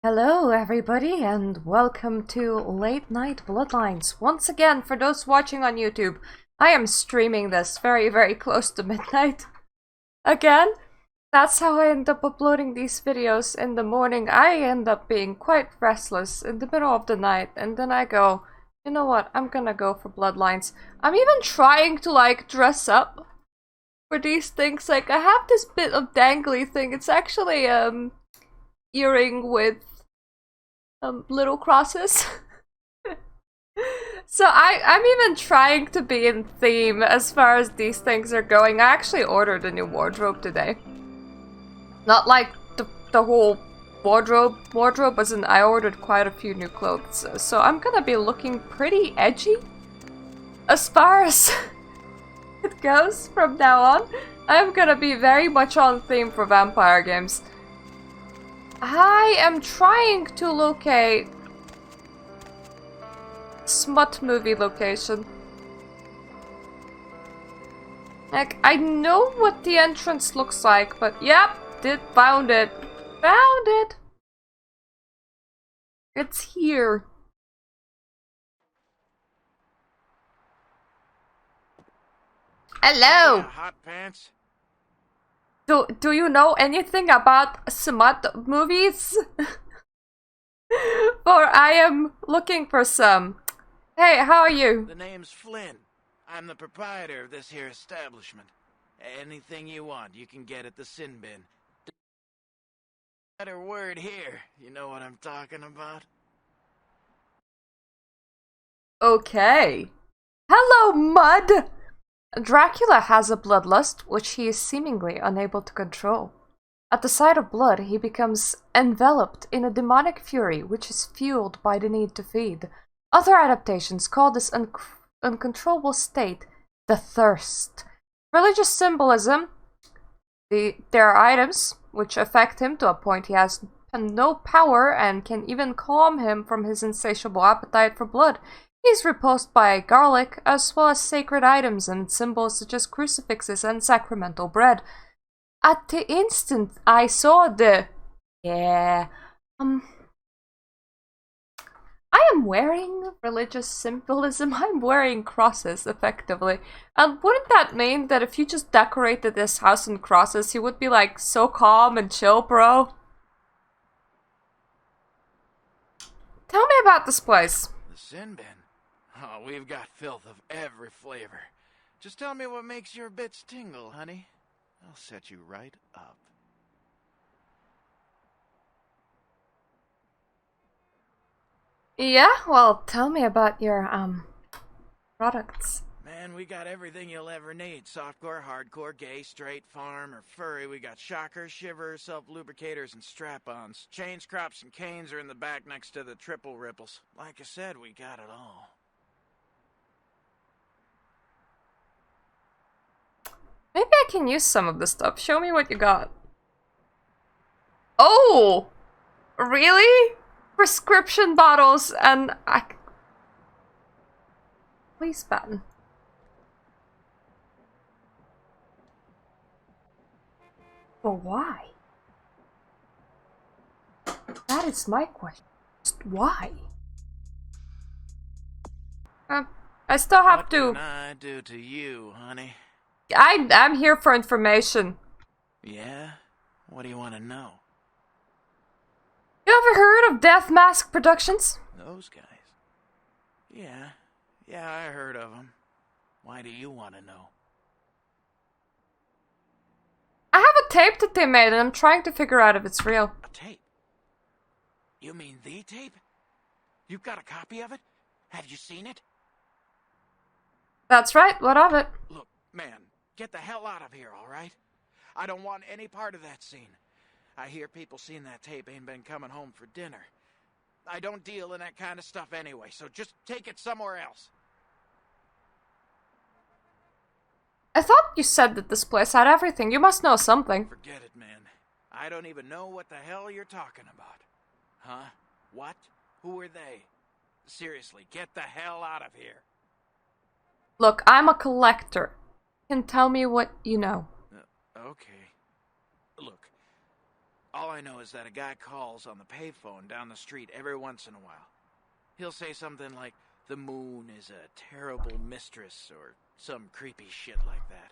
Hello everybody and welcome to Late Night Bloodlines. Once again, for those watching on YouTube, I am streaming this very close to midnight. Again, that's how I end up uploading these videos in the morning. I end up being quite restless in the middle of the night and then I go, you know what, I'm gonna go for Bloodlines. I'm even trying to dress up for these things. I have this bit of dangly thing. It's actually earring with little crosses. So I'm even trying to be in theme as far as these things are going. I actually ordered a new wardrobe today. Not like the whole wardrobe as in I ordered quite a few new clothes. So I'm gonna be looking pretty edgy as far as it goes from now on. I'm gonna be very much on theme for vampire games. I am trying to locate smut movie location. Like, I know what the entrance looks like, but yep, found it. Found it! It's here. Hello! Hot pants? Do you know anything about smut movies? For I am looking for some. Hey, how are you? The name's Flynn. I'm the proprietor of this here establishment. Anything you want, you can get at the sin bin. Better word here. You know what I'm talking about? Okay. Hello, Mud! Dracula has a bloodlust which he is seemingly unable to control. At the sight of blood, he becomes enveloped in a demonic fury which is fueled by the need to feed. Other adaptations call this uncontrollable state the thirst. Religious symbolism. There are items which affect him to a point he has no power and can even calm him from his insatiable appetite for blood. He's repulsed by garlic, as well as sacred items and symbols such as crucifixes and sacramental bread. At the instant I saw the... I am wearing religious symbolism. I'm wearing crosses, effectively. And wouldn't that mean that if you just decorated this house in crosses, you would be like so calm and chill, bro? Tell me about this place. The sin bin? Oh, we've got filth of every flavor. Just tell me what makes your bits tingle, honey. I'll set you right up. Yeah, well, tell me about your, products. Man, we got everything you'll ever need. Softcore, hardcore, gay, straight, farm, or furry. We got shockers, shivers, self-lubricators, and strap-ons. Chains, crops, and canes are in the back next to the triple ripples. Like I said, we got it all. Maybe I can use some of this stuff. Show me what you got. Oh! Really? Prescription bottles and... Please button. But why? That is my question. Just why? I still have to... What can I do to you, honey? I'm here for information. Yeah? What do you want to know? You ever heard of Death Mask Productions? Those guys? Yeah, I heard of them. Why do you want to know? I have a tape that they made and I'm trying to figure out if it's real. A tape? You mean the tape? You've got a copy of it? Have you seen it? That's right, what of it? Look, man, get the hell out of here, all right? I don't want any part of that scene. I hear people seeing that tape ain't been coming home for dinner. I don't deal in that kind of stuff anyway, so just take it somewhere else. I thought you said that this place had everything. You must know something. Forget it, man. I don't even know what the hell you're talking about. Huh? What? Who are they? Seriously, get the hell out of here. Look, I'm a collector. You can tell me what you know. Okay. Look, All I know is that a guy calls on the payphone down the street every once in a while. He'll say something like, the moon is a terrible mistress, or some creepy shit like that.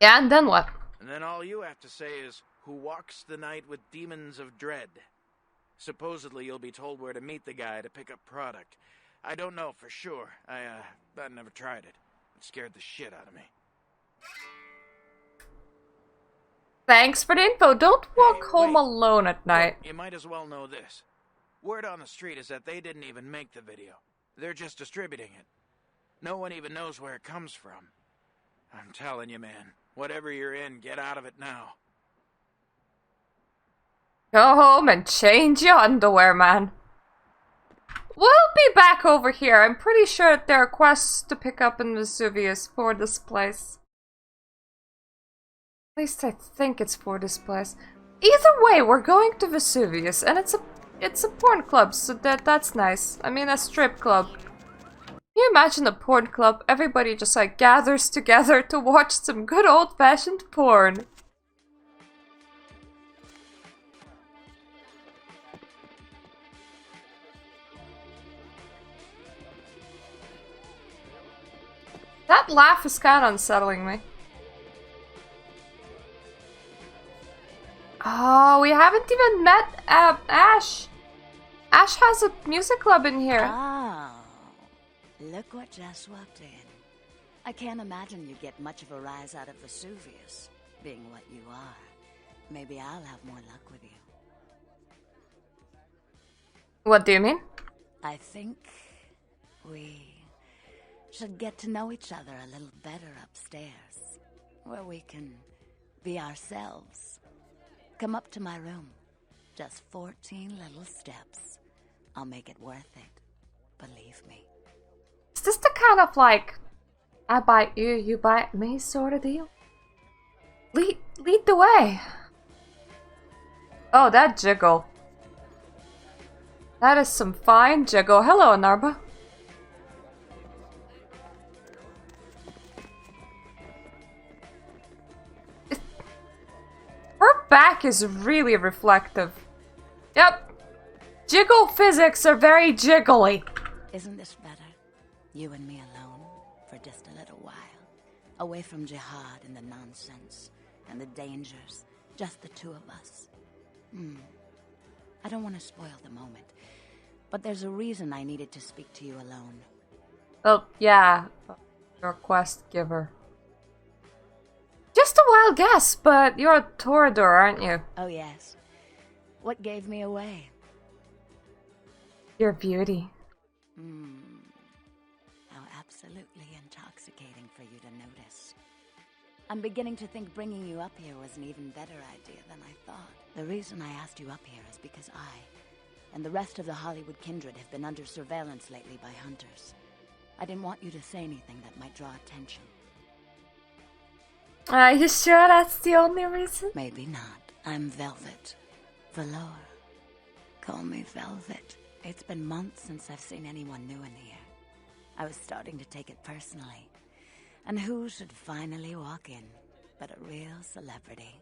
Yeah, and then what? And then all you have to say is, who walks the night with demons of dread. Supposedly you'll be told where to meet the guy to pick up product. I don't know for sure. I never tried it. It scared the shit out of me. Thanks for the info. Don't walk home wait. alone at night. Look, you might as well know this. Word on the street is that they didn't even make the video. They're just distributing it. No one even knows where it comes from. I'm telling you, man. Whatever you're in, get out of it now. Go home and change your underwear, man. We'll be back over here. I'm pretty sure that there are quests to pick up in Vesuvius for this place. At least I think it's for this place. Either way, we're going to Vesuvius, and it's a porn club, so that's nice. I mean, a strip club. Can you imagine a porn club? Everybody just like gathers together to watch some good old-fashioned porn. That laugh is kind of unsettling me. Oh, we haven't even met Ash. Ash has a music club in here. Oh, look what just walked in. I can't imagine you'd get much of a rise out of Vesuvius, being what you are. Maybe I'll have more luck with you. What do you mean? I think we should get to know each other a little better upstairs, where we can be ourselves. Come up to my room. Just 14 little steps. I'll make it worth it. Believe me. Is this the kind of like, I bite you, you bite me sort of deal? Lead the way. Oh, that jiggle. That is some fine jiggle. Hello, Narba. Her back is really reflective. Yep. Jiggle physics are very jiggly. Isn't this better? You and me alone for just a little while. Away from jihad and the nonsense and the dangers. Just the two of us. I don't want to spoil the moment. But there's a reason I needed to speak to you alone. Oh, yeah. Your quest giver. Just a wild guess, but you're a Torador, aren't you? Oh, yes. What gave me away? Your beauty. How absolutely intoxicating for you to notice. I'm beginning to think bringing you up here was an even better idea than I thought. The reason I asked you up here is because I and the rest of the Hollywood kindred have been under surveillance lately by hunters. I didn't want you to say anything that might draw attention. Are you sure that's the only reason? Maybe not. I'm Velvet. Valor. Call me Velvet. It's been months since I've seen anyone new in here. I was starting to take it personally. And who should finally walk in but a real celebrity?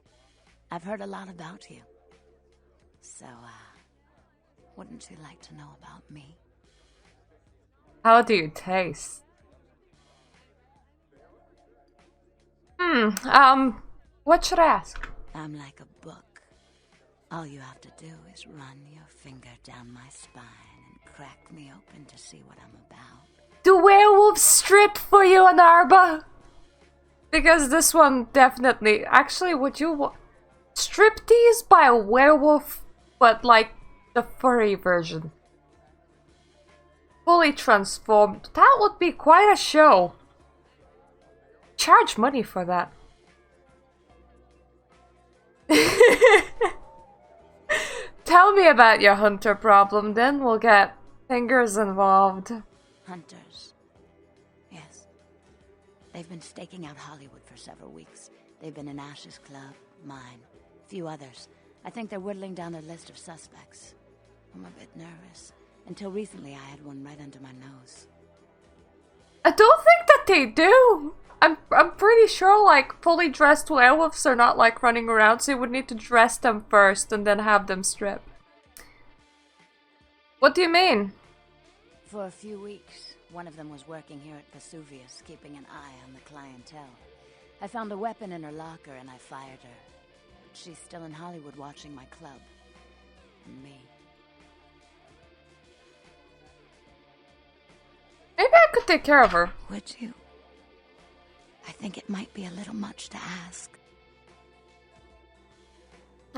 I've heard a lot about you. So, wouldn't you like to know about me? How do you taste? What should I ask? I'm like a book. All you have to do is run your finger down my spine and crack me open to see what I'm about. Do werewolves strip for you, Anarba? Because this one definitely... Actually, would you... Striptease by a werewolf, but like the furry version. Fully transformed. That would be quite a show. Charge money for that. Tell me about your hunter problem, then we'll get fingers involved. Hunters. Yes. They've been staking out Hollywood for several weeks. They've been in Ash's club, mine, a few others. I think they're whittling down their list of suspects. I'm a bit nervous. Until recently, I had one right under my nose. I don't think that they do? I'm pretty sure like fully dressed werewolves are not like running around, so you would need to dress them first and then have them strip. What do you mean? For a few weeks, one of them was working here at Vesuvius, keeping an eye on the clientele. I found a weapon in her locker and I fired her. But she's still in Hollywood watching my club. And me. Maybe I could take care of her. Would you? I think it might be a little much to ask.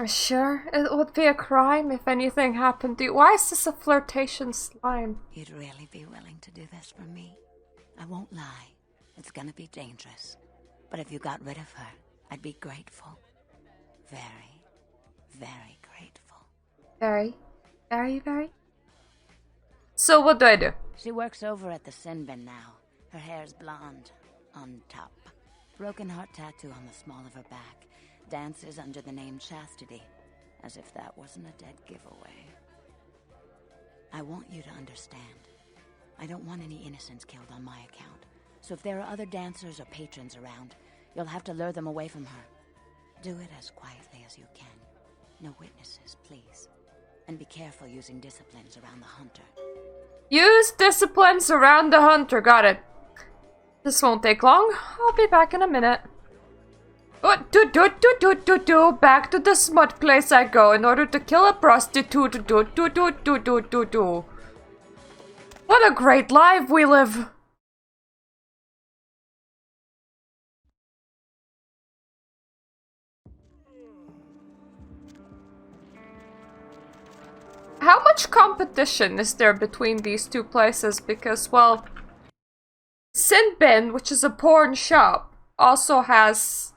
Sure, it would be a crime if anything happened to you. Why is this a flirtation slime? You'd really be willing to do this for me? I won't lie. It's gonna be dangerous. But if you got rid of her, I'd be grateful. Very, very grateful. Very, very, very. So what do I do? She works over at the sin bin now. Her hair's blonde. On top. Broken heart tattoo on the small of her back. Dances under the name Chastity. As if that wasn't a dead giveaway. I want you to understand. I don't want any innocents killed on my account. So if there are other dancers or patrons around, you'll have to lure them away from her. Do it as quietly as you can. No witnesses, please. And be careful using disciplines around the hunter. Use disciplines around the hunter, got it. This won't take long. I'll be back in a minute. Back to the smut place I go in order to kill a prostitute. What a great life we live. How much competition is there between these two places? Because, well, Sin Bin, which is a porn shop, also has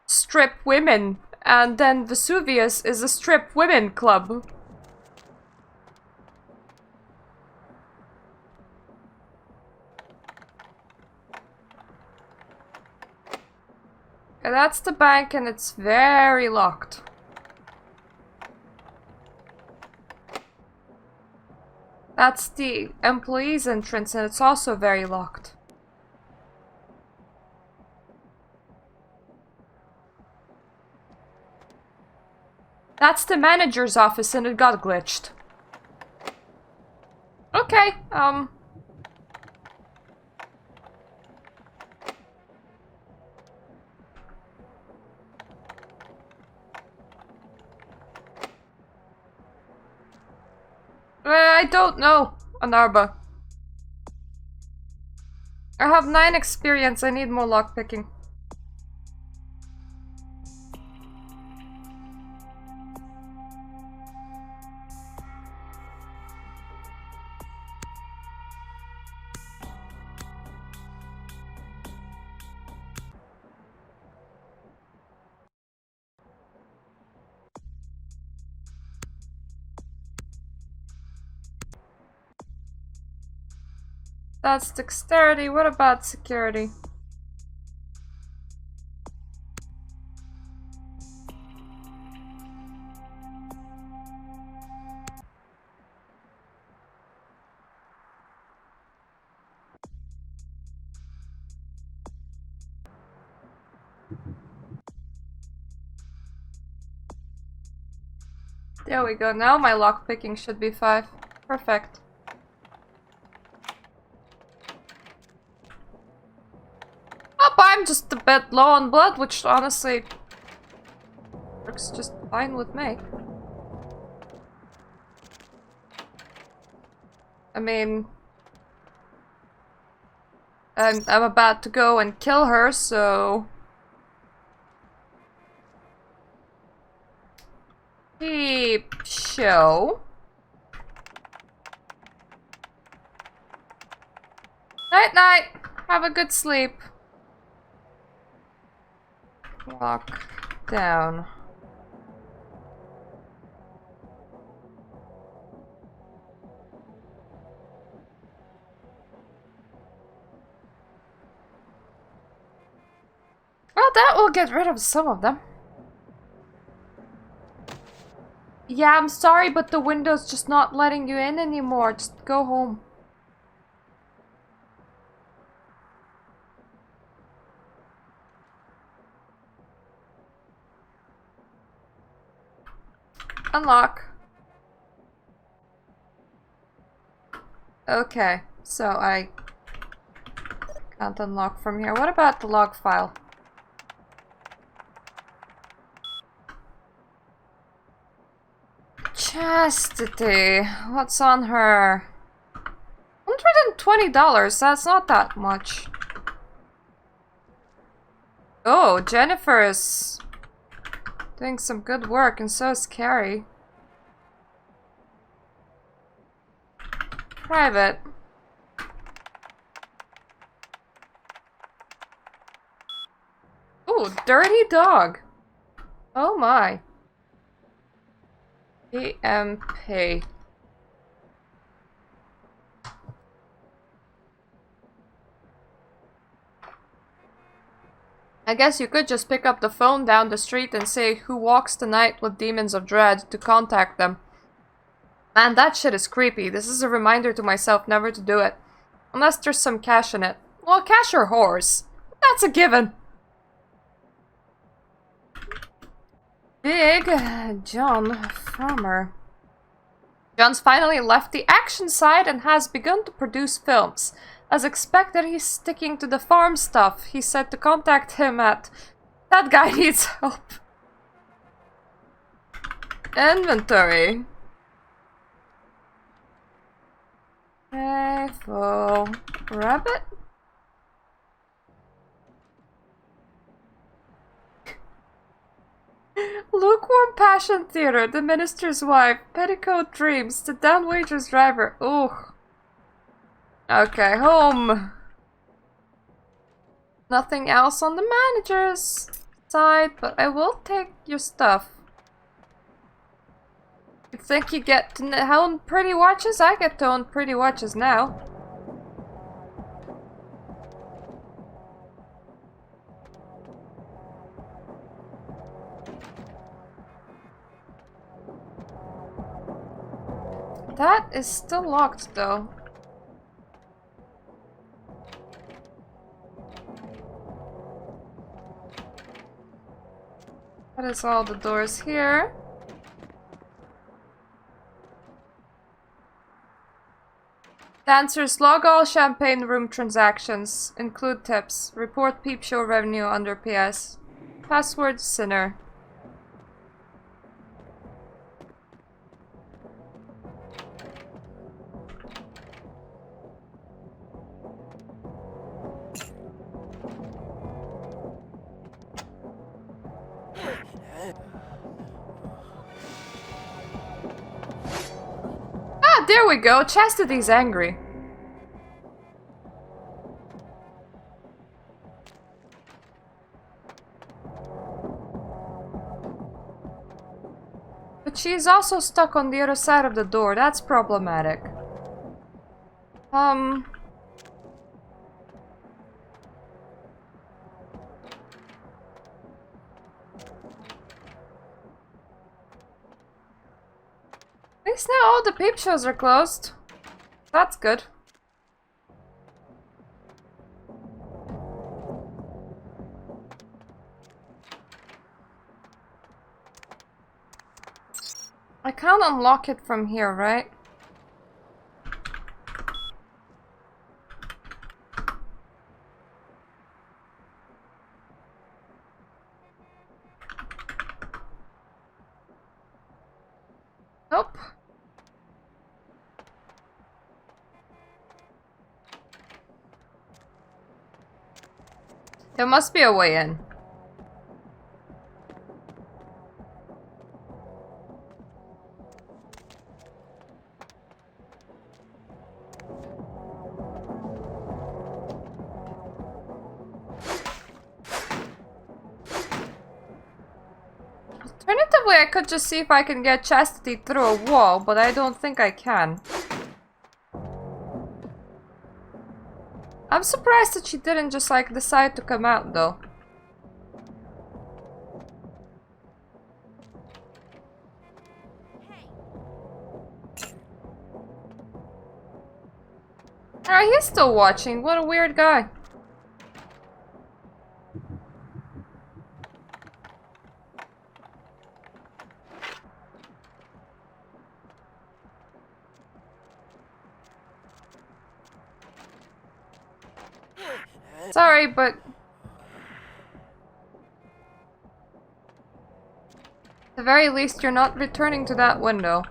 strip women, and then Vesuvius is a strip women club. And that's the bank, and it's very locked. That's the employees' entrance, and it's also very locked. That's the manager's office, and it got glitched. Okay, I don't know, Anarba. I have 9 experience, I need more lockpicking. That's dexterity. What about security? There we go. Now my lockpicking should be 5. Perfect. I'm just a bit low on blood, which honestly works just fine with me. I mean, I'm about to go and kill her, so peep show. Night night. Have a good sleep. Lock down. Well, that will get rid of some of them. Yeah, I'm sorry, but the window's just not letting you in anymore. Just go home. Unlock. Okay, so I can't unlock from here. What about the log file? Chastity. What's on her? $120. That's not that much. Oh, Jennifer is doing some good work, and so is Carrie. Private. Ooh, dirty dog. Oh my. PMP. I guess you could just pick up the phone down the street and say who walks the night with demons of dread to contact them. Man, that shit is creepy. This is a reminder to myself never to do it. Unless there's some cash in it. Well, cash or horse. That's a given. Big John Farmer. John's finally left the action side and has begun to produce films. As expected, he's sticking to the farm stuff. He said to contact him at... That guy needs help. Inventory. Okay, full rabbit. Lukewarm Passion Theater, The Minister's Wife, Petticoat Dreams, The Down Wager's Driver. Ooh. Okay, home. Nothing else on the manager's side, but I will take your stuff. You think you get to own pretty watches? I get to own pretty watches now. That is still locked, though. That is all the doors here. Dancers, log all champagne room transactions. Include tips. Report peep show revenue under PS. Password Sinner. There we go, Chastity's angry. But she's also stuck on the other side of the door, that's problematic. At least now all the peep shows are closed. That's good. I can't unlock it from here, right? Nope. There must be a way in. Alternatively, I could just see if I can get Chastity through a wall, but I don't think I can. I'm surprised that she didn't just like decide to come out though. Alright, he's still watching. What a weird guy. Sorry, but... At the very least, you're not returning to that window.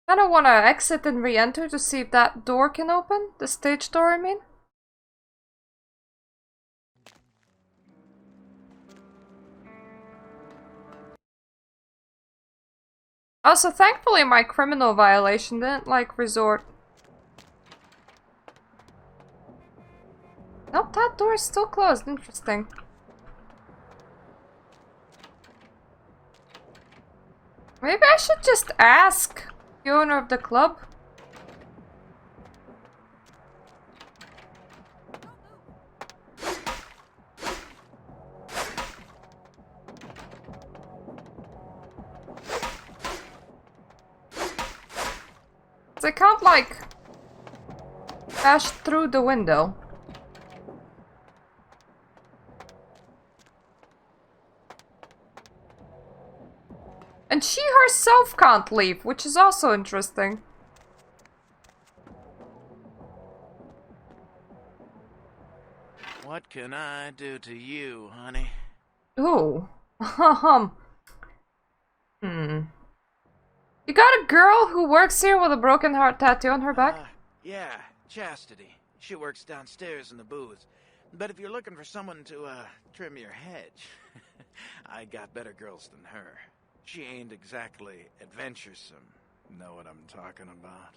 I don't want to exit and re-enter to see if that door can open. The stage door, I mean. Also, thankfully my criminal violation didn't, like, resort... Nope, that door is still closed. Interesting. Maybe I should just ask the owner of the club. I can't, like, dash through the window. And she herself can't leave, which is also interesting. What can I do to you, honey? Ooh. You got a girl who works here with a broken heart tattoo on her back? Yeah, Chastity. She works downstairs in the booth. But if you're looking for someone to, trim your hedge, I got better girls than her. She ain't exactly adventuresome. Know what I'm talking about?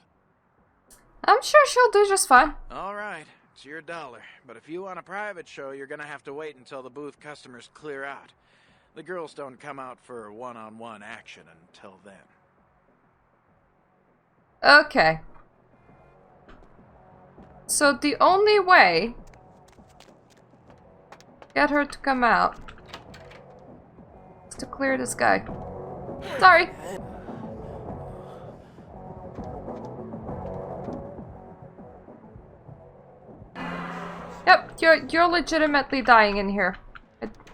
I'm sure she'll do just fine. All right, it's your dollar. But if you want a private show, you're gonna have to wait until the booth customers clear out. The girls don't come out for one-on-one action until then. Okay. So the only way to get her to come out is to clear this guy. Sorry. Yep, you're legitimately dying in here.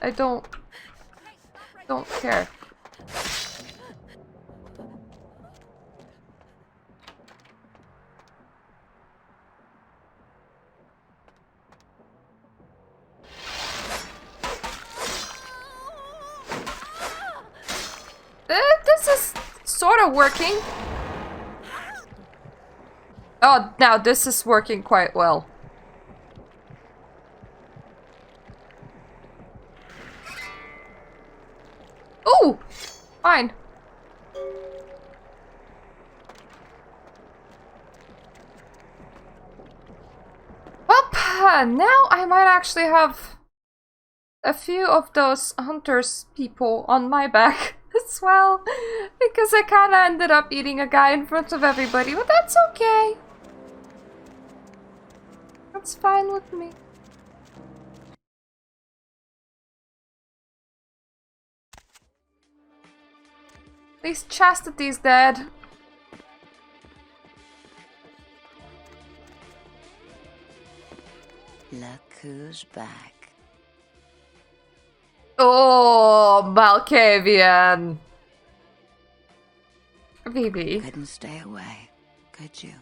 I don't care. This is sort of working. Oh, now this is working quite well. Oh, fine. Well, now I might actually have a few of those hunters people on my back as well, because I kind of ended up eating a guy in front of everybody, but that's okay. That's fine with me. At least Chastity's dead. Look who's back. Oh, Malkavian. Vivi. Couldn't stay away, could you?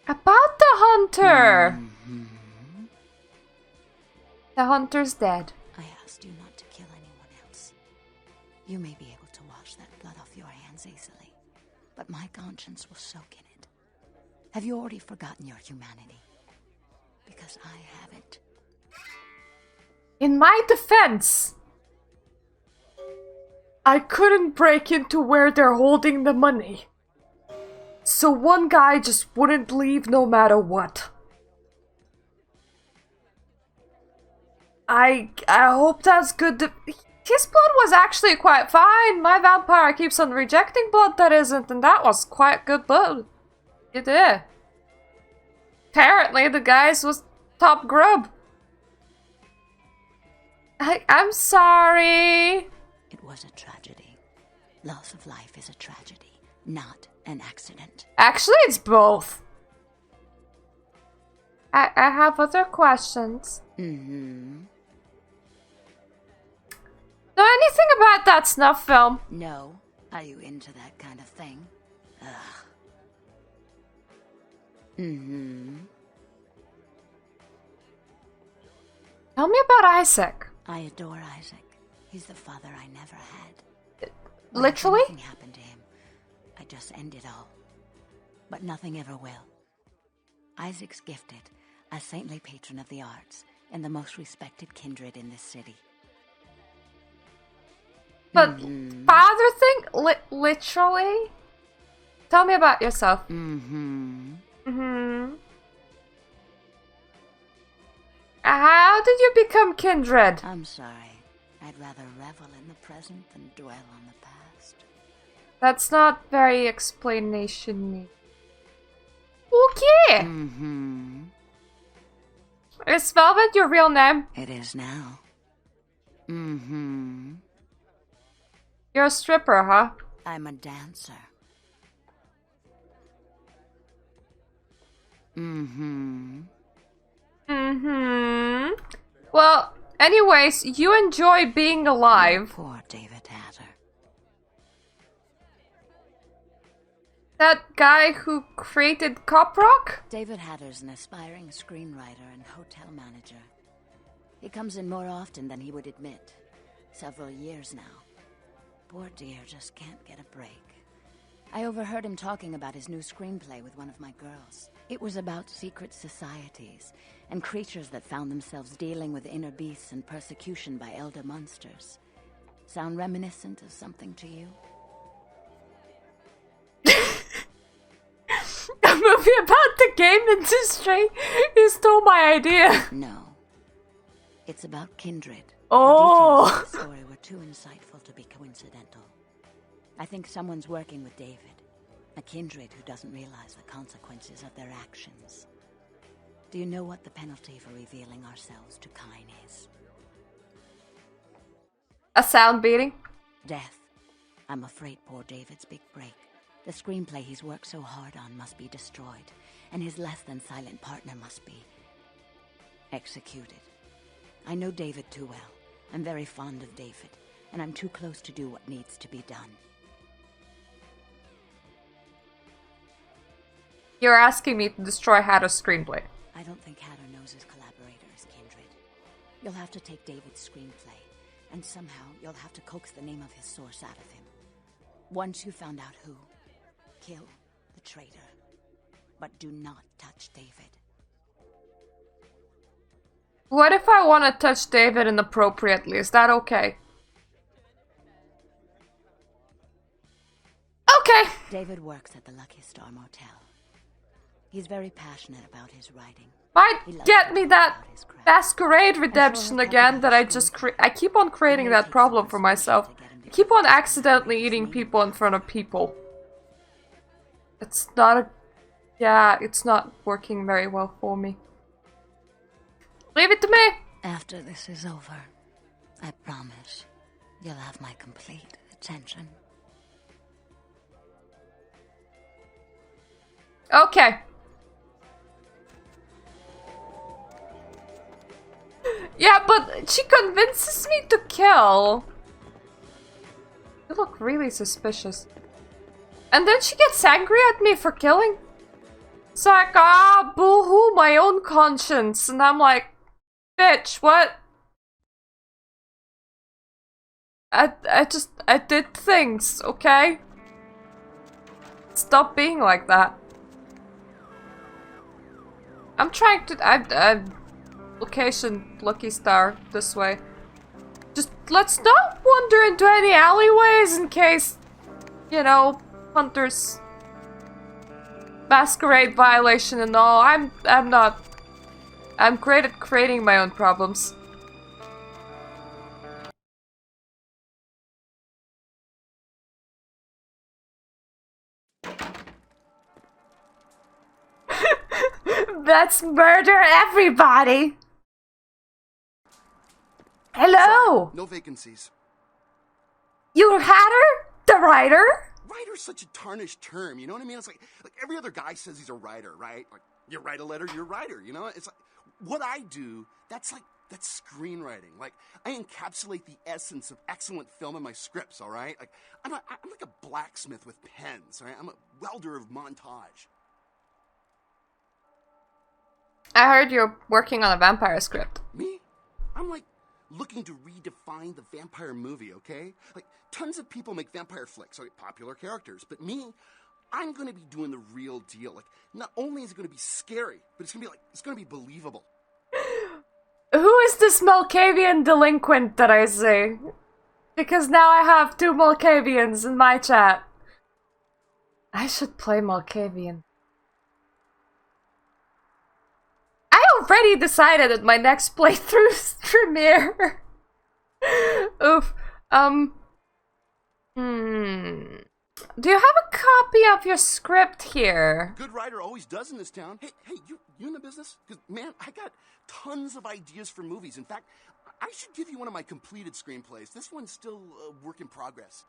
About the hunter. Mm-hmm. The hunter's dead. I asked you not to kill anyone else. You may be able to wash that blood off your hands easily, but my conscience will soak in it. Have you already forgotten your humanity? Because I haven't. In my defense, I couldn't break into where they're holding the money. So one guy just wouldn't leave no matter what. I hope that's good. His blood was actually quite fine. My vampire keeps on rejecting blood that isn't, and that was quite good blood. It did. Apparently the guy's was top grub. I'm sorry. It was a tragedy. Loss of life is a tragedy, not an accident. Actually, it's both. I have other questions. Mm-hmm. Know anything about that snuff film? No. Are you into that kind of thing? Ugh. Mm-hmm. Tell me about Isaac. I adore Isaac. He's the father I never had. Literally? Nothing happened to him. I just end it all. But nothing ever will. Isaac's gifted, a saintly patron of the arts, and the most respected kindred in this city. But father thing? Literally? Tell me about yourself. How did you become kindred? I'm sorry. I'd rather revel in the present than dwell on the past. That's not very explanation-y. Okay. Is Velvet your real name? It is now. You're a stripper, huh? I'm a dancer. Well, anyways, you enjoy being alive. Poor David Hatter. That guy who created Cop Rock? David Hatter's an aspiring screenwriter and hotel manager. He comes in more often than he would admit. Several years now. Poor dear just can't get a break. I overheard him talking about his new screenplay with one of my girls. It was about secret societies and creatures that found themselves dealing with inner beasts and persecution by elder monsters. Sound reminiscent of something to you? A movie about the game industry? You stole my idea. No. It's about kindred. Oh. The details of the story were too insightful to be coincidental. I think someone's working with David. A kindred who doesn't realize the consequences of their actions. Do you know what the penalty for revealing ourselves to Kine is? A sound beating? Death. I'm afraid poor David's big break. The screenplay he's worked so hard on must be destroyed, and his less-than-silent partner must be executed. I know David too well. I'm very fond of David, and I'm too close to do what needs to be done. You're asking me to destroy Hatter's screenplay. I don't think Hatter knows his collaborator is kindred. You'll have to take David's screenplay, and somehow you'll have to coax the name of his source out of him. Once you found out who, kill the traitor. But do not touch David. What if I want to touch David inappropriately? Is that okay? Okay. David works at the Lucky Star Motel. He's very passionate about his writing. Might get me that Masquerade redemption again that I just I keep on creating that problem for myself. I keep on accidentally eating people in front of people. It's not a... Yeah, it's not working very well for me. Leave it to me! After this is over, I promise you'll have my complete attention. Okay. Yeah, but she convinces me to kill. You look really suspicious. And then she gets angry at me for killing. It's like, ah, boo-hoo, my own conscience. And I'm like, bitch, what? I did things, okay? Stop being like that. I'm trying to, location, Lucky Star, this way. Just, let's not wander into any alleyways in case, you know, Hunter's Masquerade violation and all. I'm great at creating my own problems. Let's murder everybody! Hello! Sorry, no vacancies. You Hatter? The writer? Writer's such a tarnished term, you know what I mean? It's like every other guy says he's a writer, right? Like, you write a letter, you're a writer, you know? It's like, what I do, that's like That's screenwriting. Like, I encapsulate the essence of excellent film in my scripts, all right? Like, I'm like a blacksmith with pens, all right? I'm a welder of montage. I heard you're working on a vampire script. Me? I'm like looking to redefine the vampire movie, okay? Like, tons of people make vampire flicks, like popular characters, but me, I'm gonna be doing the real deal. Like, not only is it gonna be scary, but it's gonna be believable. Who is this Malkavian delinquent that I see? Because now I have 2 Malkavians in my chat. I should play Malkavian. I already decided at my next playthrough's premiere. Oof. Do you have a copy of your script here? Good writer always does in this town. Hey, you in the business? Because, man, I got tons of ideas for movies. In fact, I should give you one of my completed screenplays. This one's still a work in progress.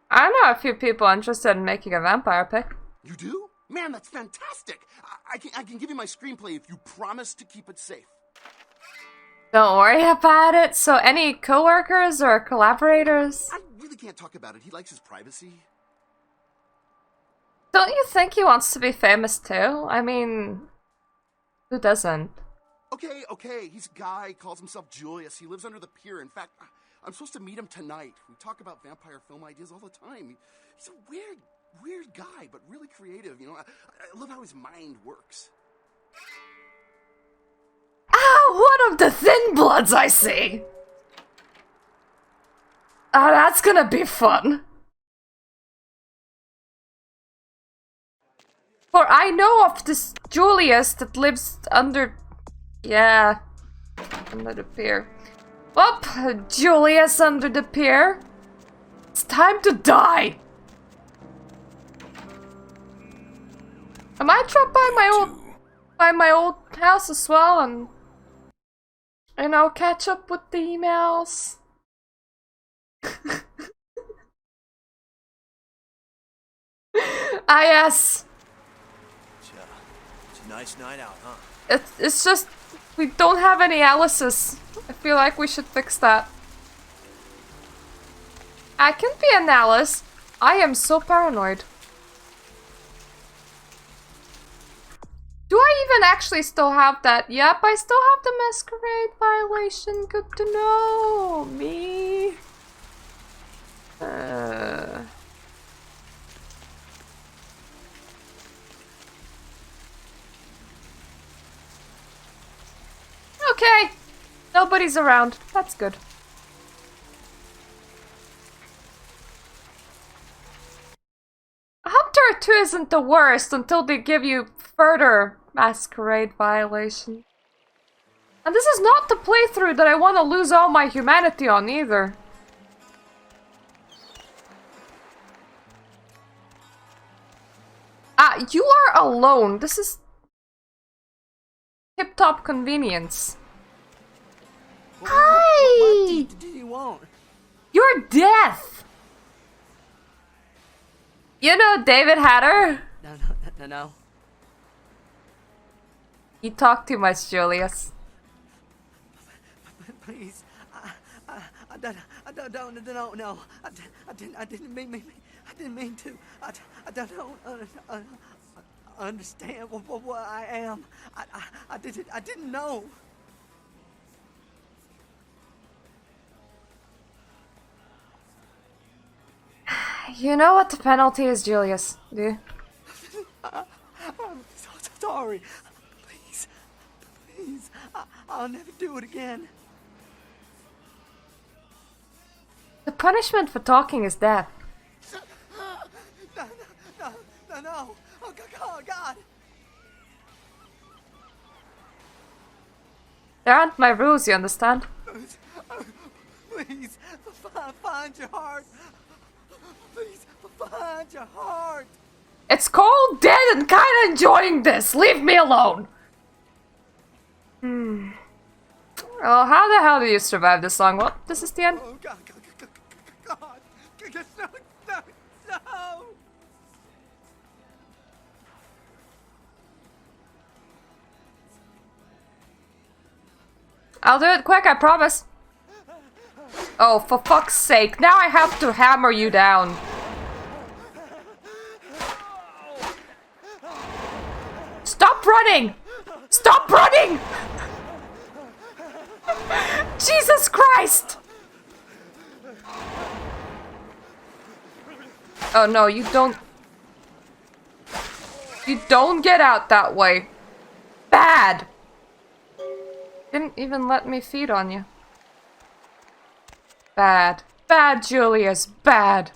I know a few people interested in making a vampire pick. You do? Man, that's fantastic. I can give you my screenplay if you promise to keep it safe. Don't worry about it. So any coworkers or collaborators? I really can't talk about it. He likes his privacy. Don't you think he wants to be famous too? I mean, who doesn't? Okay. He's a guy, calls himself Julius. He lives under the pier. In fact, I'm supposed to meet him tonight. We talk about vampire film ideas all the time. He's a weird guy, but really creative. You know, I love how his mind works. Ah, one of the thin bloods I see! Ah, that's gonna be fun. For I know of this Julius that lives under... Yeah, under the pier. Well, Julius under the pier. It's time to die! I might drop by my old house as well and, you know, catch up with the emails. Ah, yes. It's a nice night out, huh? It's just we don't have any Alice's. I feel like we should fix that. I can be an Alice. I am so paranoid. Do I even actually still have that? Yep, I still have the Masquerade violation. Good to know. Me. Okay. Nobody's around. That's good. Hunter 2 isn't the worst until they give you further Masquerade violation. And this is not the playthrough that I want to lose all my humanity on either. Ah, you are alone. This is tip-top convenience. Hi! What do you want? You're death! You know David Hatter? No. You talk too much, Julius. Please, I don't know. I didn't mean to. I don't understand what I am. I didn't know. You know what the penalty is, Julius, do you? I'm so sorry. Please, I'll never do it again. The punishment for talking is death. No. Oh, God. There aren't my rules, you understand? Please, find your heart. Please, find your heart. It's cold, dead, and kinda enjoying this. Leave me alone. Well, how the hell do you survive this long? Well, this is the end. Oh, God. No. I'll do it quick, I promise. Oh, for fuck's sake. Now I have to hammer you down. Stop running! Stop running! Jesus Christ! Oh no, you don't... You don't get out that way. Bad! Didn't even let me feed on you. Bad. Bad, Julius. Bad.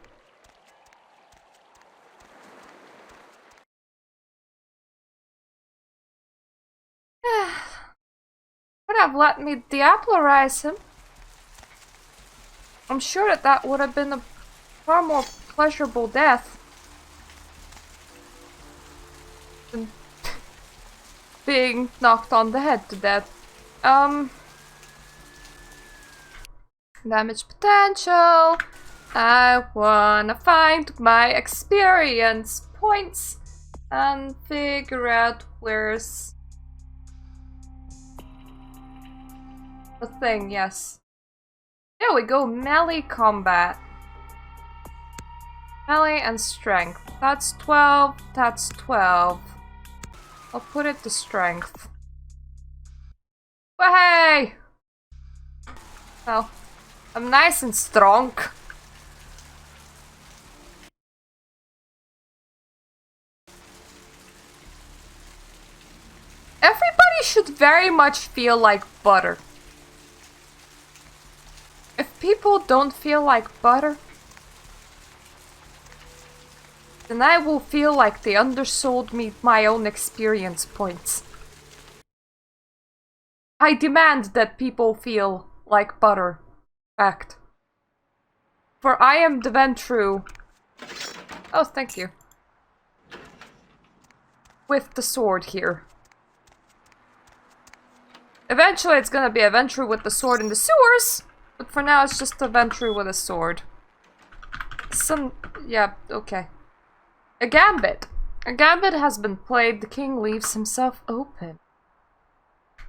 Could have let me diablerize him. I'm sure that that would have been a far more pleasurable death than being knocked on the head to death. Damage potential. I wanna find my experience points and figure out where's the thing, yes. There we go, melee combat. Melee and strength. That's 12, that's 12. I'll put it to strength. Hey! Well, I'm nice and strong. Everybody should very much feel like butter. If people don't feel like butter, then I will feel like they undersold me my own experience points. I demand that people feel like butter. Fact. For I am the Ventrue. Oh, thank you. With the sword here. Eventually it's gonna be a Ventrue with the sword in the sewers, but for now it's just a Ventrue with a sword. Yeah, okay. A gambit. A gambit has been played, the king leaves himself open.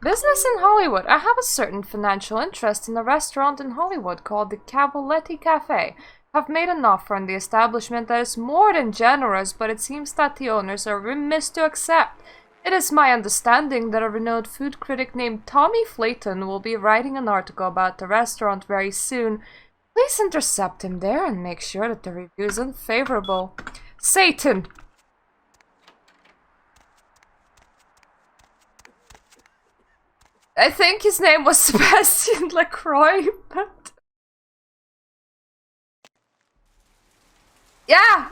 Business in Hollywood. I have a certain financial interest in a restaurant in Hollywood called the Cavaletti Cafe. I've made an offer on the establishment that is more than generous, but it seems that the owners are remiss to accept. It is my understanding that a renowned food critic named Tommy Flayton will be writing an article about the restaurant very soon. Please intercept him there and make sure that the review is unfavorable. Satan! I think his name was Sebastian LaCroix, but... Yeah!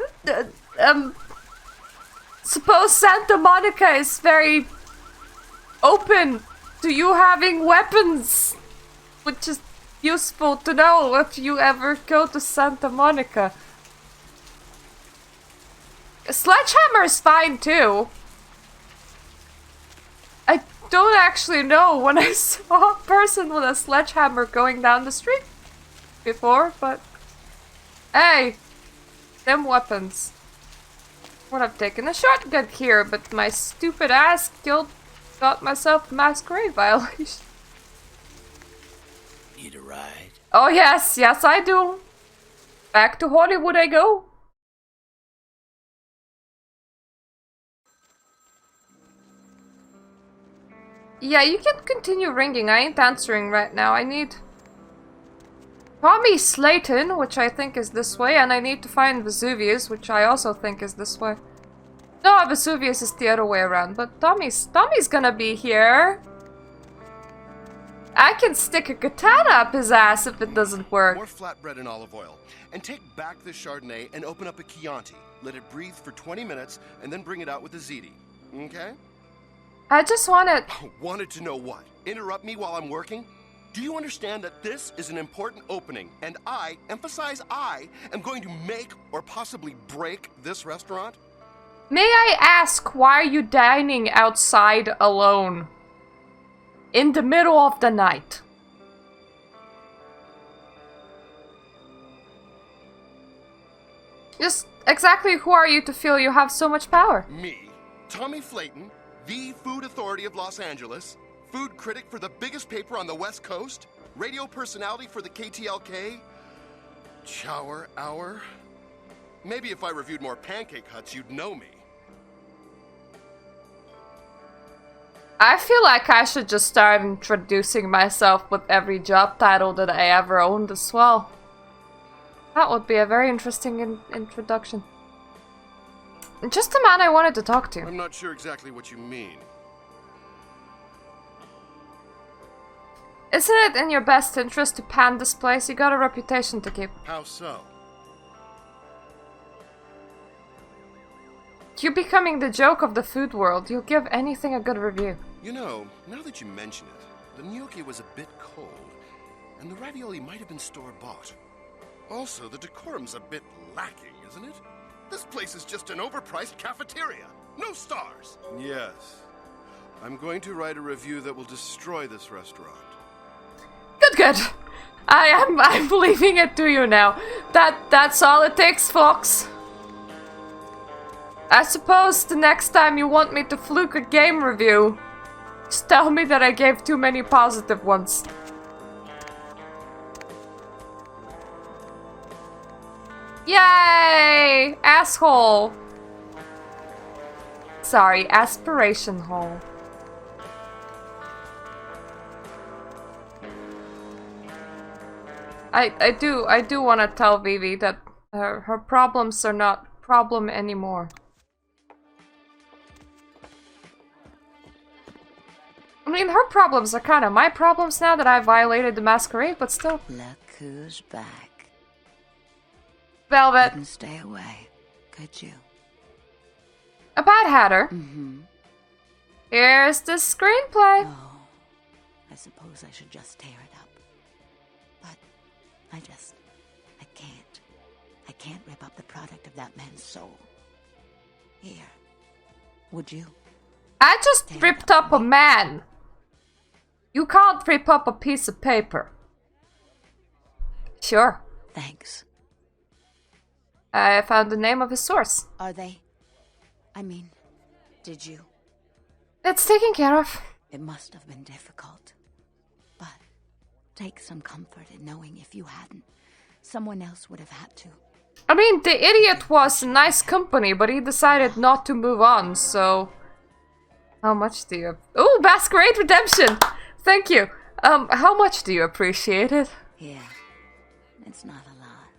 Suppose Santa Monica is very open to you having weapons, which is useful to know if you ever go to Santa Monica. A sledgehammer is fine too. I don't actually know when I saw a person with a sledgehammer going down the street before, but hey, them weapons. Would have taken a shotgun here, but my stupid ass got myself a masquerade violation. Need a ride? Oh yes, yes I do. Back to Hollywood I go. Yeah, you can continue ringing. I ain't answering right now. I need Tommy Slayton, which I think is this way, and I need to find Vesuvius, which I also think is this way. No, Vesuvius is the other way around, but Tommy's gonna be here. I can stick a katana up his ass if it doesn't work. More flatbread and olive oil. And take back the Chardonnay and open up a Chianti. Let it breathe for 20 minutes, and then bring it out with a ziti. Okay? I just wanted... Wanted to know what? Interrupt me while I'm working? Do you understand that this is an important opening, and I, emphasize I, am going to make or possibly break this restaurant? May I ask, why are you dining outside alone? In the middle of the night? Just exactly who are you to feel you have so much power? Me, Tommy Flayton, the food authority of Los Angeles, food critic for the biggest paper on the West Coast, radio personality for the KTLK, Chower Hour. Maybe if I reviewed more Pancake Huts, you'd know me. I feel like I should just start introducing myself with every job title that I ever owned as well. That would be a very interesting introduction. Just the man I wanted to talk to. I'm not sure exactly what you mean. Isn't it in your best interest to pan this place? You got a reputation to keep. How so? You becoming the joke of the food world. You'll give anything a good review. You know, now that you mention it, the gnocchi was a bit cold, and the ravioli might have been store-bought. Also, the decorum's a bit lacking, isn't it? This place is just an overpriced cafeteria. No stars. Yes. I'm going to write a review that will destroy this restaurant. Good. I'm leaving it to you now. That's all it takes, folks. I suppose the next time you want me to fluke a game review, just tell me that I gave too many positive ones. Yay! Asshole. Sorry, aspiration hole. I do want to tell Vivi that her problems are not problem anymore. I mean, her problems are kind of my problems now that I violated the Masquerade, but still. Look who's back. Velvet. Couldn't stay away, could you? A Bad Hatter. Mm-hmm. Here's the screenplay. Oh, I suppose I should just tear it up. But I can't. I can't rip up the product of that man's soul. Here, would you? I just ripped up a man. You can't rip up a piece of paper. Sure. Thanks. I found the name of his source. Are they? I mean, did you? It's taken care of. It must have been difficult. But take some comfort in knowing if you hadn't, someone else would have had to. I mean, the idiot was nice company, but he decided not to move on, so... How much do you... Ooh, Masquerade Redemption! Thank you. How much do you appreciate it? Yeah, it's not a lot,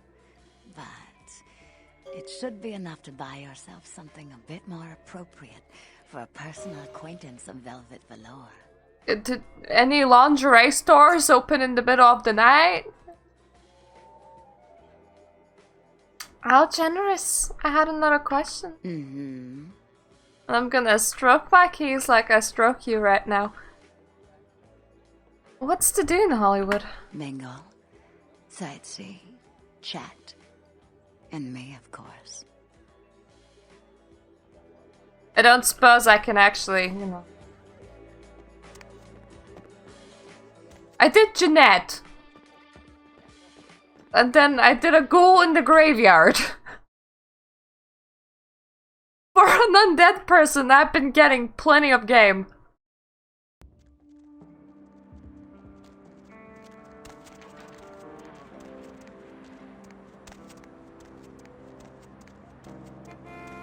but it should be enough to buy yourself something a bit more appropriate for a personal acquaintance of velvet velour. Any lingerie stores open in the middle of the night? How generous. I had another question. Mm-hmm. I'm gonna stroke my keys like I stroke you right now. What's to do in Hollywood? Mingle, sightsee, chat, and me, of course. I don't suppose I can actually, you know... I did Jeanette. And then I did a ghoul in the graveyard. For an undead person, I've been getting plenty of game.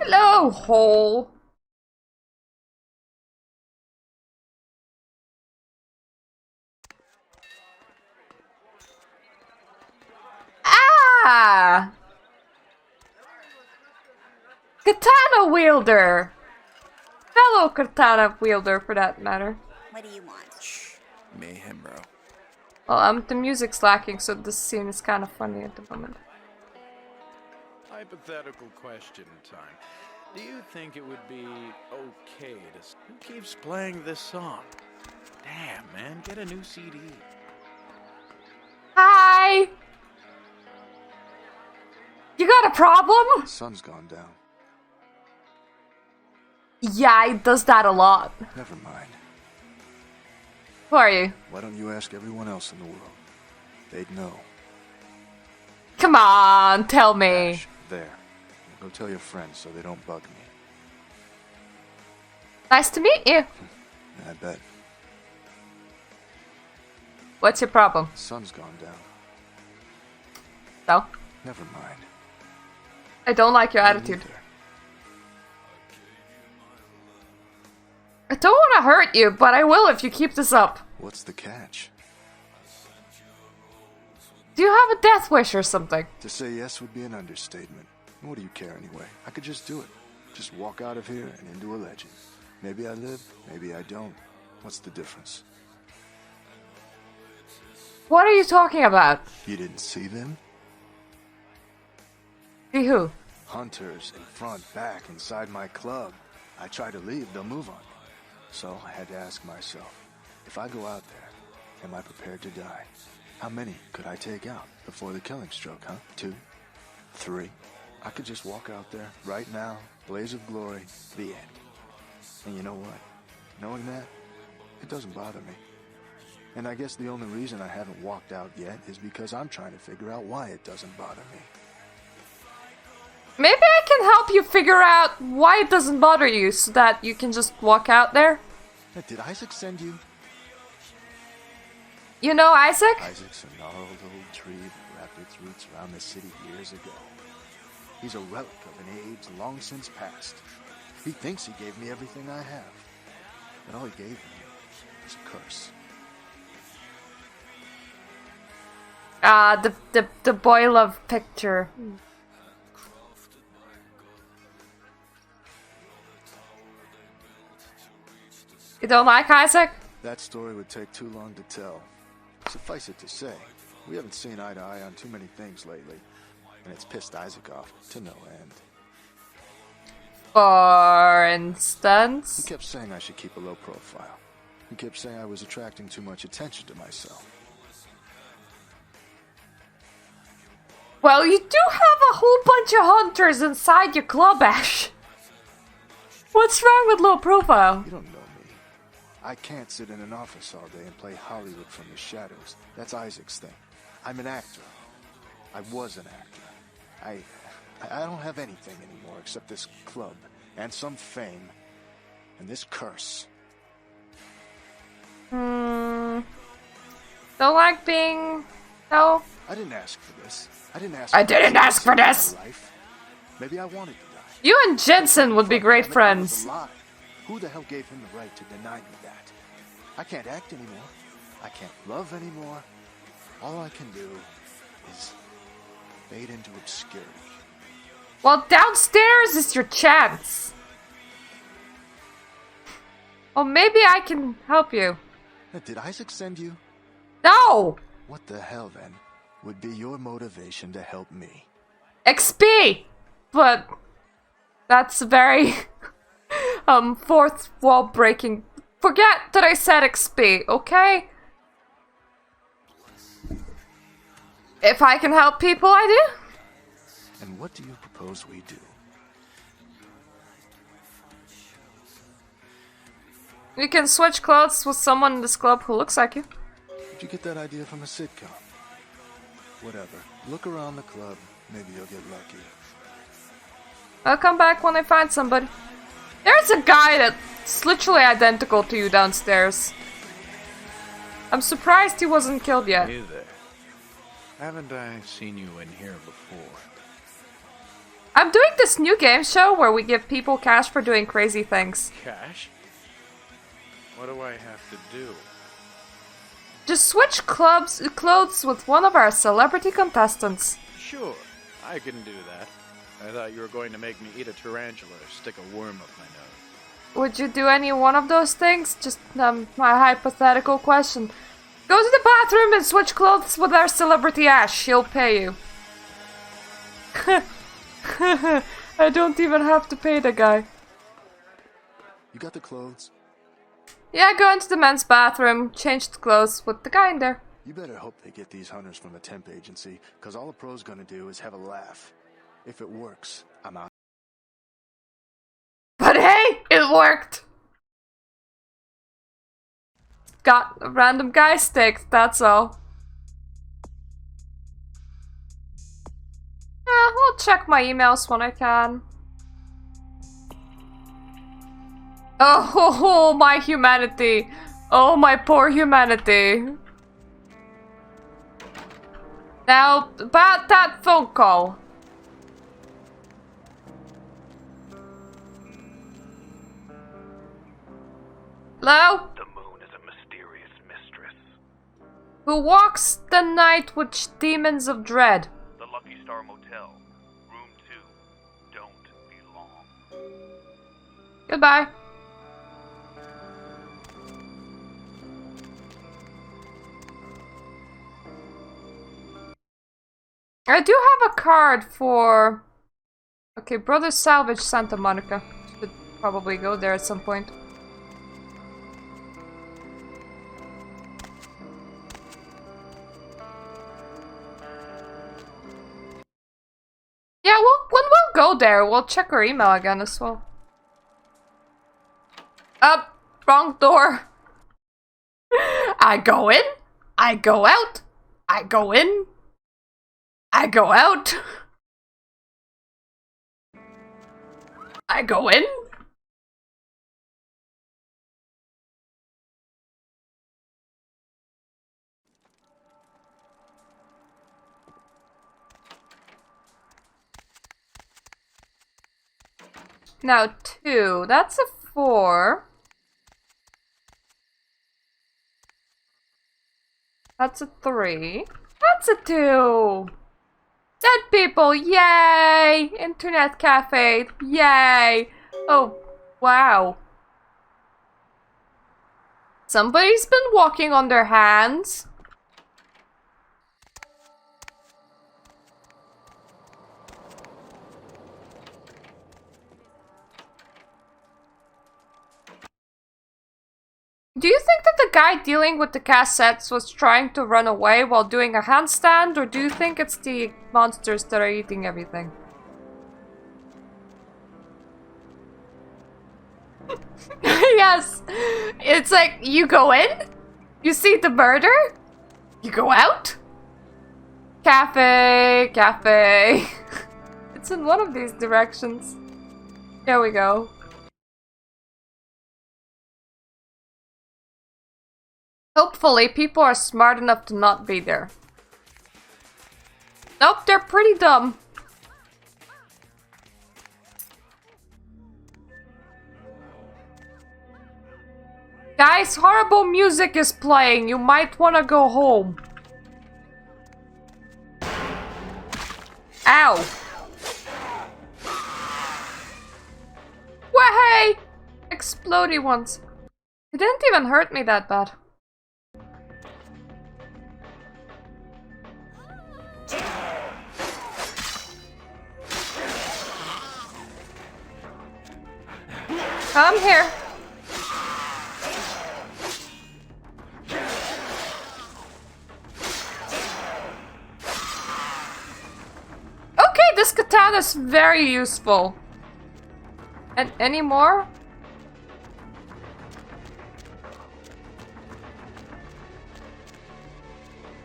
Hello, hole. Ah! Katana wielder! Fellow katana wielder, for that matter. What do you want? Shh. Mayhem, bro. Well, the music's lacking, so this scene is kind of funny at the moment. Hypothetical question time. Do you think it would be okay to... Who keeps playing this song? Damn, man, get a new CD. Hi! You got a problem? The sun's gone down. Yeah, he does that a lot. Never mind. Who are you? Why don't you ask everyone else in the world? They'd know. Come on, tell me. Shh, there. Go tell your friends so they don't bug me. Nice to meet you. I bet. What's your problem? The sun's gone down. No. Never mind. I don't like your Me attitude. neither. I don't want to hurt you, but I will if you keep this up. What's the catch? Do you have a death wish or something? To say yes would be an understatement. What do you care anyway? I could just do it. Just walk out of here and into a legend. Maybe I live, maybe I don't. What's the difference? What are you talking about? You didn't see them? See who? Hunters in front, back, inside my club. I try to leave, they'll move on me. So I had to ask myself, if I go out there, am I prepared to die? How many could I take out before the killing stroke, huh? 2? 3? I could just walk out there, right now, blaze of glory, the end. And you know what? Knowing that, it doesn't bother me. And I guess the only reason I haven't walked out yet is because I'm trying to figure out why it doesn't bother me. Maybe I can help you figure out why it doesn't bother you so that you can just walk out there. Hey, did Isaac send you? You know Isaac? Isaac's a gnarled old tree that wrapped its roots around the city years ago. He's a relic of an age long since past. He thinks he gave me everything I have. But all he gave me is a curse. The boy love picture. You don't like Isaac? That story would take too long to tell. Suffice it to say, we haven't seen eye to eye on too many things lately, and it's pissed Isaac off to no end. For He instance? kept saying I should keep a low profile. He kept saying I was attracting too much attention to myself. Well, you do have a whole bunch of hunters inside your club, Ash. What's wrong with low profile? You don't know me. I can't sit in an office all day and play Hollywood from the shadows. That's Isaac's thing. I'm an actor. I was an actor. I don't have anything anymore except this club and some fame and this curse. Don't like being... No. I didn't ask for this. I didn't ask for this! Life. Maybe I wanted to die. You and Jensen would be great Damn it, friends. that was a lie. Who the hell gave him the right to deny me that? I can't act anymore. I can't love anymore. All I can do is fade into obscurity. Well, downstairs is your chance. Well, maybe I can help you. Did Isaac send you? No! What the hell, then, would be your motivation to help me? XP! But that's very fourth wall breaking. Forget that I said XP, okay? If I can help people, I do. And what do you propose we do? You can switch clothes with someone in this club who looks like you. Did you get that idea from a sitcom? Whatever. Look around the club. Maybe you'll get lucky. I'll come back when I find somebody. There's a guy that's literally identical to you downstairs. I'm surprised he wasn't killed yet. Hey there. Haven't I seen you in here before? I'm doing this new game show where we give people cash for doing crazy things. Cash? What do I have to do? Just switch clothes with one of our celebrity contestants. Sure, I can do that. I thought you were going to make me eat a tarantula or stick a worm up my nose. Would you do any one of those things? Just my hypothetical question. Go to the bathroom and switch clothes with our celebrity Ash. She'll pay you. I don't even have to pay the guy. You got the clothes? Yeah, go into the men's bathroom, change the clothes with the guy in there. You better hope they get these hunters from a temp agency, because all a pro's gonna do is have a laugh. If it works, I'm out. But hey, it worked! Got a random guy stick, that's all. Yeah, I'll check my emails when I can. Oh, my humanity. Oh, my poor humanity. Now, about that phone call. Hello? The moon is a mysterious mistress. Who walks the night with demons of dread? The Lucky Star Motel, room 2. Don't be long. Goodbye. I do have a card for... Okay, Brothers Salvage Santa Monica. Should probably go there at some point. Yeah, when we'll go there, we'll check our email again as well. Up, wrong door. I go in, I go out, I go in, I go out. I go in. Now 2, that's a 4. That's a 3. That's a 2. Dead people, yay! Internet cafe, yay! Oh, wow. Somebody's been walking on their hands. Do you think that the guy dealing with the cassettes was trying to run away while doing a handstand, or do you think it's the monsters that are eating everything? Yes! It's like, you go in, you see the murder, you go out? Cafe, cafe. It's in one of these directions. There we go. Hopefully, people are smart enough to not be there. Nope, they're pretty dumb. Guys, horrible music is playing. You might want to go home. Ow. Wahey! Explodey ones. It didn't even hurt me that bad. Come here. Okay, this katana is very useful. And any more?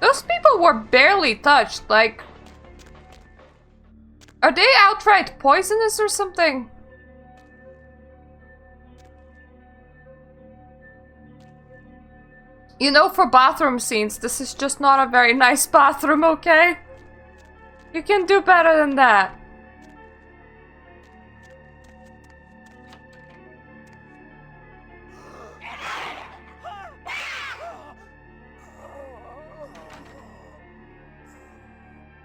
Those people were barely touched, like... Are they outright poisonous or something? You know, for bathroom scenes, this is just not a very nice bathroom, okay? You can do better than that.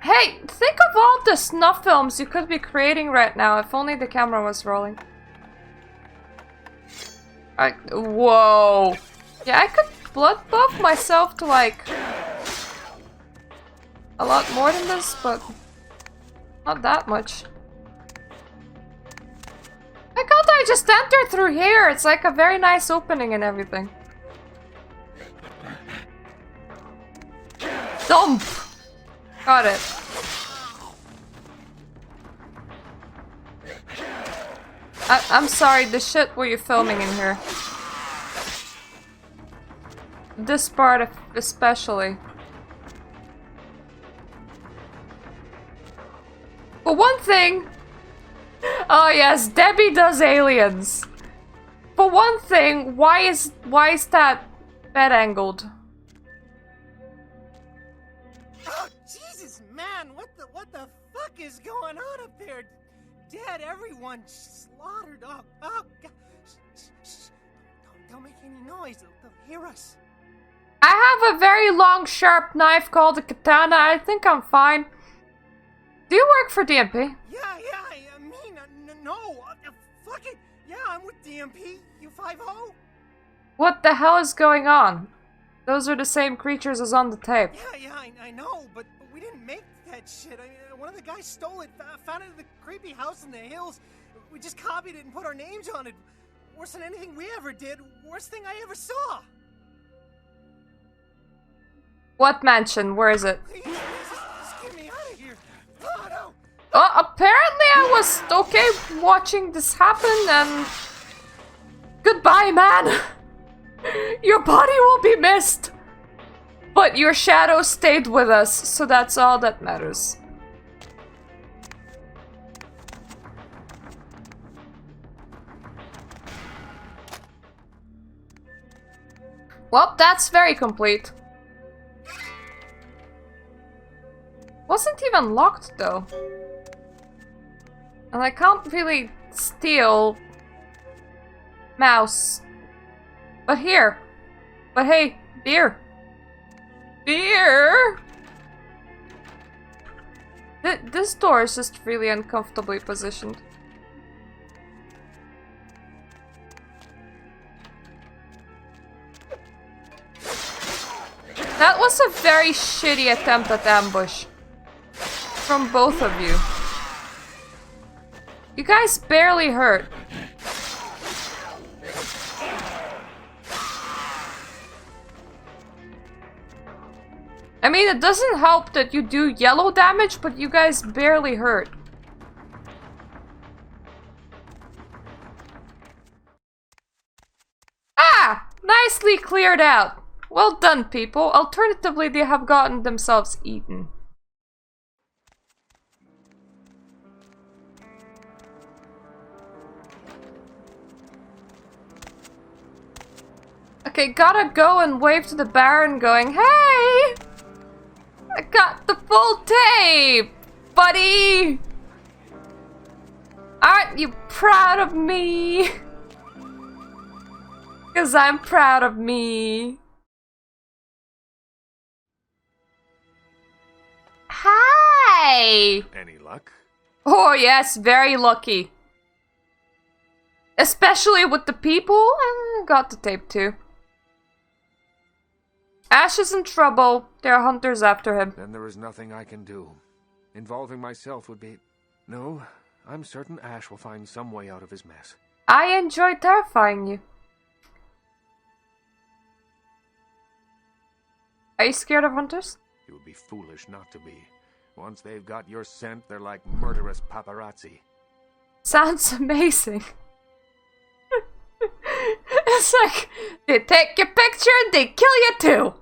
Hey, think of all the snuff films you could be creating right now if only the camera was rolling. Whoa. Yeah, I could blood buff myself to like a lot more than this, but not that much. Why can't I just enter through here? It's like a very nice opening and everything. Dump! Got it. I'm sorry, the shit were you filming in here? This part especially. For one thing... Oh yes, Debbie does aliens. For one thing, why is that bed angled? Oh, Jesus! is going on up there? Dead, everyone slaughtered. Oh, God. Shh. Don't make any noise. They'll hear us. I have a very long, sharp knife called a katana. I think I'm fine. Do you work for DMP? Yeah, no. Fuck it. Yeah, I'm with DMP. You 5-0? What the hell is going on? Those are the same creatures as on the tape. Yeah, I know, but we didn't make that shit. One of the guys stole it, found it in the creepy house in the hills. We just copied it and put our names on it. Worse than anything we ever did. Worst thing I ever saw. What mansion? Where is it? Please, just get me out of here. Oh, no. Oh, apparently I was okay watching this happen and... Goodbye, man! Your body will be missed! But your shadow stayed with us, so that's all that matters. Well, that's very complete. Wasn't even locked though. And I can't really steal mouse. But here. But hey, beer. Beer! This door is just really uncomfortably positioned. That was a very shitty attempt at ambush. From both of you. You guys barely hurt. I mean, it doesn't help that you do yellow damage, but you guys barely hurt. Ah! Nicely cleared out. Well done, people. Alternatively, they have gotten themselves eaten. Okay, gotta go and wave to the Baron going, hey! I got the full tape, buddy! Aren't you proud of me? 'Cause I'm proud of me. Hi! Any luck? Oh yes, very lucky. Especially with the people. Got the tape too. Ash is in trouble. There are hunters after him. Then there is nothing I can do. Involving myself would be... No, I'm certain Ash will find some way out of his mess. I enjoy terrifying you. Are you scared of hunters? You would be foolish not to be. Once they've got your scent, they're like murderous paparazzi. Sounds amazing. It's like, they take your picture and they kill you too.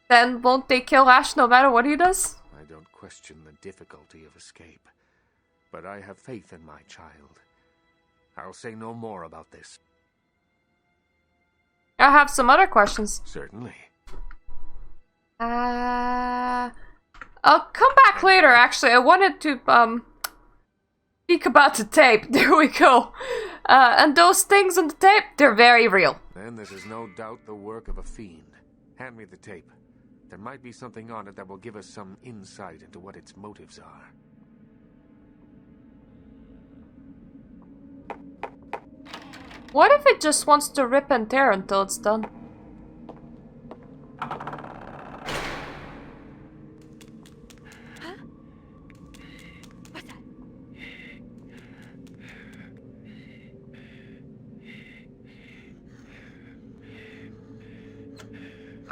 Then won't they kill Ash no matter what he does? I don't question the difficulty of escape, but I have faith in my child. I'll say no more about this. I have some other questions. Certainly. I'll come back later, actually. I wanted to, speak about the tape. There we go. And those things on the tape, they're very real. Then this is no doubt the work of a fiend. Hand me the tape. There might be something on it that will give us some insight into what its motives are. What if it just wants to rip and tear until it's done?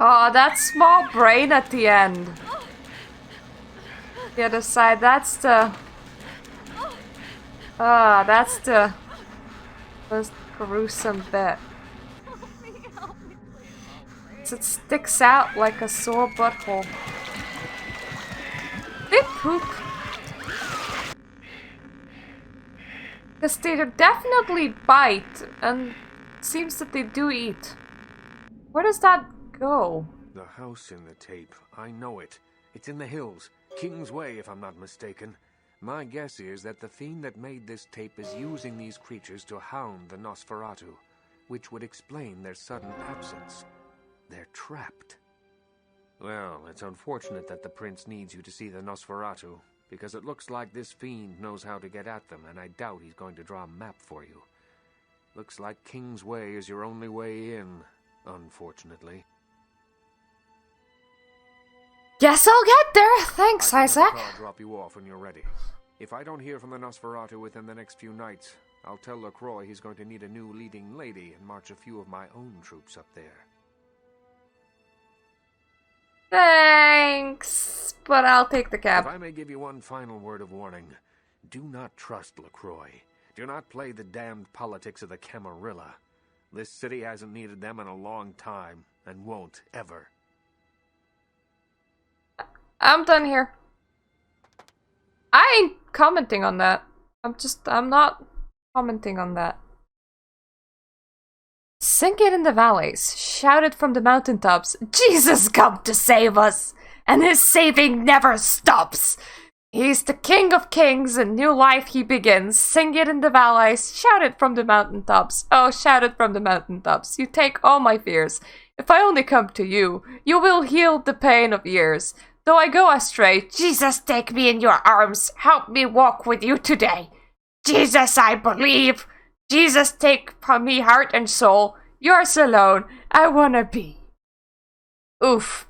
Oh, that small brain at the end. The other side, that's the... Ah, that's the most gruesome bit. It sticks out like a sore butthole. They poop. Because they definitely bite, and it seems that they do eat. Where does that go? The house in the tape. I know it. It's in the hills. King's Way, if I'm not mistaken. My guess is that the fiend that made this tape is using these creatures to hound the Nosferatu, which would explain their sudden absence. They're trapped. Well, it's unfortunate that the prince needs you to see the Nosferatu, because it looks like this fiend knows how to get at them, and I doubt he's going to draw a map for you. Looks like King's Way is your only way in, unfortunately. Guess I'll get there. Thanks, Isaac. I'll drop you off when you're ready. If I don't hear from the Nosferatu within the next few nights, I'll tell LaCroix he's going to need a new leading lady and march a few of my own troops up there. Thanks, but I'll take the cab. If I may give you one final word of warning, do not trust LaCroix. Do not play the damned politics of the Camarilla. This city hasn't needed them in a long time, and won't ever. I'm done here. I ain't commenting on that. I'm not commenting on that. Sing it in the valleys, shout it from the mountaintops. Jesus come to save us, and his saving never stops. He's the King of Kings, and new life he begins. Sing it in the valleys, shout it from the mountaintops. Oh, shout it from the mountaintops. You take all my fears. If I only come to you, you will heal the pain of years. Though I go astray, Jesus, take me in your arms. Help me walk with you today. Jesus, I believe. Jesus, take from me heart and soul. Yours alone, I wanna be. Oof.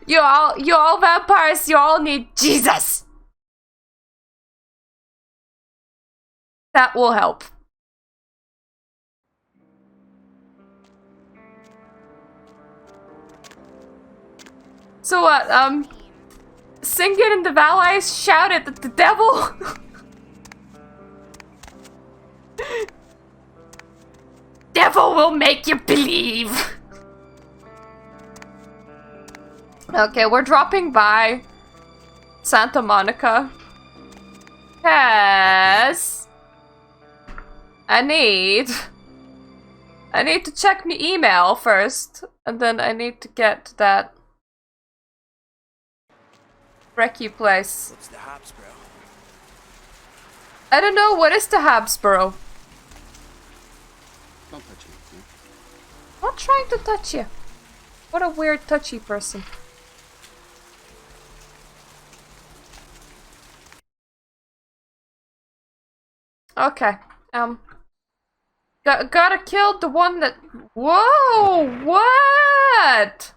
You all vampires, you all need Jesus. That will help. So what, sing it in the valleys, shout it at the devil? Devil will make you believe. Okay, we're dropping by Santa Monica. Yes. I need to check my email first, and then I need to get to that Brekkie place. What's the hops, bro? I don't know, what is the Habsboro? Don't touch me. I'm not trying to touch you. What a weird touchy person. Okay, gotta kill the one that... Whoa, what?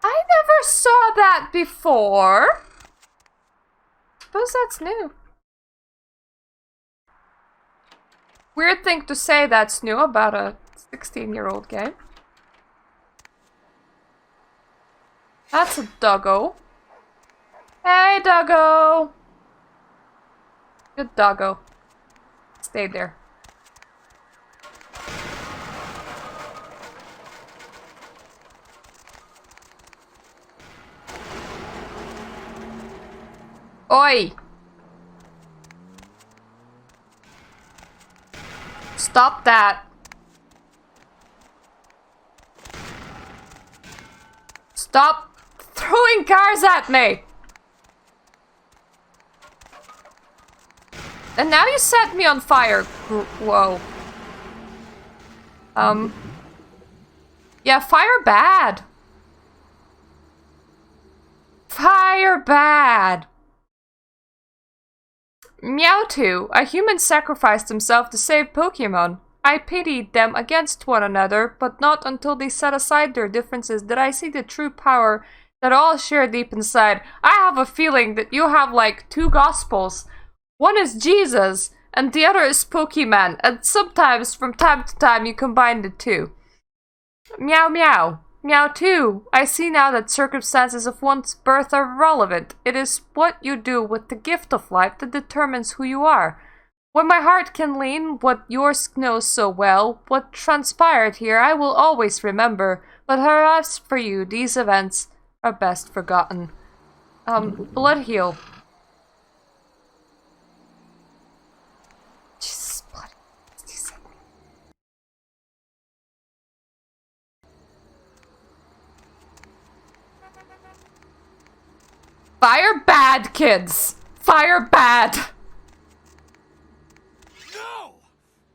I never saw that before. Suppose that's new. Weird thing to say that's new about a 16-year-old game. That's a doggo. Hey, doggo! Good doggo. Stay there. Oi! Stop that. Stop throwing cars at me! And now you set me on fire. Whoa. Yeah, fire bad. Fire bad. Meowth, a human sacrificed himself to save Pokemon. I pitied them against one another, but not until they set aside their differences did I see the true power that all share deep inside. I have a feeling that you have like two gospels. One is Jesus, and the other is Pokemon, and sometimes, from time to time, you combine the two. Meow meow. Meowth, I see now that circumstances of one's birth are relevant. It is what you do with the gift of life that determines who you are. When my heart can lean what yours knows so well, what transpired here I will always remember, but perhaps for you these events are best forgotten. Blood heal. Fire bad, kids! Fire bad! No!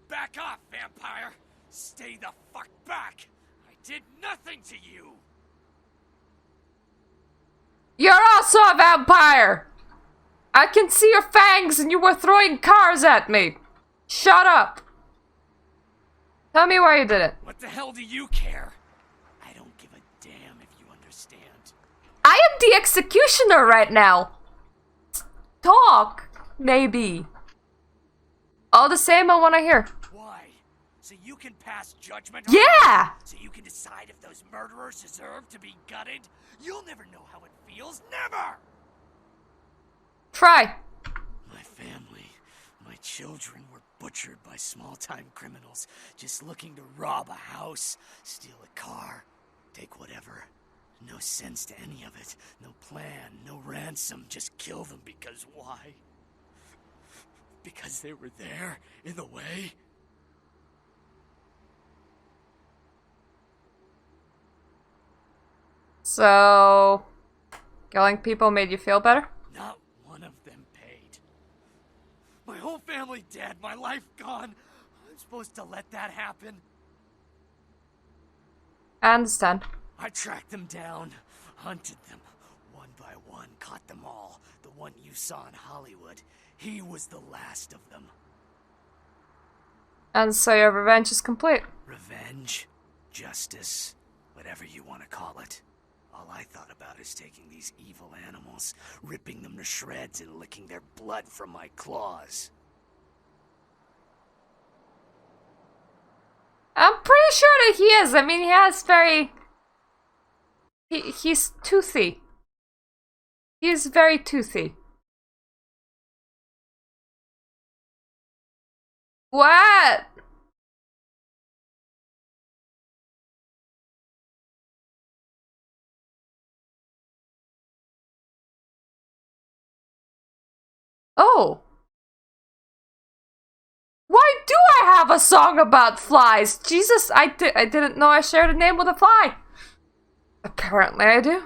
Back off, vampire! Stay the fuck back! I did nothing to you! You're also a vampire! I can see your fangs and you were throwing cars at me! Shut up! Tell me why you did it. What the hell do you care? I don't give a damn if you understand. I am the executioner right now! Talk, maybe. All the same, I want to hear. Why? So you can pass judgment? Yeah! So you can decide if those murderers deserve to be gutted? You'll never know how it feels. Never! Try. My family, my children were butchered by small-time criminals just looking to rob a house, steal a car, take whatever. No sense to any of it. No plan, no ransom. Just kill them because why? Because they were there, in the way? So, killing people made you feel better? Not one of them paid. My whole family dead, my life gone. I'm supposed to let that happen? I understand. I tracked them down, hunted them, one by one, caught them all. The one you saw in Hollywood, he was the last of them. And so your revenge is complete. Revenge, justice, whatever you want to call it. All I thought about is taking these evil animals, ripping them to shreds and licking their blood from my claws. I'm pretty sure that he is. I mean, he has very... He's toothy. He's very toothy. What? Oh. Why do I have a song about flies? Jesus, I didn't know I shared a name with a fly. Apparently I do.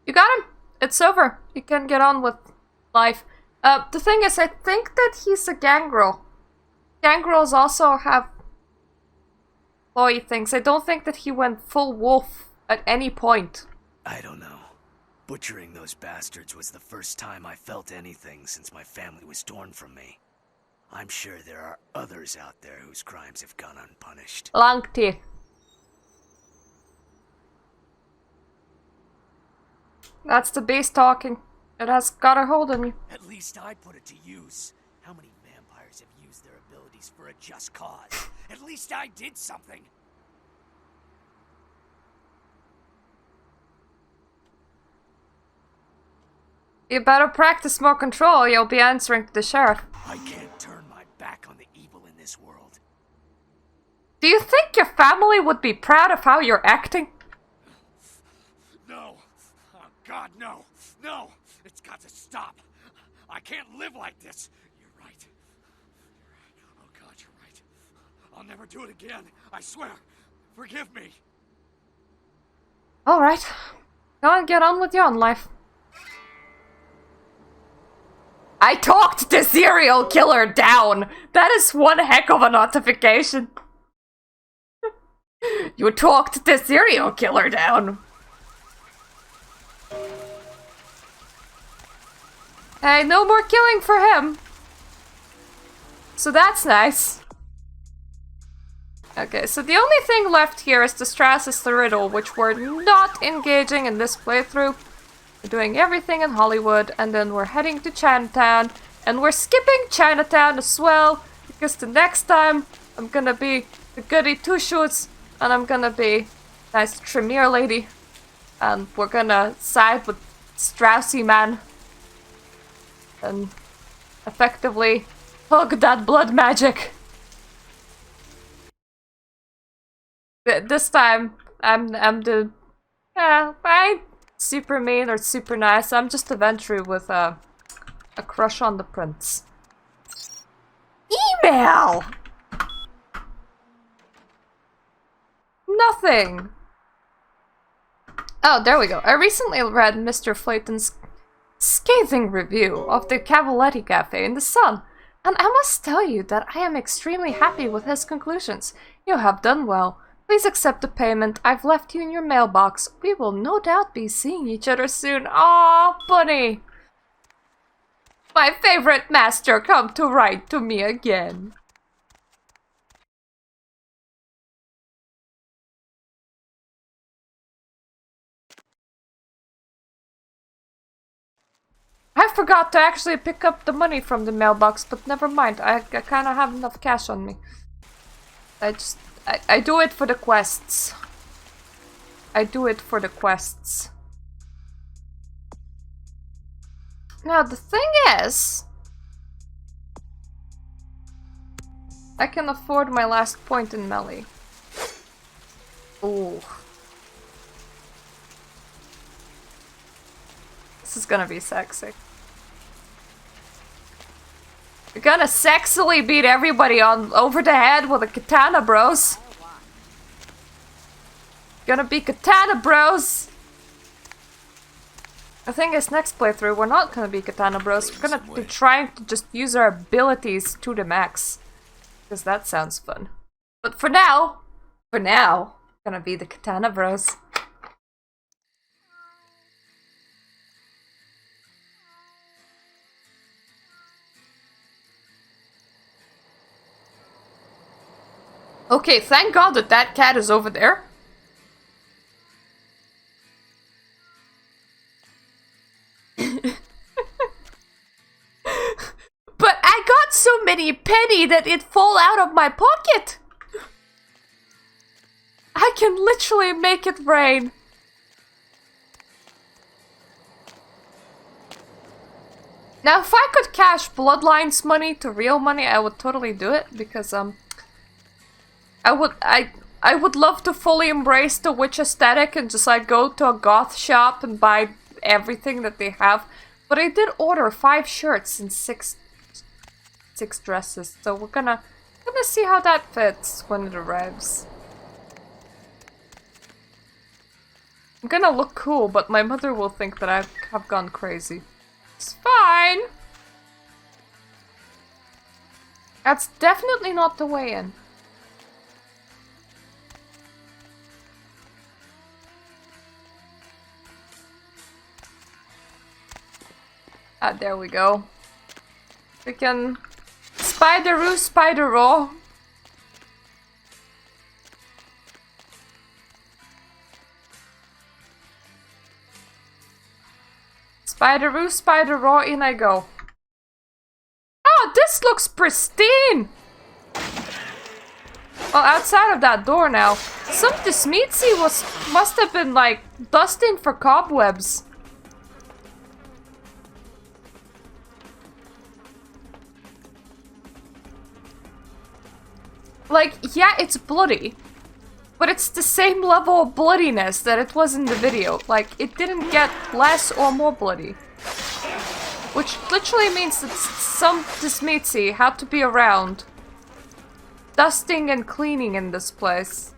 You got him. It's over. You can get on with life. The thing is, I think that he's a gangrel. Gangrels also have employee things. I don't think that he went full wolf at any point. I don't know. Butchering those bastards was the first time I felt anything since my family was torn from me. I'm sure there are others out there whose crimes have gone unpunished. Long teeth. That's the beast talking. It has got a hold on you. At least I put it to use. How many vampires have used their abilities for a just cause? At least I did something. You better practice more control. You'll be answering to the sheriff. I can't turn my back on the evil in this world. Do you think your family would be proud of how you're acting? No. Oh, God, no. No. It's got to stop. I can't live like this. You're right. Oh, God, you're right. I'll never do it again. I swear. Forgive me. Alright. Go and get on with your own life. I talked the serial killer down! That is one heck of a notification. You talked the serial killer down. Hey, no more killing for him. So that's nice. Okay, so the only thing left here is the Strasses the Riddle, which we're not engaging in this playthrough. We're doing everything in Hollywood, and then we're heading to Chinatown, and we're skipping Chinatown as well, because the next time I'm gonna be the goody two-shoes, and I'm gonna be nice Tremere lady, and we're gonna side with Straussy man, and effectively hug that blood magic. This time, I'm the... yeah, I super mean or super nice. I'm just a Ventrue with a crush on the prince. Email! nothing! Oh, there we go. I recently read Mr. Flayton's scathing review of the Cavaletti Cafe in the Sun, and I must tell you that I am extremely happy with his conclusions. You have done well. Please accept the payment. I've left you in your mailbox. We will no doubt be seeing each other soon. Aw, Bunny! My favorite master come to write to me again. I forgot to actually pick up the money from the mailbox, but never mind. I kind of have enough cash on me. I do it for the quests. I do it for the quests. Now, the thing is, I can afford my last point in melee. Ooh. This is gonna be sexy. You're gonna sexily beat everybody on over the head with a katana, bros. Gonna be katana, bros. The thing is, next playthrough, we're not gonna be katana bros. We're gonna be trying to just use our abilities to the max. Because that sounds fun. But for now, gonna be the katana bros. Okay, thank God that that cat is over there. But I got so many penny that it fall out of my pocket. I can literally make it rain. Now, if I could cash Bloodlines money to real money, I would totally do it because I would love to fully embrace the witch aesthetic and just like go to a goth shop and buy everything that they have. But I did order 5 shirts and 6 dresses, so we're gonna see how that fits when it arrives. I'm gonna look cool, but my mother will think that I have gone crazy. It's fine. That's definitely not the way in. Ah, there we go. We can spider-roo, spider-roll. Spider-roo, spider-roll, in I go. Oh, this looks pristine! Well, outside of that door now, some Dismitsi must have been like dusting for cobwebs. Like, yeah, it's bloody, but it's the same level of bloodiness that it was in the video. Like, it didn't get less or more bloody. Which literally means that some Dismitsi had to be around, dusting and cleaning in this place.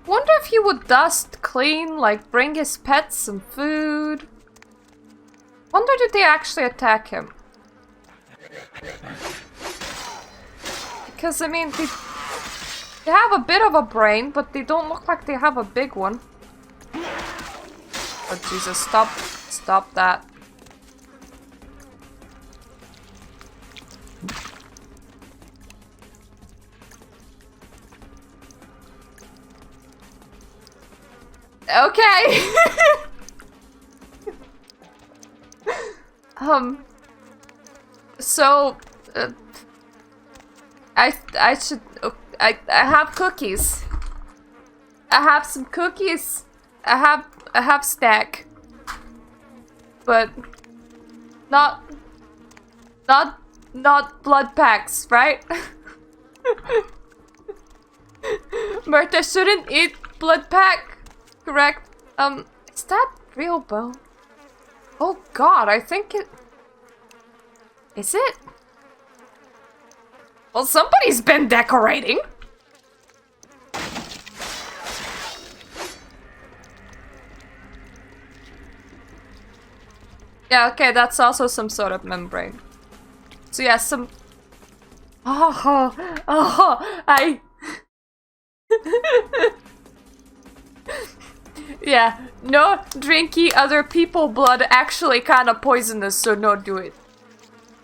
Wonder if he would dust, clean, like bring his pets some food. Wonder did they actually attack him? Because I mean, they have a bit of a brain, but they don't look like they have a big one. Oh Jesus, stop that. Okay. So I have cookies. I have some cookies. I have snack. But not blood packs, right? Murta shouldn't eat blood pack, correct? Is that real bone? Oh god, I think it... Is it? Well, somebody's been decorating. Yeah, okay, that's also some sort of membrane. So yeah, some... I... Yeah, no drinky other people blood actually kind of poisonous, so no do it.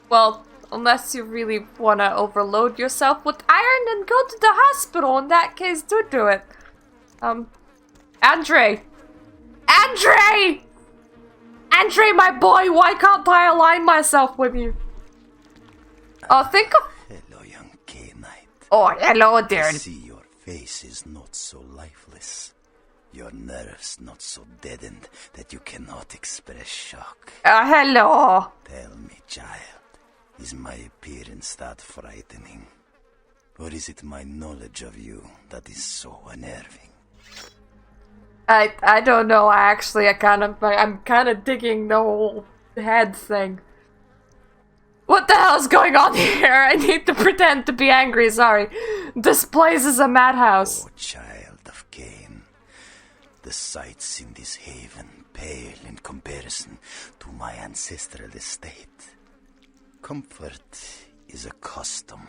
Well, unless you really want to overload yourself with iron and go to the hospital, in that case, do it. Andre! Andre! Andre, my boy, why can't I align myself with you? Oh, think of... Hello, young K-Knight. Oh, hello there. I see your face is not so lifeless. Your nerves not so deadened that you cannot express shock. Hello. Tell me, child, is my appearance that frightening? Or is it my knowledge of you that is so unnerving? I don't know, I'm kind of digging the whole head thing. What the hell's going on here? I need to pretend to be angry, sorry. This place is a madhouse. Oh, child of Cain. The sights in this haven pale in comparison to my ancestral estate. Comfort is a custom,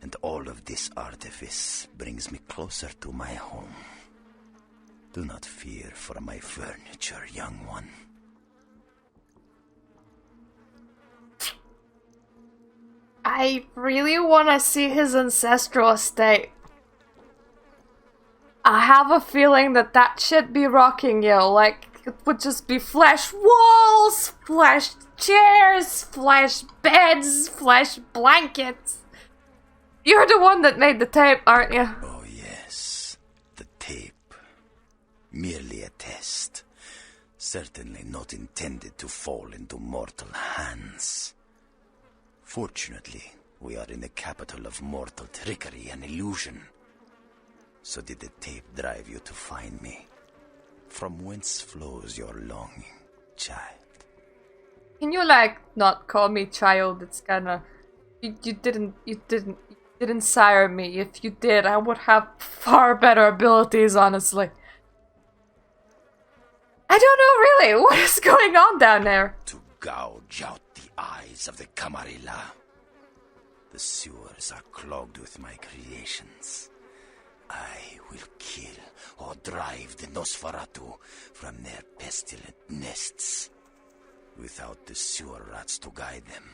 and all of this artifice brings me closer to my home. Do not fear for my furniture, young one. I really want to see his ancestral estate. I have a feeling that should be rocking you. Like, it would just be flesh walls, flesh chairs, flesh beds, flesh blankets. You're the one that made the tape, aren't you? Oh, yes. The tape. Merely a test. Certainly not intended to fall into mortal hands. Fortunately, we are in the capital of mortal trickery and illusion. So did the tape drive you to find me? From whence flows your longing, child? Can you, like, not call me child? It's kinda... You didn't sire me. If you did, I would have far better abilities, honestly. I don't know really what is going on down there. To gouge out the eyes of the Camarilla. The sewers are clogged with my creations. I will kill or drive the Nosferatu from their pestilent nests. Without the sewer rats to guide them,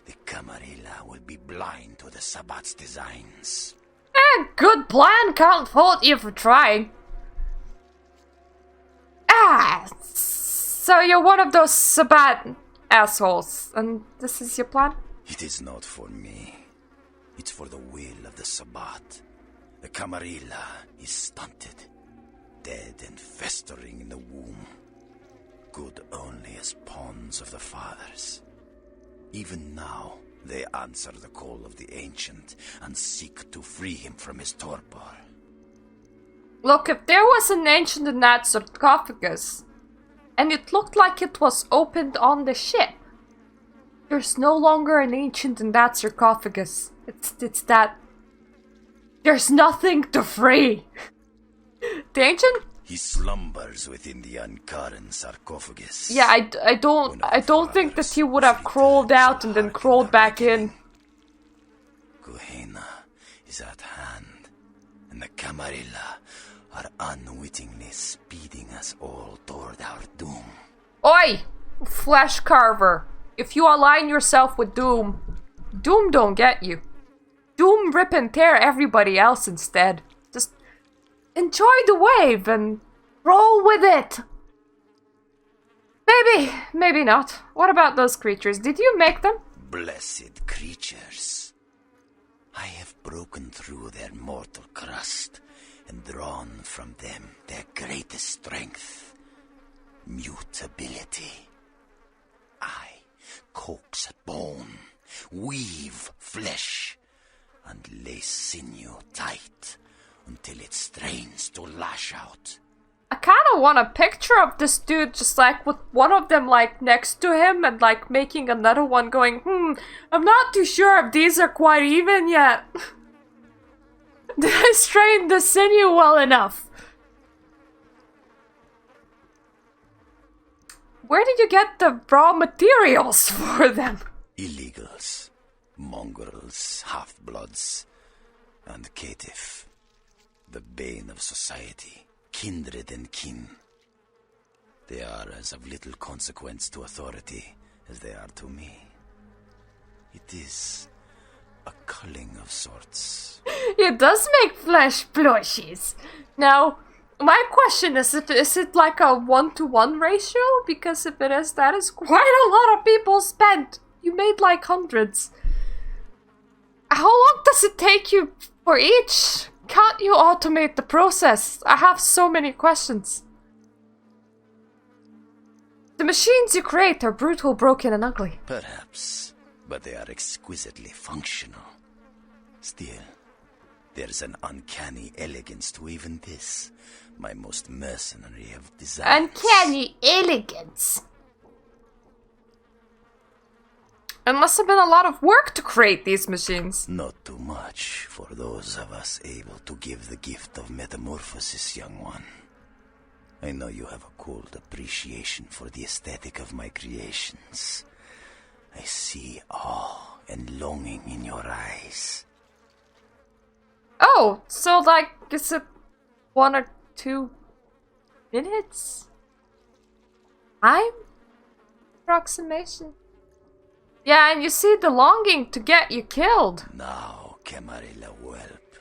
the Camarilla will be blind to the Sabbat's designs. Good plan, can't fault you for trying. So you're one of those Sabbat assholes, and this is your plan? It is not for me. It's for the will of the Sabbat. The Camarilla is stunted, dead and festering in the womb. Good only as pawns of the fathers. Even now, they answer the call of the Ancient and seek to free him from his torpor. Look, if there was an ancient in that sarcophagus, and it looked like it was opened on the ship, there's no longer an ancient in that sarcophagus. It's that... There's nothing to free. The ancient? He slumbers within the uncurrent sarcophagus. Yeah, I don't think that he would have crawled out and then crawled back in. Gehenna is at hand, and the Camarilla are unwittingly speeding us all toward our doom. Oi! Flesh carver. If you align yourself with Doom, Doom don't get you. Doom rip and tear everybody else instead. Just enjoy the wave and roll with it. Maybe not. What about those creatures? Did you make them? Blessed creatures. I have broken through their mortal crust and drawn from them their greatest strength, mutability. I coax bone, weave flesh, and lay sinew tight until it strains to lash out. I kind of want a picture of this dude just like with one of them like next to him and like making another one going, I'm not too sure if these are quite even yet. Did I strain the sinew well enough? Where did you get the raw materials for them? Illegals, mongrels, half-bloods, and caitiff. The bane of society, kindred and kin. They are as of little consequence to authority as they are to me. It is a culling of sorts. It does make flesh plushies. Now, my question is it like a 1-to-1 ratio? Because if it is, that is quite a lot of people spent. You made like hundreds. How long does it take you for each? Can't you automate the process? I have so many questions. The machines you create are brutal, broken, and ugly. Perhaps, but they are exquisitely functional. Still, there's an uncanny elegance to even this, my most mercenary of desires. Uncanny elegance. It must have been a lot of work to create these machines. Not too much for those of us able to give the gift of metamorphosis, young one. I know you have a cold appreciation for the aesthetic of my creations. I see awe and longing in your eyes. Oh, so like, is it 1 or 2 minutes? Time? Approximation? Yeah, and you see the longing to get you killed. Now, Camarilla whelp,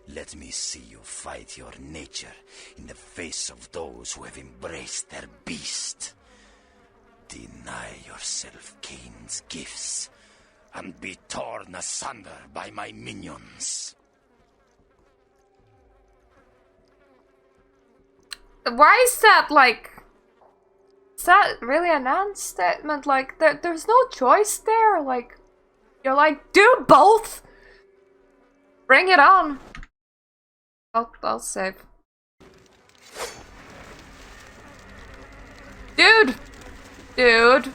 let me see you fight your nature in the face of those who have embraced their beast. Deny yourself Cain's gifts and be torn asunder by my minions. Why is that like... Is that really an end statement? Like, there's no choice there? Like, you're like, do both? Bring it on. I'll save. Dude! Dude!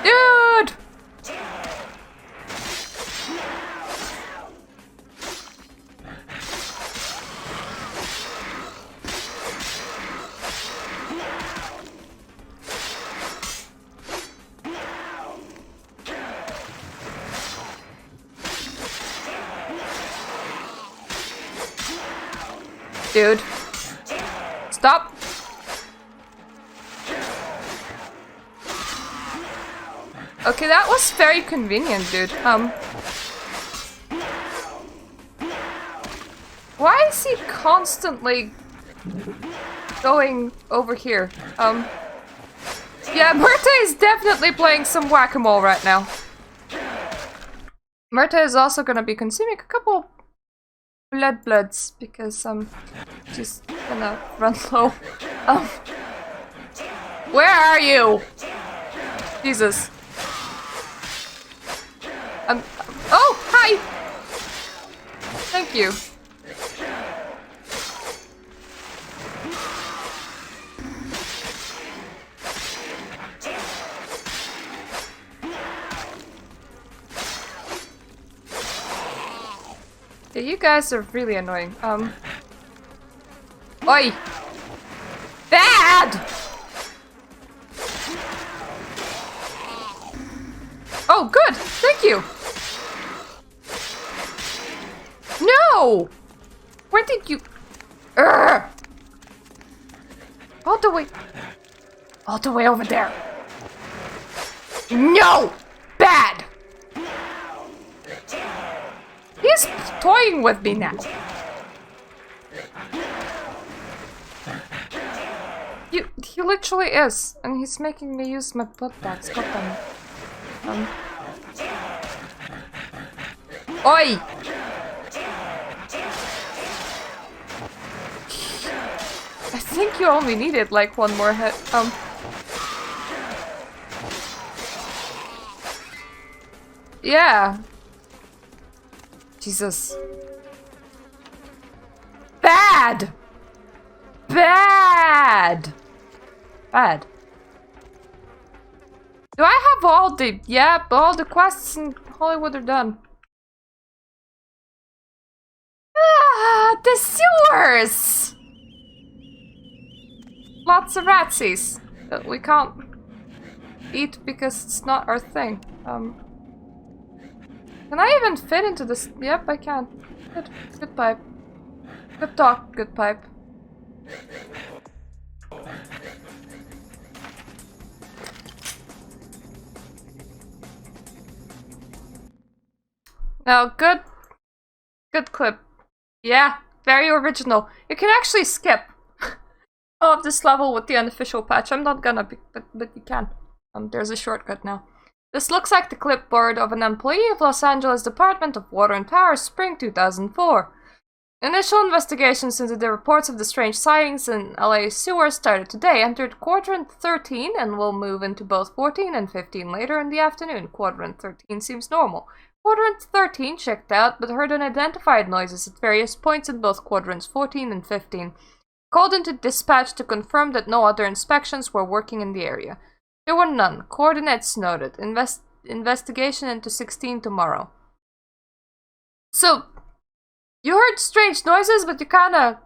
Dude! Dude. Stop. Okay, that was very convenient, dude. Why is he constantly going over here? Yeah, Murta is definitely playing some whack-a-mole right now. Murta is also gonna be consuming a couple bloods because she's gonna run low. Where are you? Jesus. Oh, hi! Thank you. Yeah, you guys are really annoying. Oi! Bad! Oh, good! Thank you! No! Where did you... Urgh! All the way over there. No! Bad! He's toying with me now. He literally is, and he's making me use my blood bags. God damn it. Oi! I think you only needed like one more hit. Yeah. Jesus. Bad! bad! Bad. Do I have all the... Yep, all the quests in Hollywood are done. Ah, the sewers! Lots of ratsies that we can't eat because it's not our thing. Can I even fit into this? Yep, I can. Good pipe. Good talk, good pipe. No, good clip. Yeah, very original. You can actually skip all of this level with the unofficial patch. I'm not gonna, but you can. There's a shortcut now. This looks like the clipboard of an employee of Los Angeles Department of Water and Power, spring 2004. Initial investigations into the reports of the strange sightings in LA sewers started today, entered Quadrant 13, and will move into both 14 and 15 later in the afternoon. Quadrant 13 seems normal. Quadrant 13 checked out, but heard unidentified noises at various points in both Quadrants 14 and 15. Called into dispatch to confirm that no other inspections were working in the area. There were none. Coordinates noted. Investigation into 16 tomorrow. So, you heard strange noises, but you kinda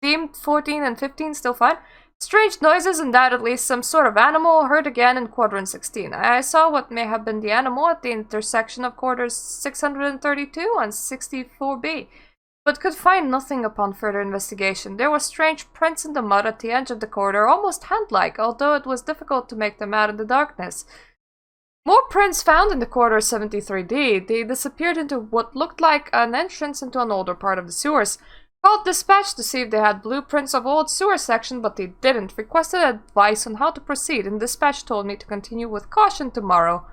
deemed 14 and 15 still fine. Strange noises and that at least some sort of animal heard again in Quadrant 16. I saw what may have been the animal at the intersection of quarters 632 and 64B, but could find nothing upon further investigation. There were strange prints in the mud at the edge of the corridor, almost hand-like, although it was difficult to make them out in the darkness. More prints found in the corridor 73D. They disappeared into what looked like an entrance into an older part of the sewers. Called dispatch to see if they had blueprints of old sewer section, but they didn't. Requested advice on how to proceed, and dispatch told me to continue with caution tomorrow.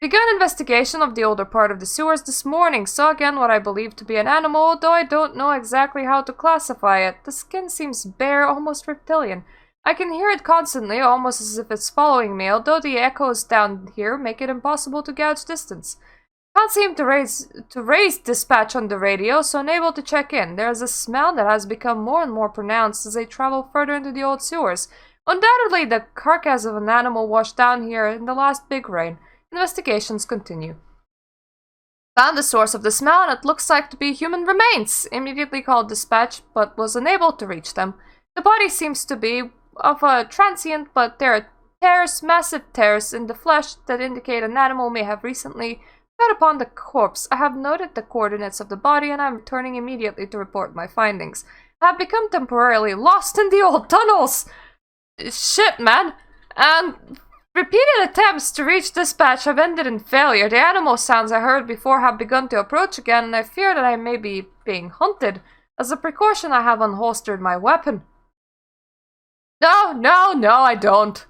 Begun investigation of the older part of the sewers this morning. Saw again what I believe to be an animal, although I don't know exactly how to classify it. The skin seems bare, almost reptilian. I can hear it constantly, almost as if it's following me, although the echoes down here make it impossible to gauge distance. Can't seem to raise dispatch on the radio, so unable to check in. There is a smell that has become more and more pronounced as they travel further into the old sewers. Undoubtedly the carcass of an animal washed down here in the last big rain. Investigations continue. Found the source of the smell, and it looks like to be human remains. Immediately called dispatch, but was unable to reach them. The body seems to be of a transient, but there are tears, massive tears in the flesh that indicate an animal may have recently fed upon the corpse. I have noted the coordinates of the body, and I am returning immediately to report my findings. I have become temporarily lost in the old tunnels! Shit, man! And repeated attempts to reach dispatch have ended in failure. The animal sounds I heard before have begun to approach again, and I fear that I may be being hunted. As a precaution, I have unholstered my weapon. No, I don't.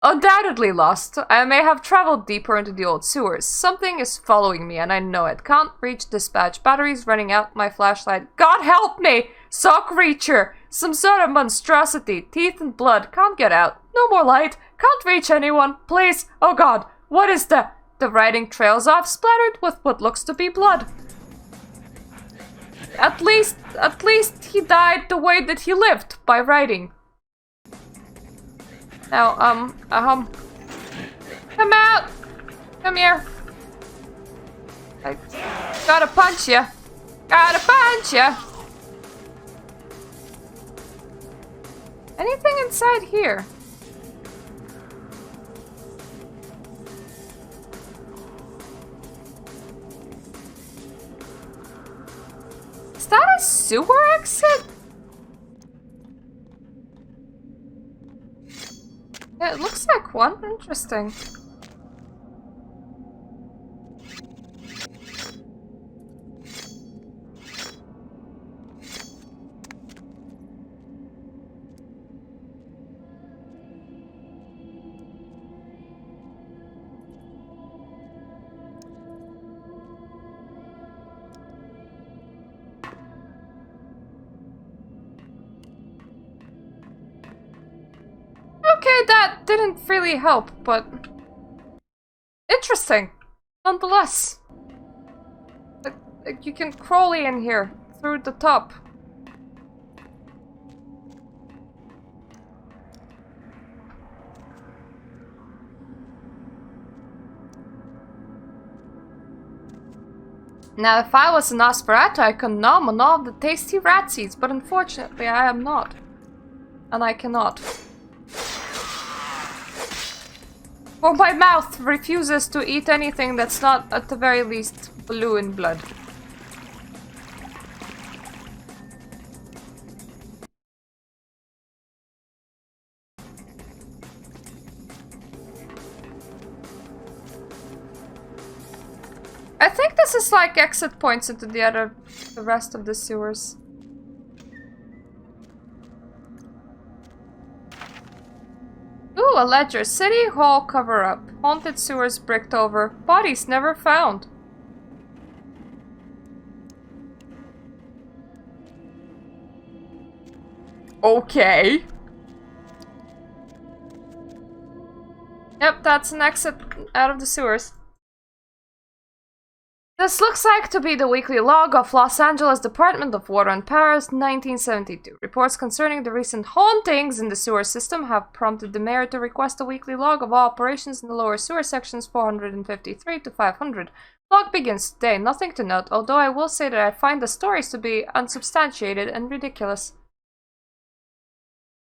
Undoubtedly lost. I may have traveled deeper into the old sewers. Something is following me, and I know it. Can't reach dispatch. Battery's running out. My flashlight. God help me! Saw creature! Some sort of monstrosity. Teeth and blood. Can't get out. No more light. Can't reach anyone. Please. Oh God. What is the writing trails off, splattered with what looks to be blood. At least he died the way that he lived, by writing. Now, come out! Come here! I gotta punch ya! Gotta punch ya! Anything inside here? Is that a sewer exit? Yeah, it looks like one. Interesting. Okay, that didn't really help, but interesting, nonetheless. Like you can crawl in here through the top. Now, if I was a Nosferatu, I could nom on all the tasty rat seeds, but unfortunately I am not. And I cannot. For my mouth refuses to eat anything that's not, at the very least, blue in blood. I think this is like exit points into the rest of the sewers. Ooh, a ledger. City Hall cover-up. Haunted sewers bricked over. Bodies never found. Okay. Yep, that's an exit out of the sewers. This looks like to be the weekly log of Los Angeles Department of Water and Power's 1972. Reports concerning the recent hauntings in the sewer system have prompted the mayor to request a weekly log of all operations in the lower sewer sections 453 to 500. Log begins today. Nothing to note, although I will say that I find the stories to be unsubstantiated and ridiculous.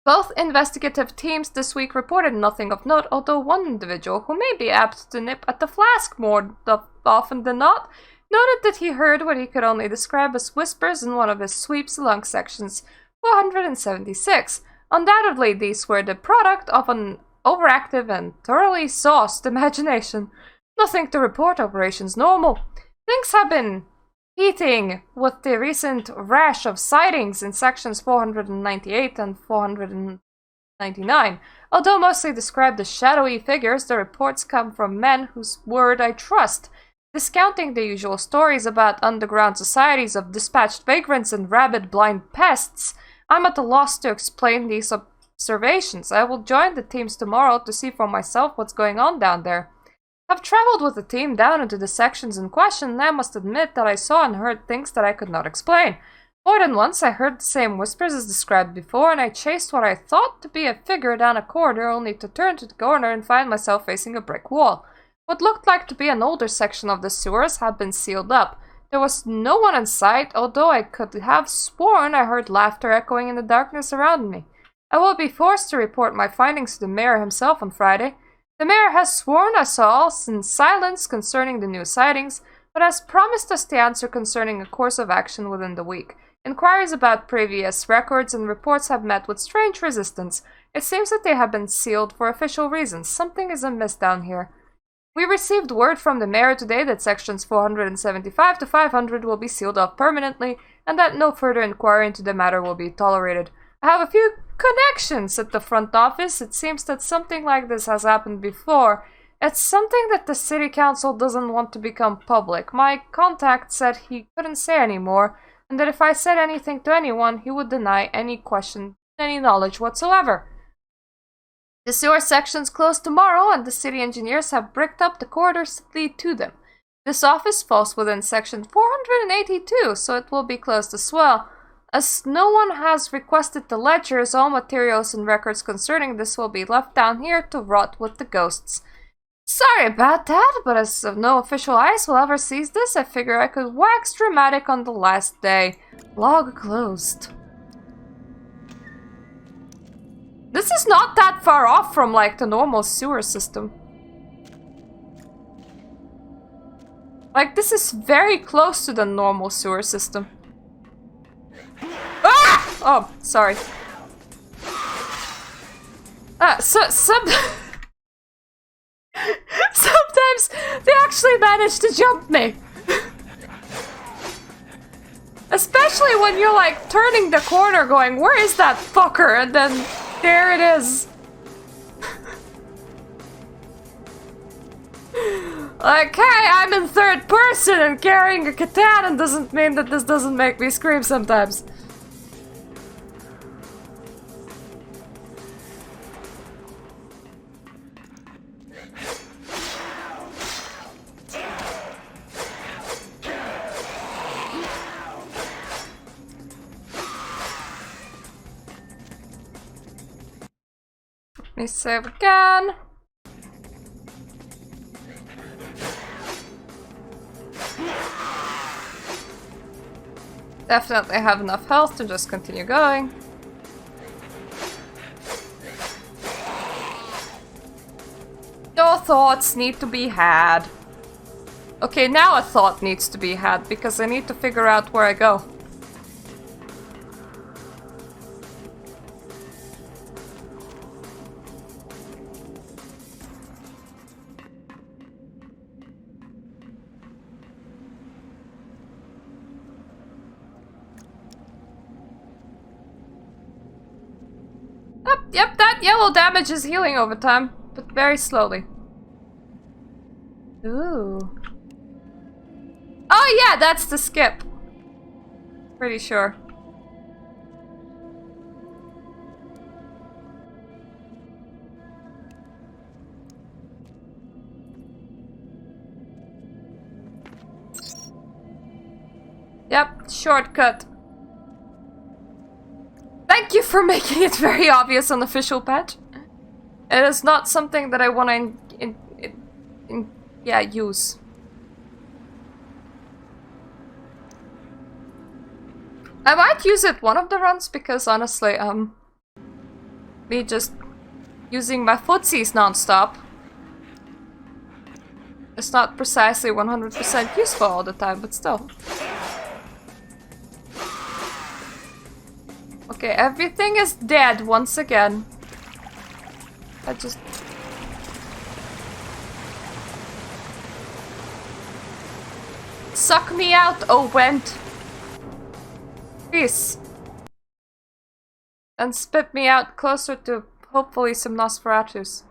Both investigative teams this week reported nothing of note, although one individual, who may be apt to nip at the flask more often than not, noted that he heard what he could only describe as whispers in one of his sweeps along sections 476. Undoubtedly, these were the product of an overactive and thoroughly sauced imagination. Nothing to report, operations normal. Things have been heating with the recent rash of sightings in sections 498 and 499. Although mostly described as shadowy figures, the reports come from men whose word I trust. Discounting the usual stories about underground societies of dispatched vagrants and rabid blind pests, I'm at a loss to explain these observations. I will join the teams tomorrow to see for myself what's going on down there. I've traveled with the team down into the sections in question, and I must admit that I saw and heard things that I could not explain. More than once I heard the same whispers as described before, and I chased what I thought to be a figure down a corridor, only to turn to the corner and find myself facing a brick wall. What looked like to be an older section of the sewers had been sealed up. There was no one in sight, although I could have sworn I heard laughter echoing in the darkness around me. I will be forced to report my findings to the mayor himself on Friday. The mayor has sworn us all in silence concerning the new sightings, but has promised us the answer concerning a course of action within the week. Inquiries about previous records and reports have met with strange resistance. It seems that they have been sealed for official reasons. Something is amiss down here. We received word from the mayor today that sections 475 to 500 will be sealed off permanently, and that no further inquiry into the matter will be tolerated. I have a few connections at the front office. It seems that something like this has happened before. It's something that the city council doesn't want to become public. My contact said he couldn't say any more, and that if I said anything to anyone, he would deny any knowledge whatsoever. The sewer sections close tomorrow, and the city engineers have bricked up the corridors that lead to them. This office falls within section 482, so it will be closed as well. As no one has requested the ledgers, all materials and records concerning this will be left down here to rot with the ghosts. Sorry about that, but as no official eyes will ever see this, I figure I could wax dramatic on the last day. Log closed. This is not that far off from, like, the normal sewer system. Like, this is very close to the normal sewer system. Ah! Oh, sorry. Sometimes they actually manage to jump me. Especially when you're like turning the corner going, where is that fucker? And then there it is. Like, hey, I'm in third person and carrying a katana doesn't mean that this doesn't make me scream sometimes. Let me save again. Definitely have enough health to just continue going. No thoughts need to be had. Okay, now a thought needs to be had because I need to figure out where I go. Yep, that yellow damage is healing over time, but very slowly. Ooh. Oh yeah, that's the skip. Pretty sure. Yep, shortcut. Thank you for making it very obvious on the official patch. It is not something that I want to use. I might use it one of the runs because honestly, me just using my footsies non-stop is not precisely 100% useful all the time, but still. Okay, everything is dead once again. I just... Suck me out, oh Went! Please. And spit me out closer to, hopefully, some Nosferatus.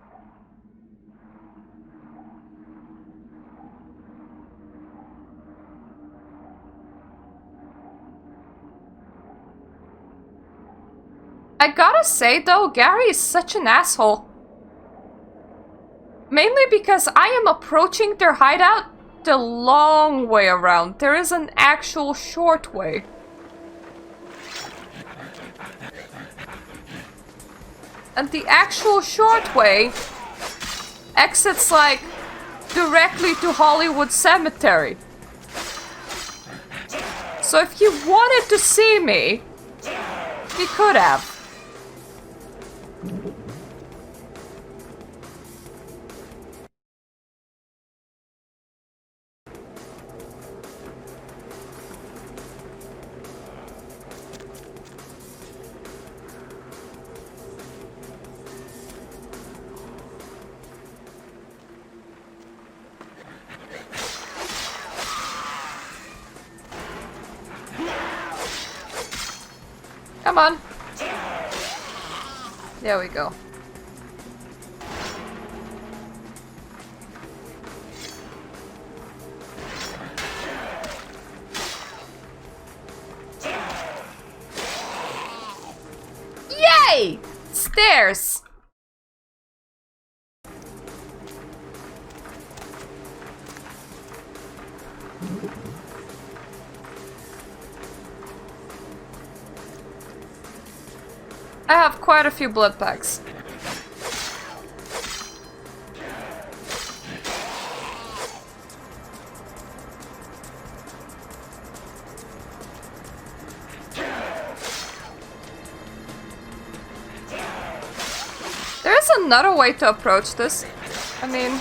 I gotta say though, Gary is such an asshole. Mainly because I am approaching their hideout the long way around. There is an actual short way. And the actual short way exits like directly to Hollywood Cemetery. So if you wanted to see me, you could have. Come on. There we go. Yay! Stairs! I have quite a few blood packs. There's another way to approach this. I mean,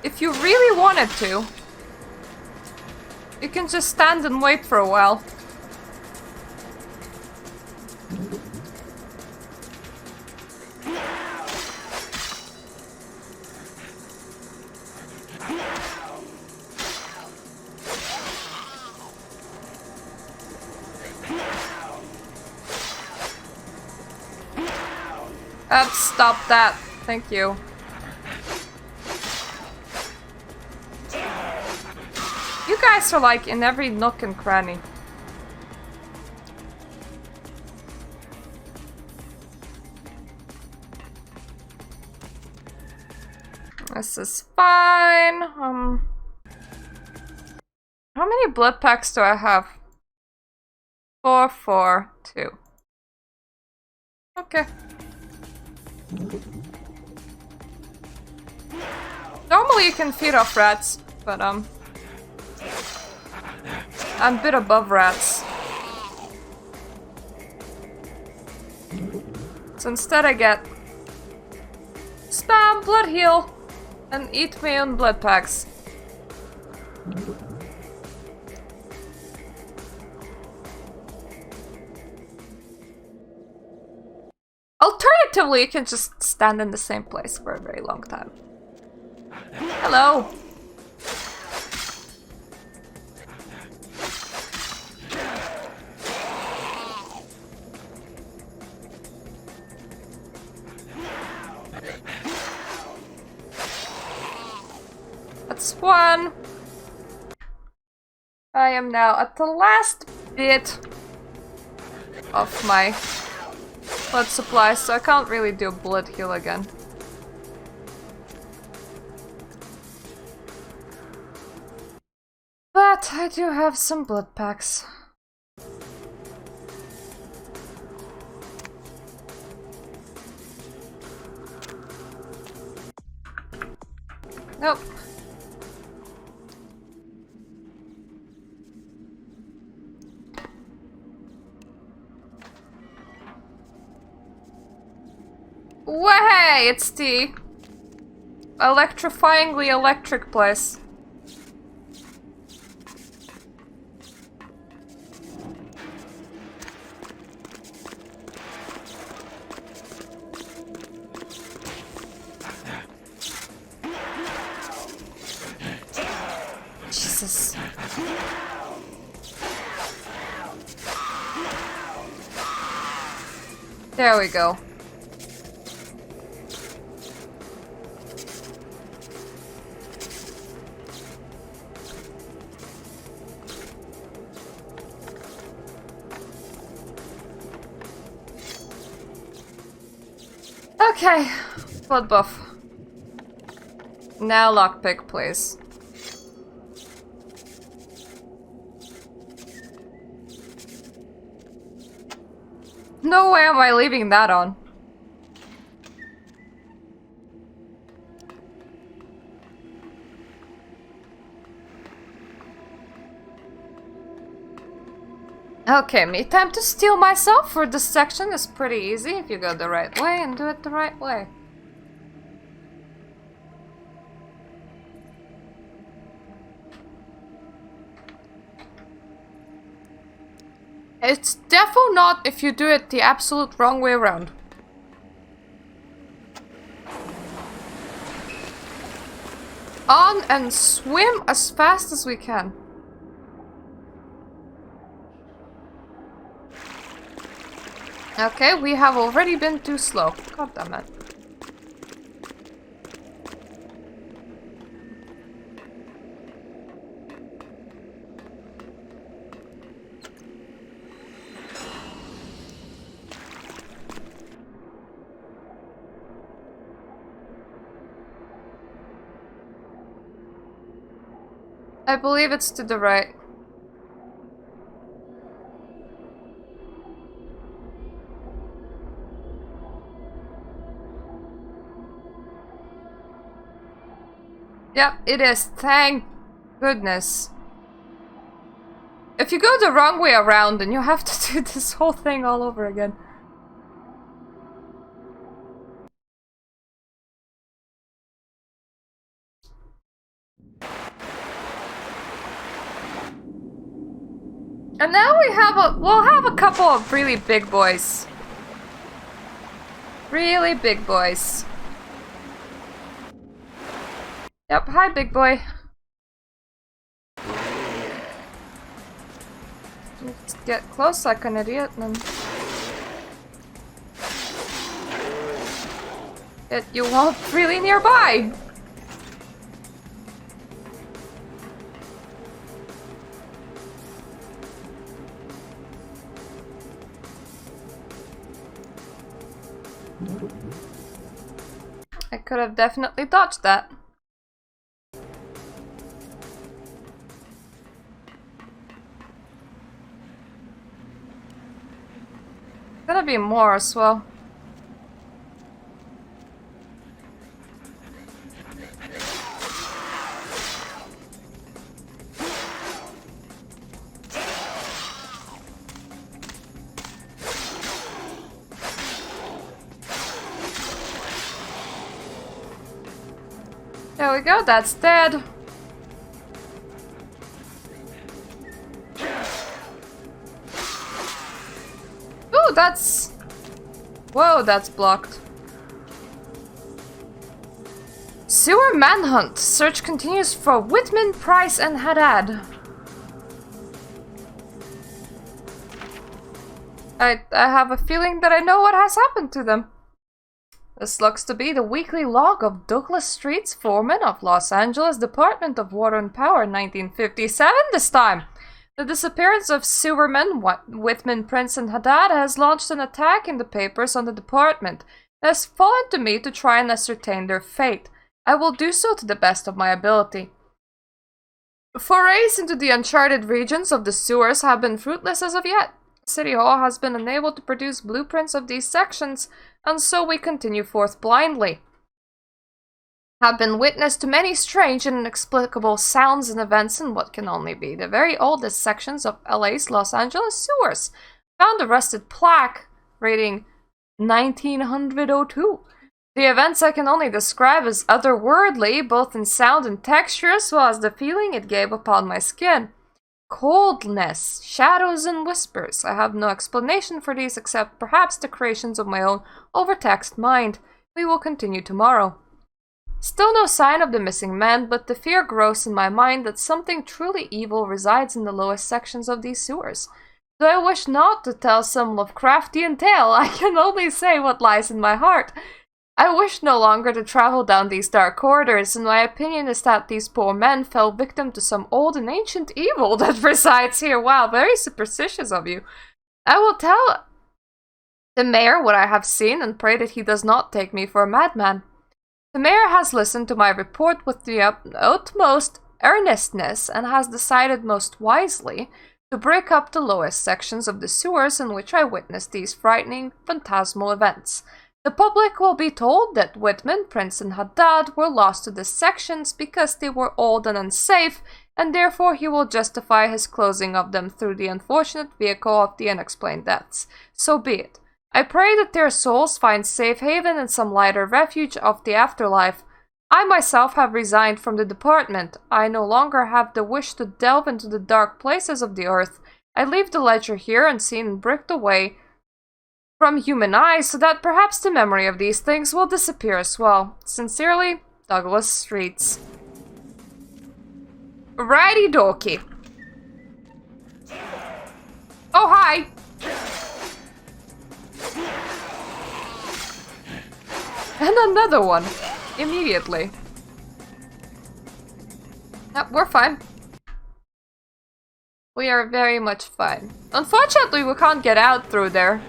if you really wanted to, you can just stand and wait for a while. Stop that. Thank you. You guys are like in every nook and cranny. This is fine. How many blood packs do I have? 4, 4, 2. Okay. Normally you can feed off rats, but I'm a bit above rats. So instead I get spam, blood heal, and eat my own blood packs. Alternatively, you can just stand in the same place for a very long time. Hello! That's one. I am now at the last bit of my blood supply, so I can't really do blood heal again. But I do have some blood packs. Nope. Way, it's the electrifyingly electric place. Jesus. There we go. Okay, blood buff. Now lockpick, please. No way am I leaving that on. Okay, me time to steal myself for this section is pretty easy if you go the right way and do it the right way. It's definitely not if you do it the absolute wrong way around. On and swim as fast as we can. Okay, we have already been too slow. God damn it. I believe it's to the right. Yep, it is. Thank goodness. If you go the wrong way around, then you have to do this whole thing all over again. And now we'll have a couple of really big boys. Really big boys. Yep, hi big boy. Let's get close like an idiot and then... Get you all really nearby. I could have definitely dodged that. Gonna be more as well. There we go, that's dead. Ooh, that's... Whoa, that's blocked. Sewer manhunt. Search continues for Whitman, Price, and Haddad. I have a feeling that I know what has happened to them. This looks to be the weekly log of Douglas Street's foreman of Los Angeles Department of Water and Power, 1957 this time. The disappearance of sewermen Whitman, Prince, and Haddad has launched an attack in the papers on the department. It has fallen to me to try and ascertain their fate. I will do so to the best of my ability. Forays into the uncharted regions of the sewers have been fruitless as of yet. City Hall has been unable to produce blueprints of these sections, and so we continue forth blindly. Have been witness to many strange and inexplicable sounds and events in what can only be the very oldest sections of LA's Los Angeles sewers. Found a rusted plaque reading 1902. The events I can only describe as otherworldly, both in sound and texture, as well as the feeling it gave upon my skin. Coldness, shadows, and whispers. I have no explanation for these except perhaps the creations of my own overtaxed mind. We will continue tomorrow. Still no sign of the missing man, but the fear grows in my mind that something truly evil resides in the lowest sections of these sewers. Though I wish not to tell some Lovecraftian tale, I can only say what lies in my heart. I wish no longer to travel down these dark corridors, and my opinion is that these poor men fell victim to some old and ancient evil that resides here. Wow, very superstitious of you. I will tell the mayor what I have seen and pray that he does not take me for a madman. The mayor has listened to my report with the utmost earnestness and has decided most wisely to break up the lowest sections of the sewers in which I witnessed these frightening, phantasmal events. The public will be told that Whitman, Prince, and Haddad were lost to the sections because they were old and unsafe, and therefore he will justify his closing of them through the unfortunate vehicle of the unexplained deaths. So be it. I pray that their souls find safe haven and some lighter refuge of the afterlife. I myself have resigned from the department. I no longer have the wish to delve into the dark places of the earth. I leave the ledger here unseen and bricked away from human eyes so that perhaps the memory of these things will disappear as well. Sincerely, Douglas Streets. Righty dokie. Oh, hi! And another one. Immediately. Yep, we're fine. We are very much fine. Unfortunately, we can't get out through there.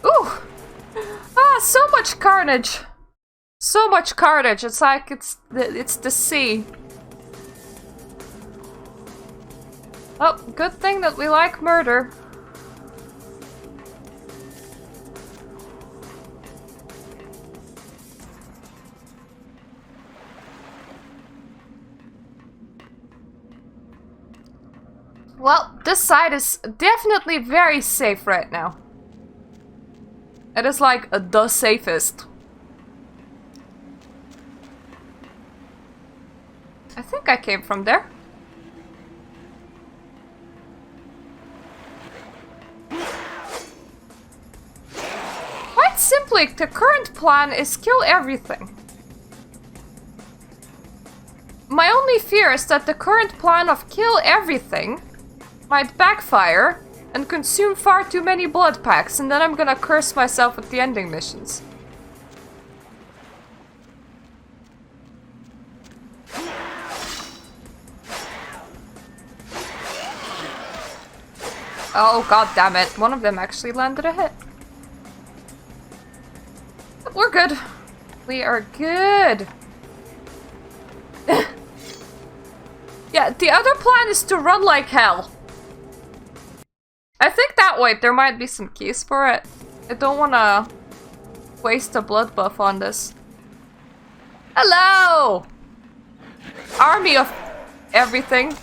Ooh! Ah, so much carnage! So much carnage, it's like it's the sea. Oh, good thing that we like murder. Well, this side is definitely very safe right now. It is like the safest. I think I came from there. Quite simply, the current plan is kill everything. My only fear is that the current plan of kill everything might backfire and consume far too many blood packs, and then I'm gonna curse myself at the ending missions. Oh, god damn it. One of them actually landed a hit. But we're good. We are good. Yeah, the other plan is to run like hell. I think that way there might be some keys for it. I don't want to waste a blood buff on this. Hello! Army of everything.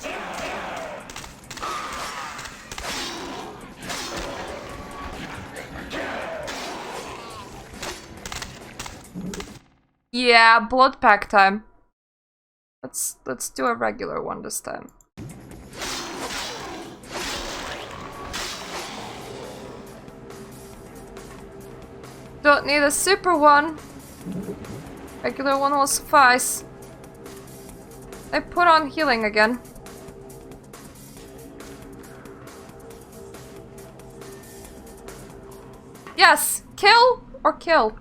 Yeah, blood pack time. Let's do a regular one this time. Don't need a super one. Regular one will suffice. I put on healing again. Yes! Kill or kill?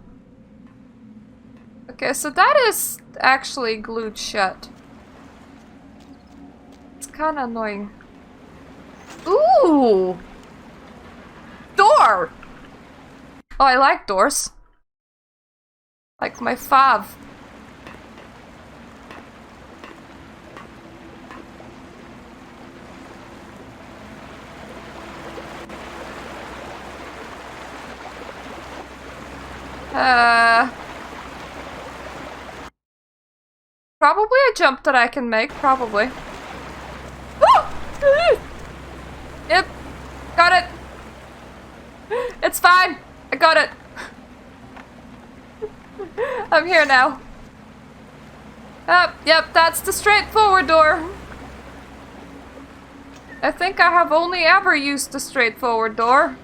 Okay, so that is actually glued shut. It's kinda annoying. Ooh! Door! Oh, I like doors. Like my fav. Probably a jump that I can make, probably. Yep, got it. It's fine, I got it. I'm here now. Yep, that's the straightforward door. I think I have only ever used the straightforward door.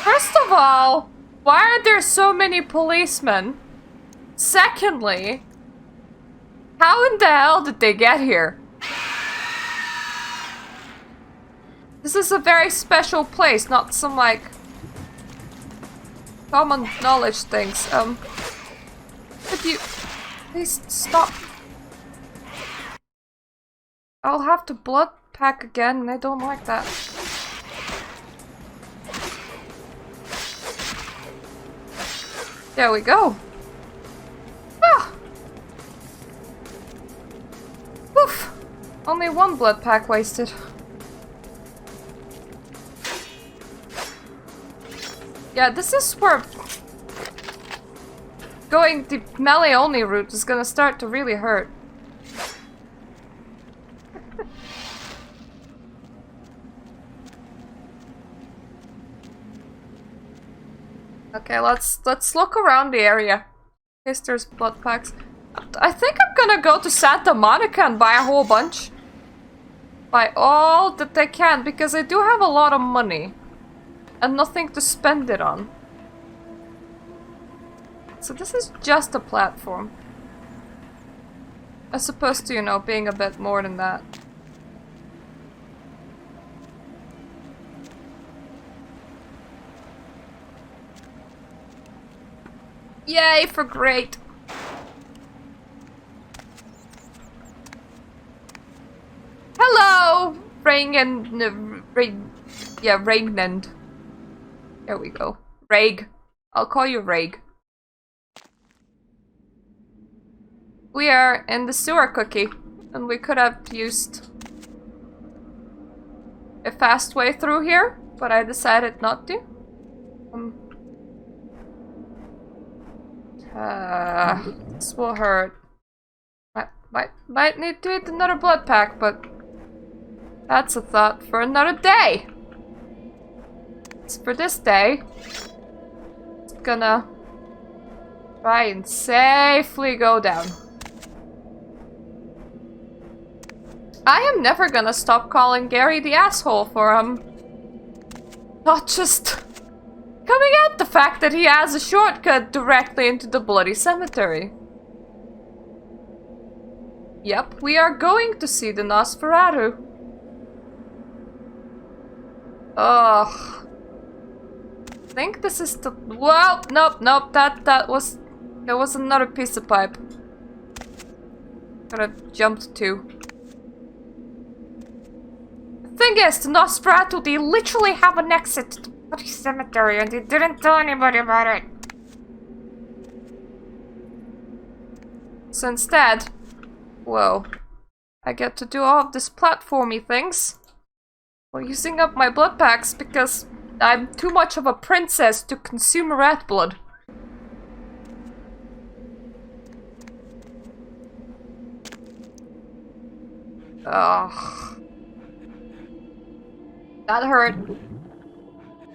First of all, why are there so many policemen? Secondly, how in the hell did they get here? This is a very special place, not some like common knowledge things. Could you please stop? I'll have to blood pack again, and I don't like that. There we go. Ah. Oof. Only one blood pack wasted. Yeah, this is where going the melee only route is gonna start to really hurt. Okay, let's look around the area. In case there's blood packs. I think I'm gonna go to Santa Monica and buy a whole bunch. Buy all that I can, because I do have a lot of money. And nothing to spend it on. So this is just a platform. As opposed to, you know, being a bit more than that. Yay for great! Hello! Ragnand. There we go. Rag. I'll call you Rag. We are in the sewer cookie, and we could have used a fast way through here, but I decided not to. This will hurt. Might need to eat another blood pack, but that's a thought for another day. As for this day, it's gonna try and safely go down. I am never gonna stop calling Gary the asshole for not just coming out the fact that he has a shortcut directly into the bloody cemetery. Yep, we are going to see the Nosferatu. Ugh. I think this is the... Well, nope, that was... There was another piece of pipe. Could have jumped to. The thing is, the Nosferatu, they literally have an exit to the bloody cemetery and they didn't tell anybody about it. So instead... Whoa. I get to do all of this platformy things while using up my blood packs because I'm too much of a princess to consume rat blood. Ugh. That hurt.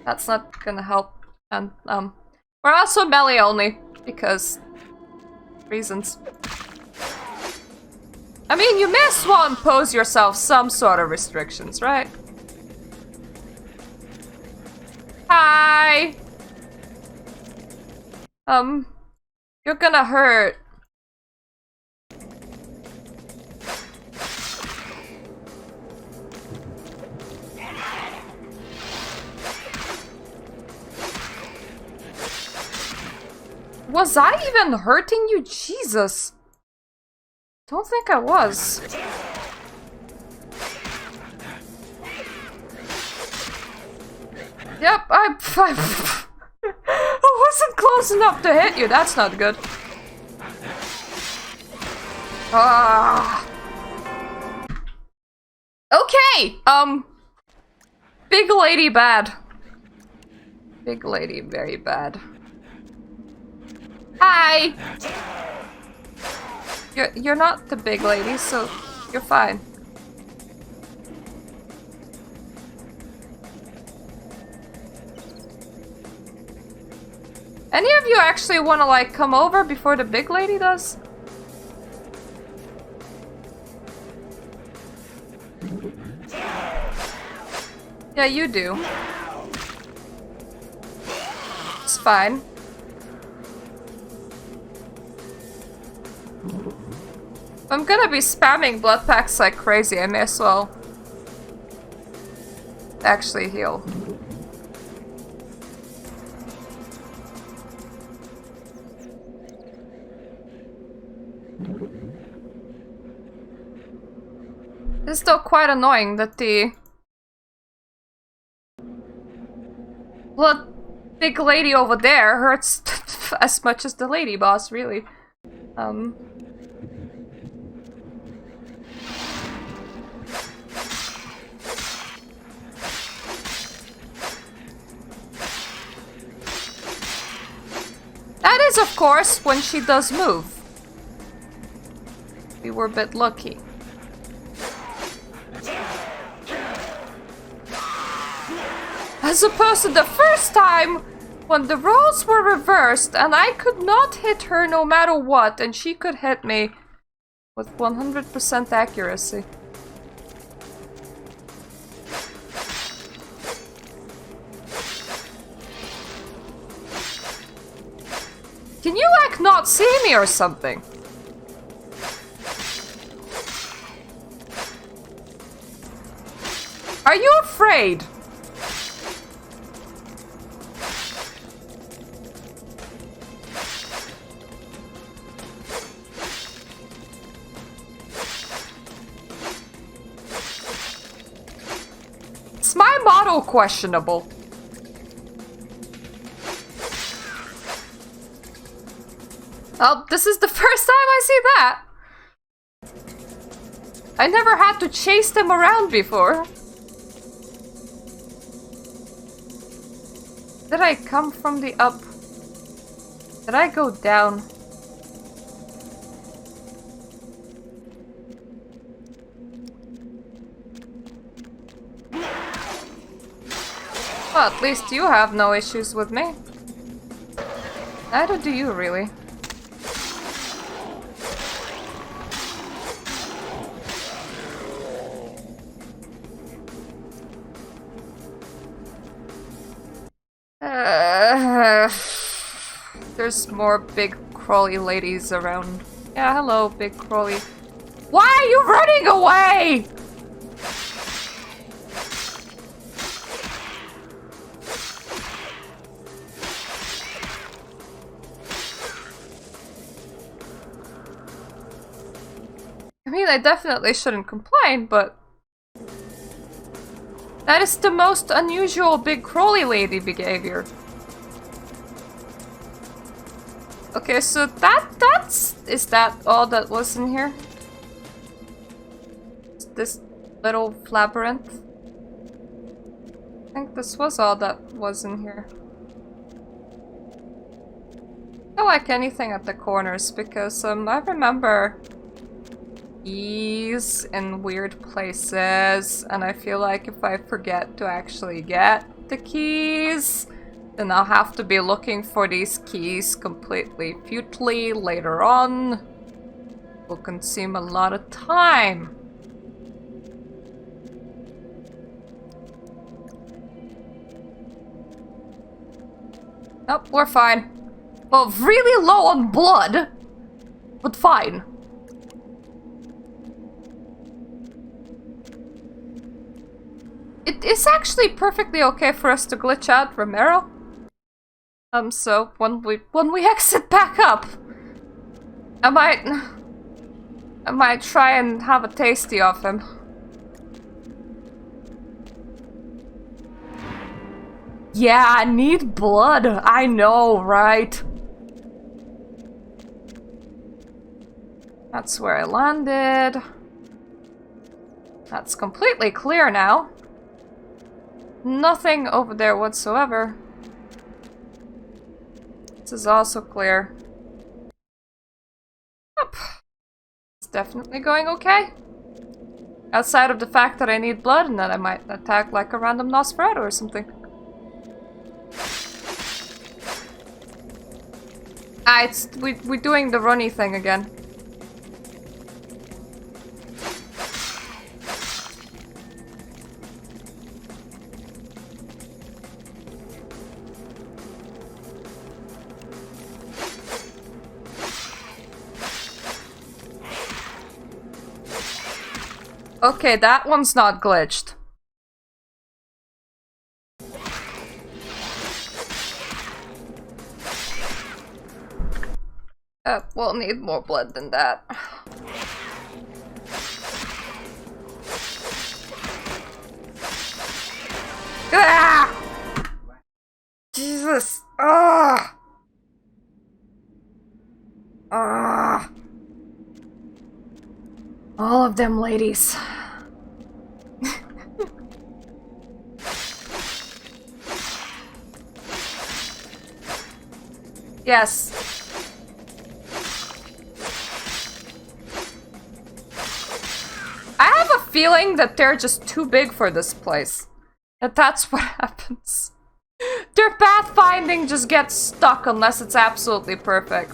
That's not gonna help. And, we're also melee only, because... reasons. I mean, you may as well impose yourself some sort of restrictions, right? Hi! You're gonna hurt. Was I even hurting you? Jesus. Don't think I was. Yep, I wasn't close enough to hit you. That's not good. Ah. Okay. Big lady bad. Big lady very bad. Hi. You're not the big lady, so you're fine. Any of you actually want to, like, come over before the big lady does? Yeah, you do. It's fine. I'm gonna be spamming blood packs like crazy. I may as well actually heal. It's still quite annoying that the big lady over there hurts as much as the lady boss, really. That is, of course, when she does move. We were a bit lucky. As opposed to the first time, when the roles were reversed and I could not hit her no matter what, and she could hit me with 100% accuracy. Can you, like, not see me or something? Are you afraid? It's my motto questionable. Well, this is the first time I see that. I never had to chase them around before. Did I come from the up? Did I go down? Well, at least you have no issues with me. Neither do you, really. There's more big crawly ladies around. Yeah, hello, big crawly. Why are you running away? I mean, I definitely shouldn't complain, but that is the most unusual big crawly lady behavior. Okay, so is that all that was in here? This little labyrinth? I think this was all that was in here. I don't like anything at the corners because I remember keys in weird places, and I feel like if I forget to actually get the keys, then I'll have to be looking for these keys completely futilely later on. Will consume a lot of time. Nope, we're fine. Well, really low on blood, but fine. It is actually perfectly okay for us to glitch out Romero. So when we exit back up, I might try and have a tasty of him. Yeah, I need blood. I know, right? That's where I landed. That's completely clear now. Nothing over there whatsoever. This is also clear. Yep. It's definitely going okay. Outside of the fact that I need blood and that I might attack like a random Nosferatu or something. Ah, we're doing the runny thing again. Okay, that one's not glitched. We'll need more blood than that. Ah! Jesus! Ah! Ah! All of them ladies. Yes. I have a feeling that they're just too big for this place. That's what happens. Their pathfinding just gets stuck unless it's absolutely perfect.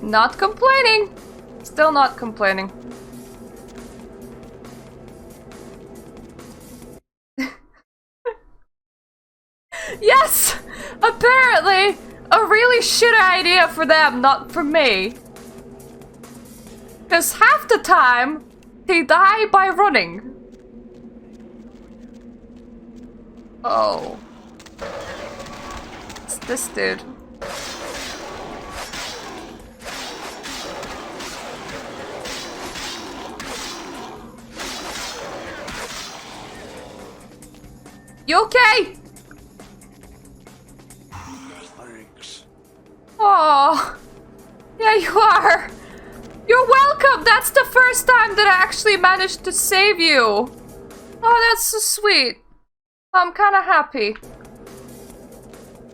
Not complaining. Still not complaining. Yes! Apparently, a really shitty idea for them, not for me. Because half the time, they die by running. Oh. It's this dude. You okay? Thanks. Oh, yeah, you are. You're welcome. That's the first time that I actually managed to save you. Oh, that's so sweet. I'm kind of happy.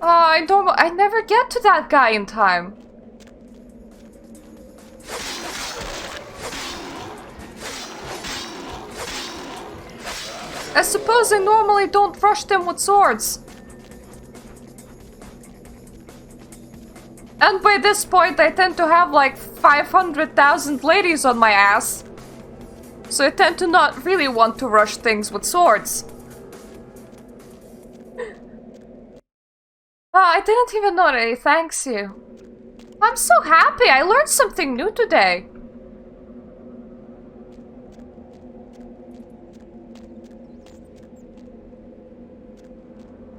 Oh, I never get to that guy in time. I suppose I normally don't rush them with swords. And by this point, I tend to have like 500,000 ladies on my ass. So I tend to not really want to rush things with swords. Oh, I didn't even know that he thanks you. I'm so happy. I learned something new today.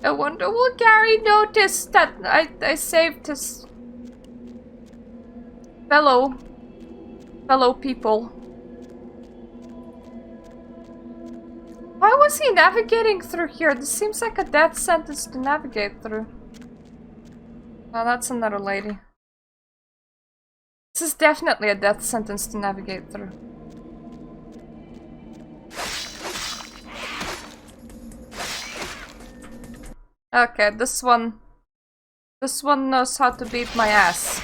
I wonder, will Gary notice that I saved his fellow people? Why was he navigating through here? This seems like a death sentence to navigate through. Oh, that's another lady. This is definitely a death sentence to navigate through. Okay, this one knows how to beat my ass.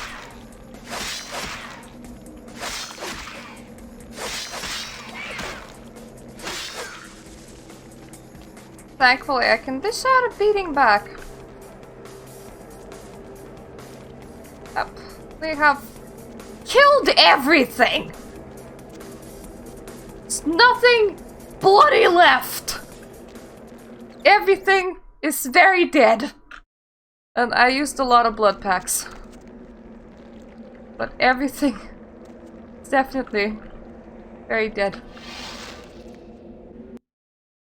Thankfully, I can dish out a beating back. Yep, we have killed everything! There's nothing bloody left! Everything is very dead. And I used a lot of blood packs. But everything is definitely very dead.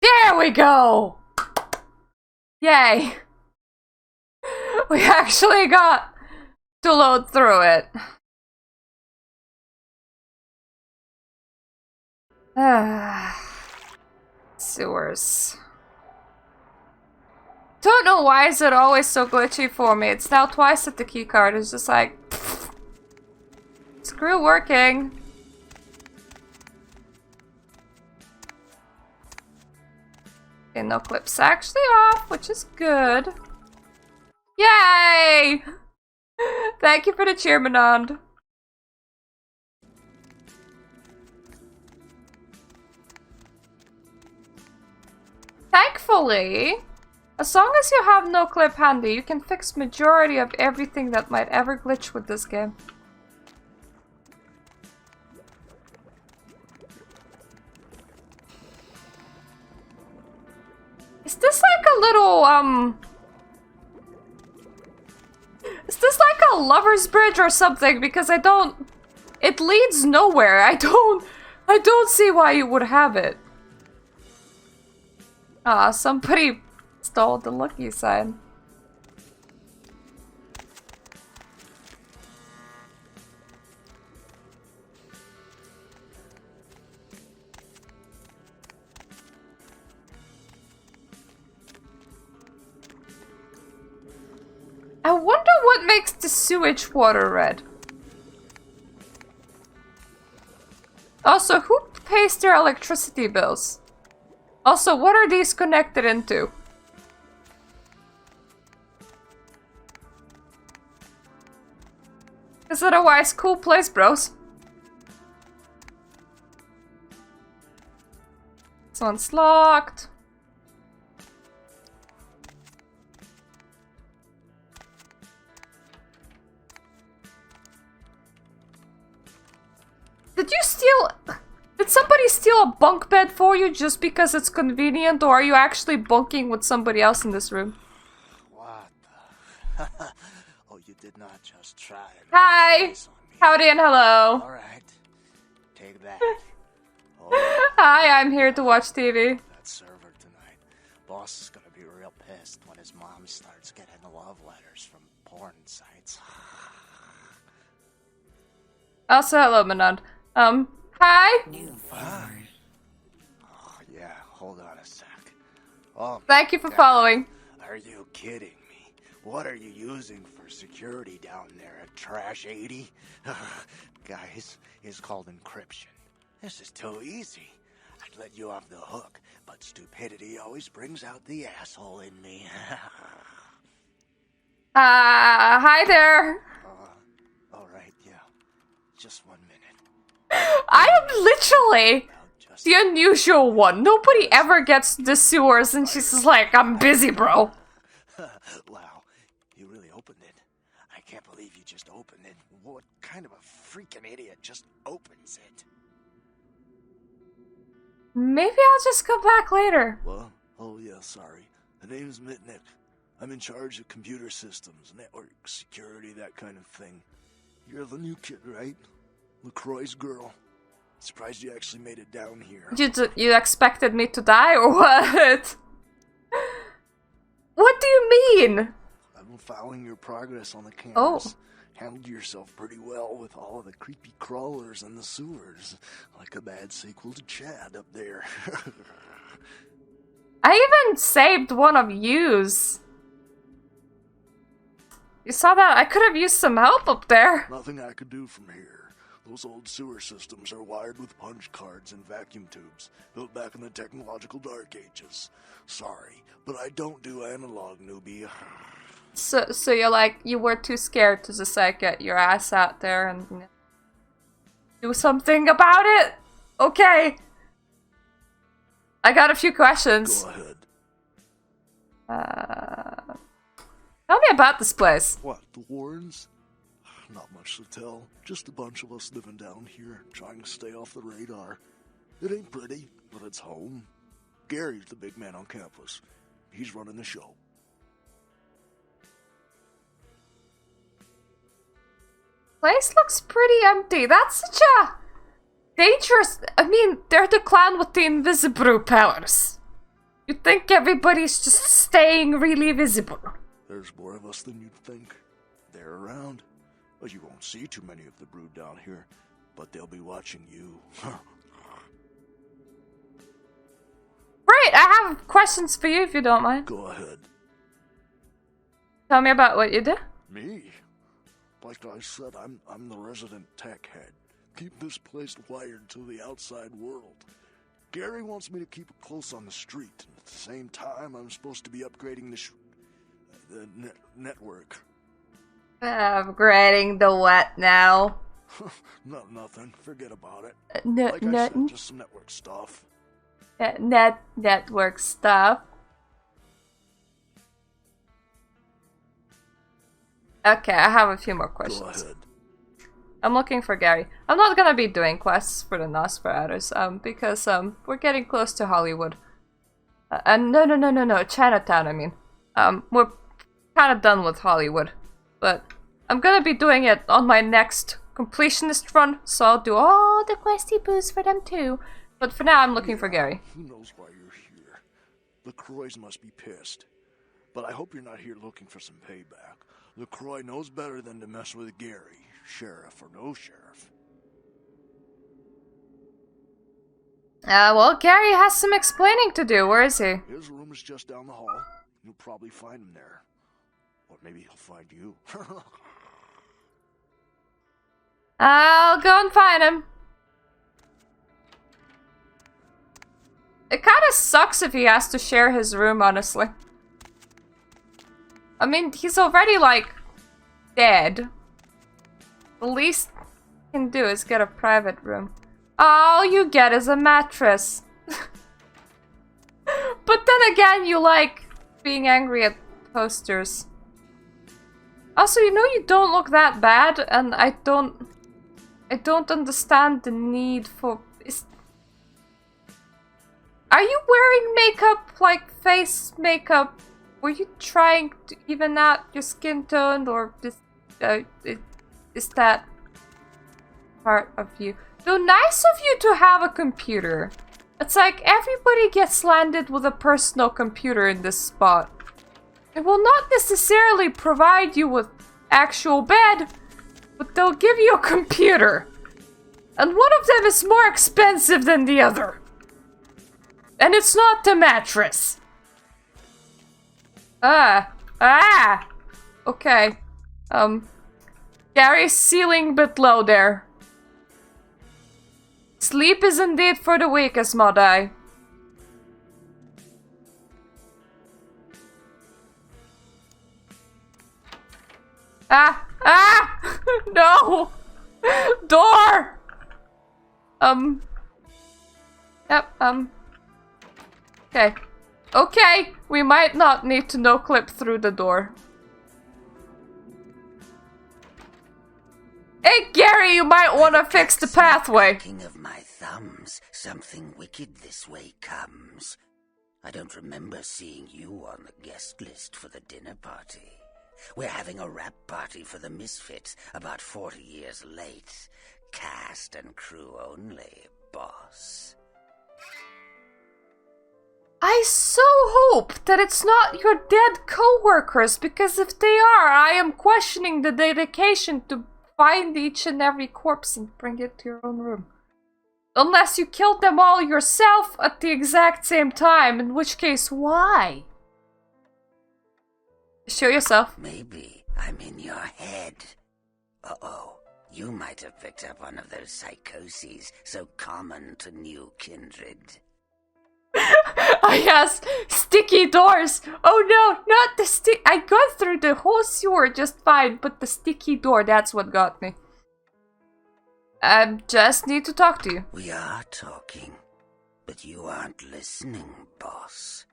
There we go! Yay! We actually got to load through it. Sewers. Don't know why is it always so glitchy for me. It's now twice at the keycard. It's just like... pfft. Screw working. Okay, no clips actually off, which is good. Yay! Thank you for the cheer, Manand. Thankfully, as long as you have no clip handy, you can fix majority of everything that might ever glitch with this game. Is this like a little, is this like a lover's bridge or something? Because it leads nowhere. I don't see why you would have it. Ah, somebody stole the lucky sign. I wonder what makes the sewage water red. Also, who pays their electricity bills? Also, what are these connected into? Because otherwise, cool place, bros. This one's locked. Did somebody steal a bunk bed for you just because it's convenient, or are you actually bunking with somebody else in this room? What the? Oh, you did not just try it. Hi! Howdy and hello. Alright. Take that. Hi, I'm here to watch TV. That server tonight. Boss is gonna be real pissed when his mom starts getting love letters from porn sites. Also, hello, Manand. Hi? Oh, yeah, hold on a sec. Oh, thank you for following. Are you kidding me? What are you using for security down there? A trash 80? Guys, it's called encryption. This is too easy. I'd let you off the hook, but stupidity always brings out the asshole in me. Hi there. Alright, yeah. Just 1 minute. I am literally the unusual one. Nobody ever gets to the sewers and she's just like, I'm busy, bro. Wow, you really opened it. I can't believe you just opened it. What kind of a freaking idiot just opens it? Maybe I'll just go back later. Well, oh yeah, sorry. The name's Mitnick. I'm in charge of computer systems, network security, that kind of thing. You're the new kid, right? LaCroix's girl. Surprised you actually made it down here. You expected me to die or what? What do you mean? I've been following your progress on the cameras. Oh. Handled yourself pretty well with all of the creepy crawlers and the sewers. Like a bad sequel to Chad up there. I even saved one of yous. You saw that? I could have used some help up there. Nothing I could do from here. Those old sewer systems are wired with punch cards and vacuum tubes, built back in the technological dark ages. Sorry, but I don't do analog, newbie. So you're like, you were too scared to just like get your ass out there and do something about it? Okay. I got a few questions. Go ahead. Tell me about this place. What, the Warrens? Not much to tell. Just a bunch of us living down here, trying to stay off the radar. It ain't pretty, but it's home. Gary's the big man on campus. He's running the show. Place looks pretty empty. That's such a dangerous... I mean, they're the clan with the invisible powers. You'd think everybody's just staying really visible. There's more of us than you'd think. They're around. Well, you won't see too many of the brood down here, but they'll be watching you. Great, I have questions for you if you don't mind. Go ahead. Tell me about what you do. Me? Like I said, I'm the resident tech head. Keep this place wired to the outside world. Gary wants me to keep it close on the street, and at the same time, I'm supposed to be upgrading the network. Upgrading the what now? Nothing. Forget about it. Nothing. I said, just some network stuff. Network stuff. Okay, I have a few more questions. Go ahead. I'm looking for Gary. I'm not gonna be doing quests for the Nosferatus, because we're getting close to Hollywood. And no, Chinatown, I mean. We're kind of done with Hollywood. But I'm gonna be doing it on my next completionist run, so I'll do all the questy boos for them too. But for now, I'm looking for Gary. Who knows why you're here? The Croys must be pissed. But I hope you're not here looking for some payback. LaCroix knows better than to mess with Gary, sheriff or no sheriff. Well, Gary has some explaining to do. Where is he? His room is just down the hall. You'll probably find him there. Or maybe he'll find you. I'll go and find him. It kind of sucks if he has to share his room, honestly. I mean, he's already, like, dead. The least he can do is get a private room. All you get is a mattress. But then again, you like being angry at posters. Also, you know you don't look that bad, and I don't understand the need for... Are you wearing makeup, like face makeup? Were you trying to even out your skin tone, or is that part of you? Though nice of you to have a computer. It's like everybody gets landed with a personal computer in this spot. It will not necessarily provide you with actual bed, but they'll give you a computer. And one of them is more expensive than the other. And it's not the mattress. Okay. Gary's ceiling bit low there. Sleep is indeed for the weak, Asmodai. No! Door! Yep, okay. Okay, we might not need to no-clip through the door. Hey, Gary, you might want to fix the pathway. King of my thumbs, something wicked this way comes. I don't remember seeing you on the guest list for the dinner party. We're having a wrap party for the Misfits, about 40 years late. Cast and crew only, boss. I so hope that it's not your dead co-workers, because if they are, I am questioning the dedication to find each and every corpse and bring it to your own room. Unless you killed them all yourself at the exact same time, in which case, why? Show yourself. Maybe I'm in your head. Uh-oh. You might have picked up one of those psychoses so common to new kindred. Oh yes, sticky doors. Oh no, not the stick. I got through the whole sewer just fine, but the sticky door, that's what got me. I just need to talk to you. We are talking, but you aren't listening, boss.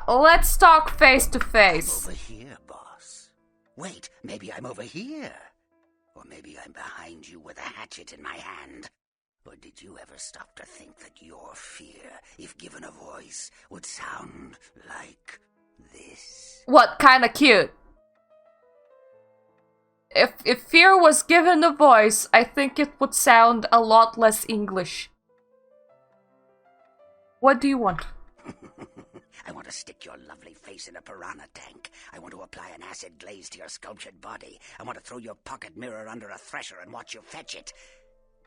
Let's talk face to face. I'm over here, boss. Wait, maybe I'm over here. Or maybe I'm behind you with a hatchet in my hand. Or did you ever stop to think that your fear, if given a voice, would sound like this? What kind of cute? If fear was given a voice, I think it would sound a lot less English. What do you want? I want to stick your lovely face in a piranha tank. I want to apply an acid glaze to your sculptured body. I want to throw your pocket mirror under a thresher and watch you fetch it.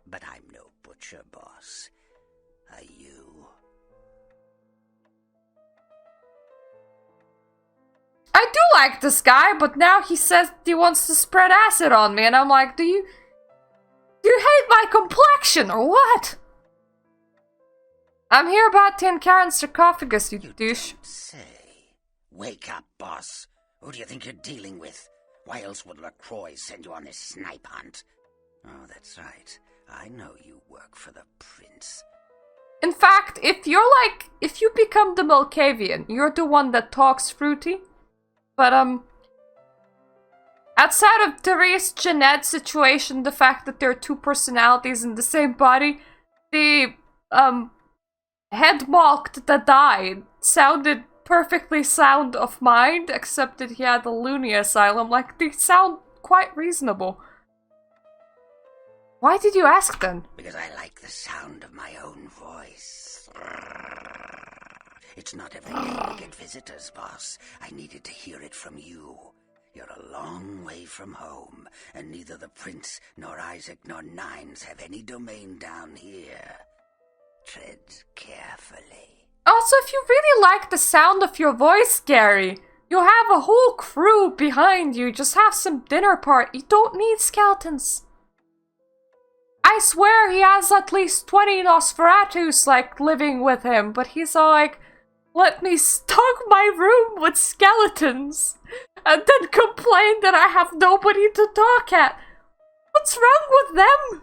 But I'm no butcher, boss. Are you? I do like this guy, but now he says he wants to spread acid on me, and I'm like, do you hate my complexion or what? I'm here about Tin Karen's sarcophagus, you douche. Don't say. Wake up, boss. Who do you think you're dealing with? Why else would LaCroix send you on this snipe hunt? Oh, that's right. I know you work for the prince. In fact, if you become the Malkavian, you're the one that talks fruity. But, outside of Therese Jeanette situation, the fact that there are two personalities in the same body, the, head mocked that died sounded perfectly sound of mind, except that he had a loony asylum. Like, they sound quite reasonable. Why did you ask then? Because I like the sound of my own voice. It's not every day we get visitors, boss. I needed to hear it from you. You're a long way from home, and neither the prince nor Isaac nor Nines have any domain down here. Tread carefully. Also, if you really like the sound of your voice, Gary, you have a whole crew behind you. Just have some dinner party. You don't need skeletons. I swear he has at least 20 Nosferatus, like, living with him, but he's all like, let me stock my room with skeletons, and then complain that I have nobody to talk at. What's wrong with them?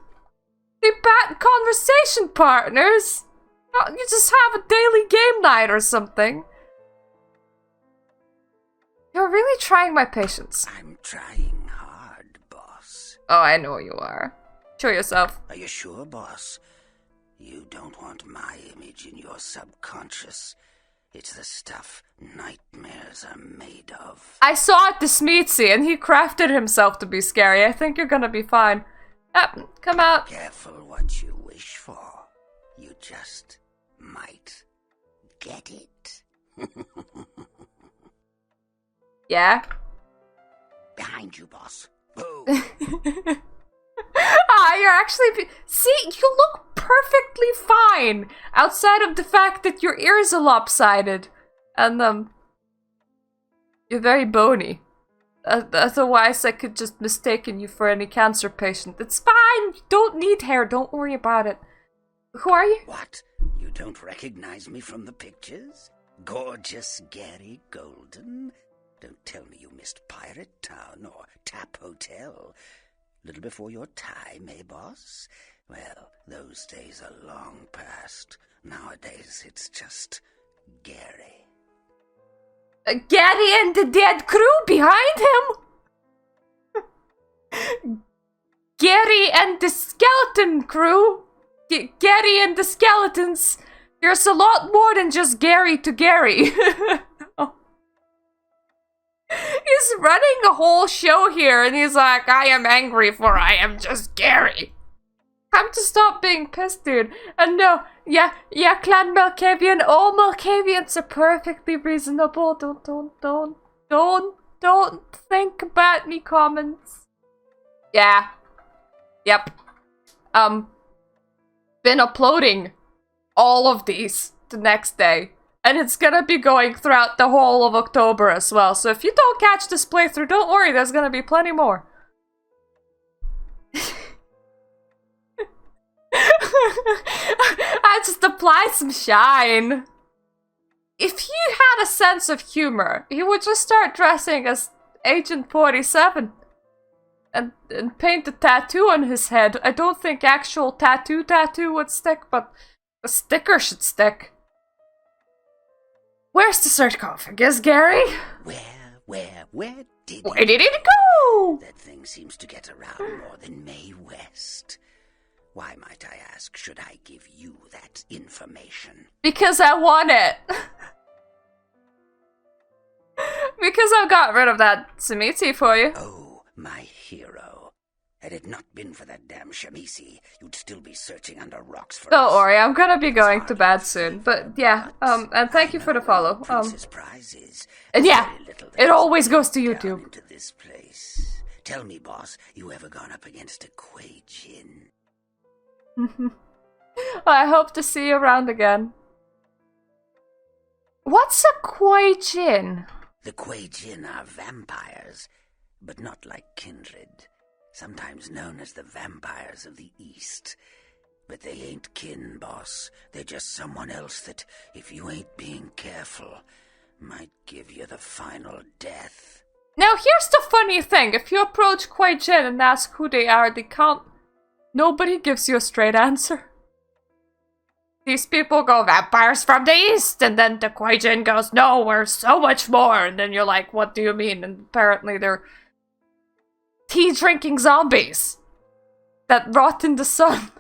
They're bad conversation partners. You just have a daily game night or something. You're really trying my patience. I'm trying hard, boss. Oh, I know you are. Show yourself. Are you sure, boss? You don't want my image in your subconscious. It's the stuff nightmares are made of. I saw it to Smeetsy, and he crafted himself to be scary. I think you're gonna be fine. Yep, come out. Careful what you wish for. You just might get it. Yeah? Behind you, boss. Boom. You're actually... See, you look perfectly fine, outside of the fact that your ears are lopsided. And, you're very bony. Otherwise, I could just mistaken you for any cancer patient. It's fine! You don't need hair, don't worry about it. Who are you? What? You don't recognize me from the pictures? Gorgeous Gary Golden? Don't tell me you missed Pirate Town or Tap Hotel. Little before your time, eh, boss? Well, those days are long past. Nowadays, it's just Gary. Gary and the dead crew behind him? Gary and the skeleton crew? Gary and the skeletons. There's a lot more than just Gary to Gary. He's running a whole show here, and he's like, I am angry for I am just Gary. Time to stop being pissed, dude. And no, yeah, Clan Malkavian, all Malkavians are perfectly reasonable. Don't think about me comments. Yeah. Yep. Been uploading all of these the next day. And it's gonna be going throughout the whole of October as well. So if you don't catch this playthrough, don't worry, there's gonna be plenty more. I just applied some shine. If he had a sense of humor, he would just start dressing as Agent 47 and paint a tattoo on his head. I don't think actual tattoo would stick, but a sticker should stick. Where's the sarcophagus, Gary? Where did it go? That thing seems to get around more than Mae West. Why, might I ask, should I give you that information? Because I want it. Because I got rid of that Samiti for you. Oh, my hero. Had it not been for that damn Shamisi, you'd still be searching under rocks for Don't us. worry, I'm gonna be going to bed soon. But yeah, and thank you for the follow. Prizes. And yeah, it always goes to YouTube. Into this place. Tell me, boss, you ever gone up against a Kuei Jin? I hope to see you around again. What's a Kuei Jin? The Kuei Jin are vampires, but not like kindred. Sometimes known as the vampires of the East. But they ain't kin, boss. They're just someone else that, if you ain't being careful, might give you the final death. Now here's the funny thing. If you approach Kuei Jin and ask who they are, they can't... Nobody gives you a straight answer. These people go, vampires from the East, and then the Kuei Jin goes, no, we're so much more. And then you're like, what do you mean? And apparently they're tea-drinking zombies that rot in the sun.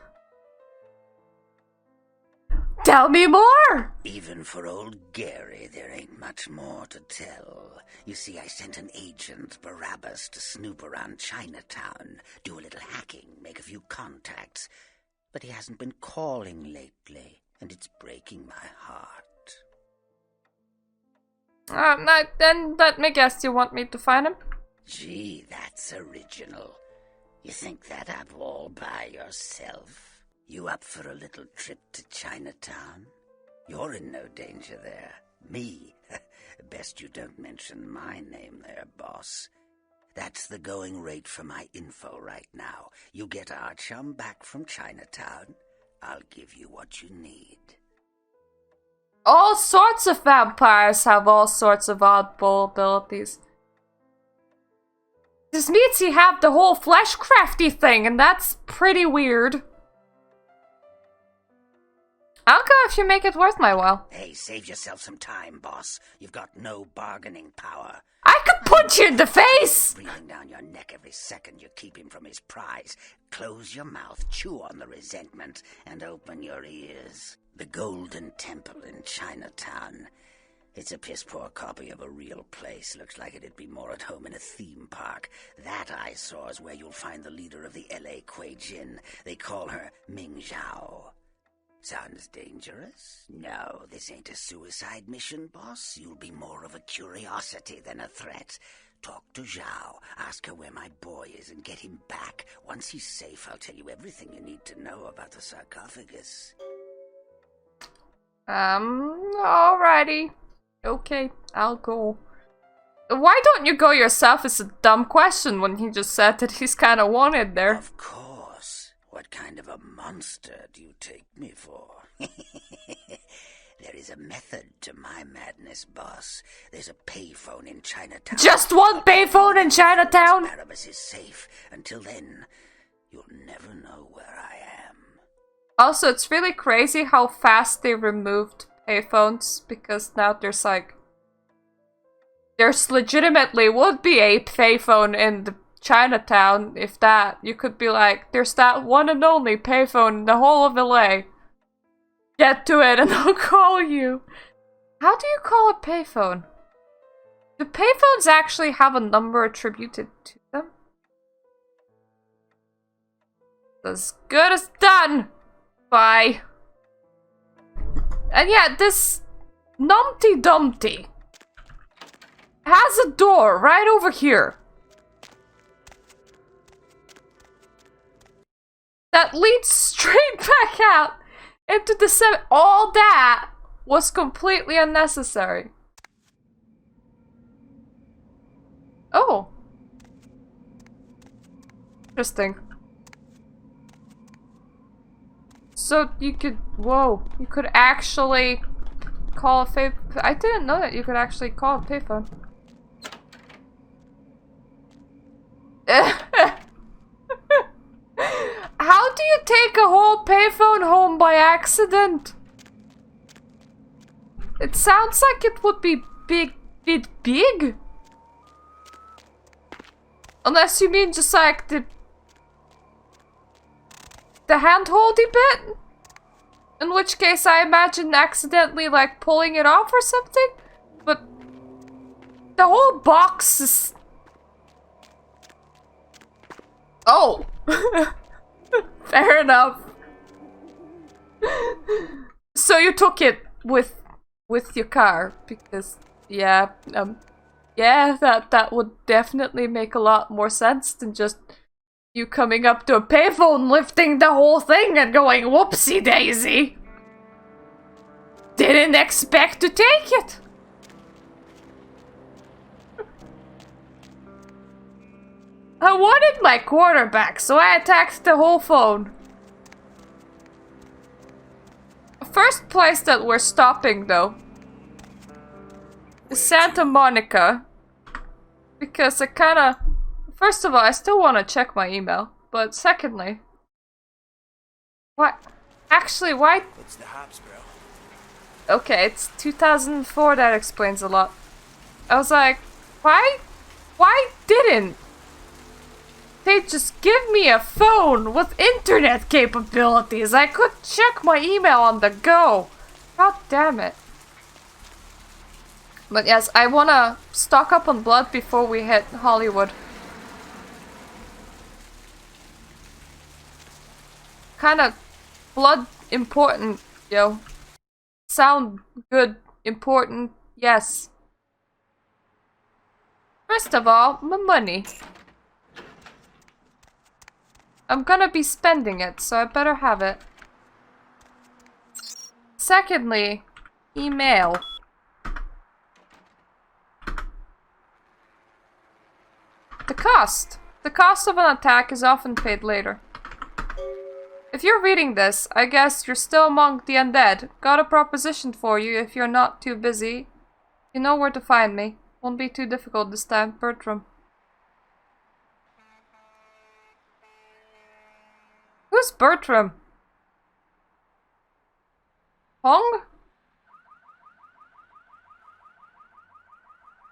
Tell me more! Even for old Gary, there ain't much more to tell. You see, I sent an agent, Barabbas, to snoop around Chinatown, do a little hacking, make a few contacts. But he hasn't been calling lately, and it's breaking my heart. Then let me guess, you want me to find him? Gee, that's original. You think that up all by yourself? You up for a little trip to Chinatown? You're in no danger there. Me? Best you don't mention my name there, boss. That's the going rate for my info right now. You get our chum back from Chinatown, I'll give you what you need. All sorts of vampires have all sorts of oddball abilities. This Mitzi have the whole flesh crafty thing, and that's pretty weird. I'll go if you make it worth my while. Hey, save yourself some time, boss. You've got no bargaining power. I could punch you in the face! Breathing down your neck every second you keep him from his prize. Close your mouth, chew on the resentment, and open your ears. The Golden Temple in Chinatown. It's a piss-poor copy of a real place. Looks like it'd be more at home in a theme park. That I saw is where you'll find the leader of the L.A. Kuei Jin. They call her Ming Zhao. Sounds dangerous? No, this ain't a suicide mission, boss. You'll be more of a curiosity than a threat. Talk to Zhao, ask her where my boy is, and get him back. Once he's safe, I'll tell you everything you need to know about the sarcophagus. Alrighty. Okay, I'll go. Why don't you go yourself is a dumb question when he just said that he's kinda wanted there. Of course. What kind of a monster do you take me for? There is a method to my madness, boss. There's a payphone in Chinatown. Just one payphone in Chinatown? Barabbas is safe. Until then, you'll never know where I am. Also, it's really crazy how fast they removed payphones, because now there's like... There's legitimately would be a payphone in the Chinatown, if that. You could be like, there's that one and only payphone in the whole of LA. Get to it and I'll call you. How do you call a payphone? Do payphones actually have a number attributed to them? As good as done! Bye. And yeah, this Numpty Dumpty has a door right over here. that leads straight back out into the all that was completely unnecessary. Oh. Interesting. So you could, whoa, you could actually call a I didn't know that you could actually call a payphone. How do you take a whole payphone home by accident? It sounds like it would be big. Unless you mean just like the hand-holdy bit? In which case I imagine accidentally like pulling it off or something? But the whole box is... Oh! Fair enough. So you took it with your car because yeah, that would definitely make a lot more sense than just you coming up to a payphone, lifting the whole thing and going whoopsie daisy. Didn't expect to take it. I wanted my quarterback, so I attacked the whole phone. First place that we're stopping, though, is Santa Monica. Because I kinda... First of all, I still want to check my email. But secondly... What? Actually, why... What's the hops, bro? Okay, it's 2004, that explains a lot. I was like, why didn't they just give me a phone with internet capabilities? I could check my email on the go. God damn it. But yes, I wanna stock up on blood before we hit Hollywood. Kinda blood important, yo. Sound good, important, yes. First of all, my money. I'm gonna be spending it, so I better have it. Secondly, email. The cost. The cost of an attack is often paid later. If you're reading this, I guess you're still among the undead. Got a proposition for you if you're not too busy. You know where to find me. Won't be too difficult this time, Bertram. Who's Bertram? Hong?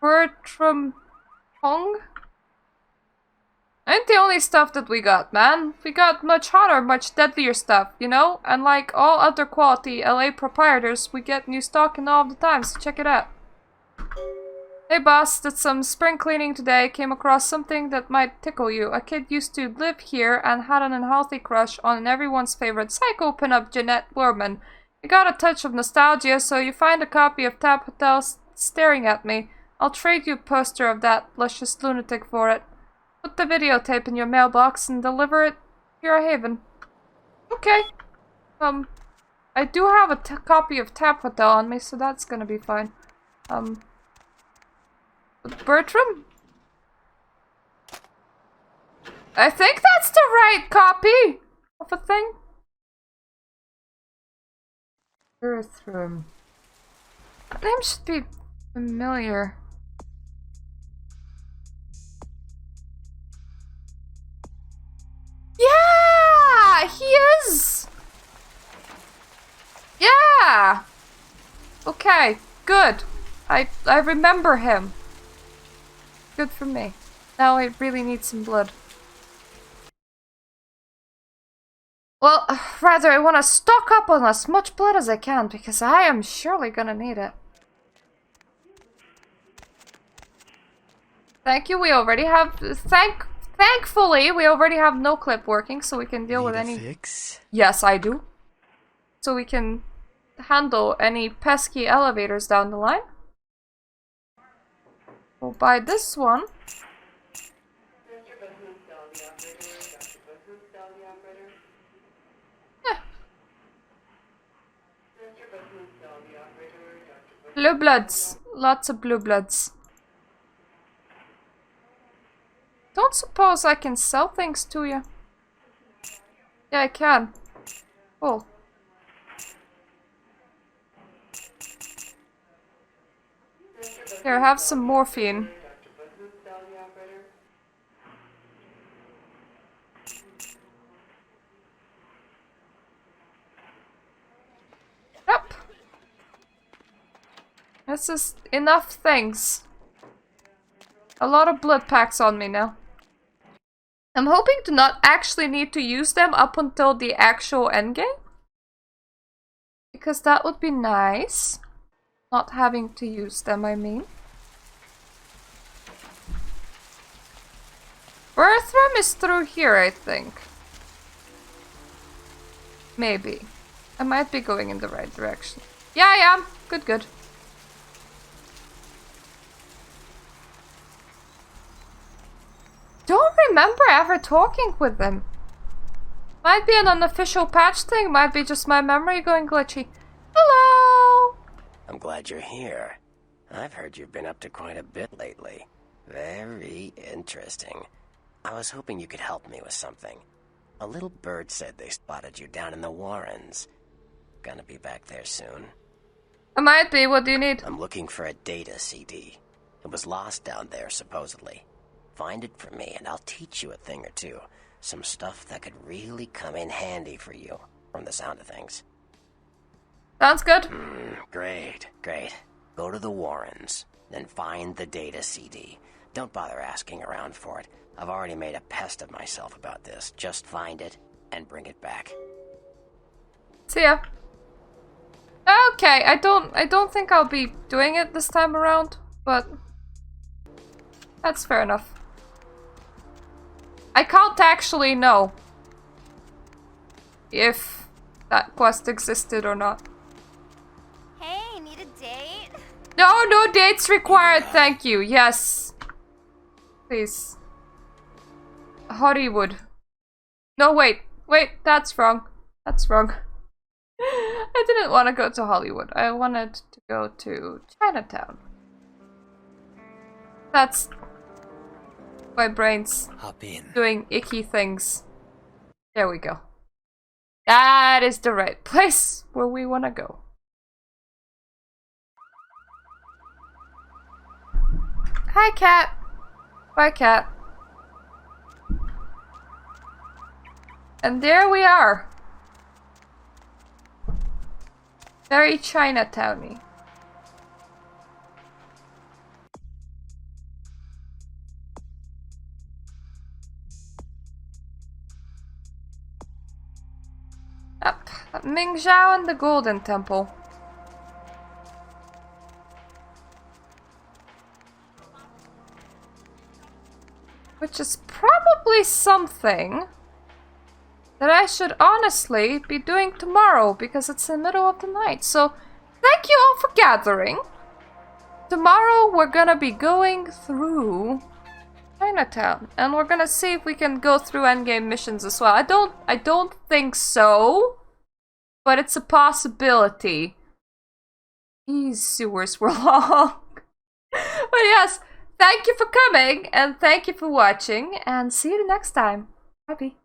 Bertram Hong? Ain't the only stuff that we got, man. We got much hotter, much deadlier stuff, you know? And like all other quality LA proprietors, we get new stock in all of the time, so check it out. Hey boss, did some spring cleaning today, came across something that might tickle you. A kid used to live here and had an unhealthy crush on everyone's favorite psycho pinup Jeanette Werman. You got a touch of nostalgia, so you find a copy of Tab Hotel staring at me. I'll trade you a poster of that luscious lunatic for it. Put the videotape in your mailbox and deliver it to your haven. Okay. I do have a copy of Tab Hotel on me, so that's gonna be fine. Bertram? I think that's the right copy of a thing. Bertram. That name should be familiar. Yeah! He is! Yeah! Okay, good. I remember him. Good for me. Now I really need some blood. Well, rather I want to stock up on as much blood as I can, because I am surely gonna need it. Thank you, we already have... Thankfully, we already have no clip working, so we can deal with any... Fix? Yes, I do. So we can handle any pesky elevators down the line. We'll buy this one. Blue bloods. Lots of blue bloods. Don't suppose I can sell things to you. Yeah, I can. Cool. Here, have some morphine. Yep. This is enough things. A lot of blood packs on me now. I'm hoping to not actually need to use them up until the actual endgame. Because that would be nice. Not having to use them, I mean. Earthworm is through here, I think. Maybe. I might be going in the right direction. Yeah, I am. Good, good. Don't remember ever talking with them. Might be an unofficial patch thing, might be just my memory going glitchy. Hello! I'm glad you're here. I've heard you've been up to quite a bit lately. Very interesting. I was hoping you could help me with something. A little bird said they spotted you down in the Warrens. Gonna be back there soon. I might be, what do you need? I'm looking for a data CD. It was lost down there, supposedly. Find it for me and I'll teach you a thing or two. Some stuff that could really come in handy for you, from the sound of things. Sounds good. Great, great. Go to the Warrens, then find the data CD. Don't bother asking around for it. I've already made a pest of myself about this. Just find it and bring it back. See ya. Okay, I don't think I'll be doing it this time around, but that's fair enough. I can't actually know if that quest existed or not. Hey, need a date? No, no dates required, thank you. Yes. Please. Hollywood. No, wait, that's wrong. That's wrong. I didn't want to go to Hollywood. I wanted to go to Chinatown. That's my brain's doing icky things. There we go. That is the right place where we want to go. Hi, cat. Bye, cat. And there we are. Very Chinatown-y. Up, Mingzhou and the Golden Temple. Which is probably something that I should honestly be doing tomorrow because it's the middle of the night. So, thank you all for gathering. Tomorrow we're gonna be going through Chinatown, and we're gonna see if we can go through endgame missions as well. I don't think so, but it's a possibility. These sewers were long. But yes, thank you for coming, and thank you for watching, and see you next time. Bye-bye.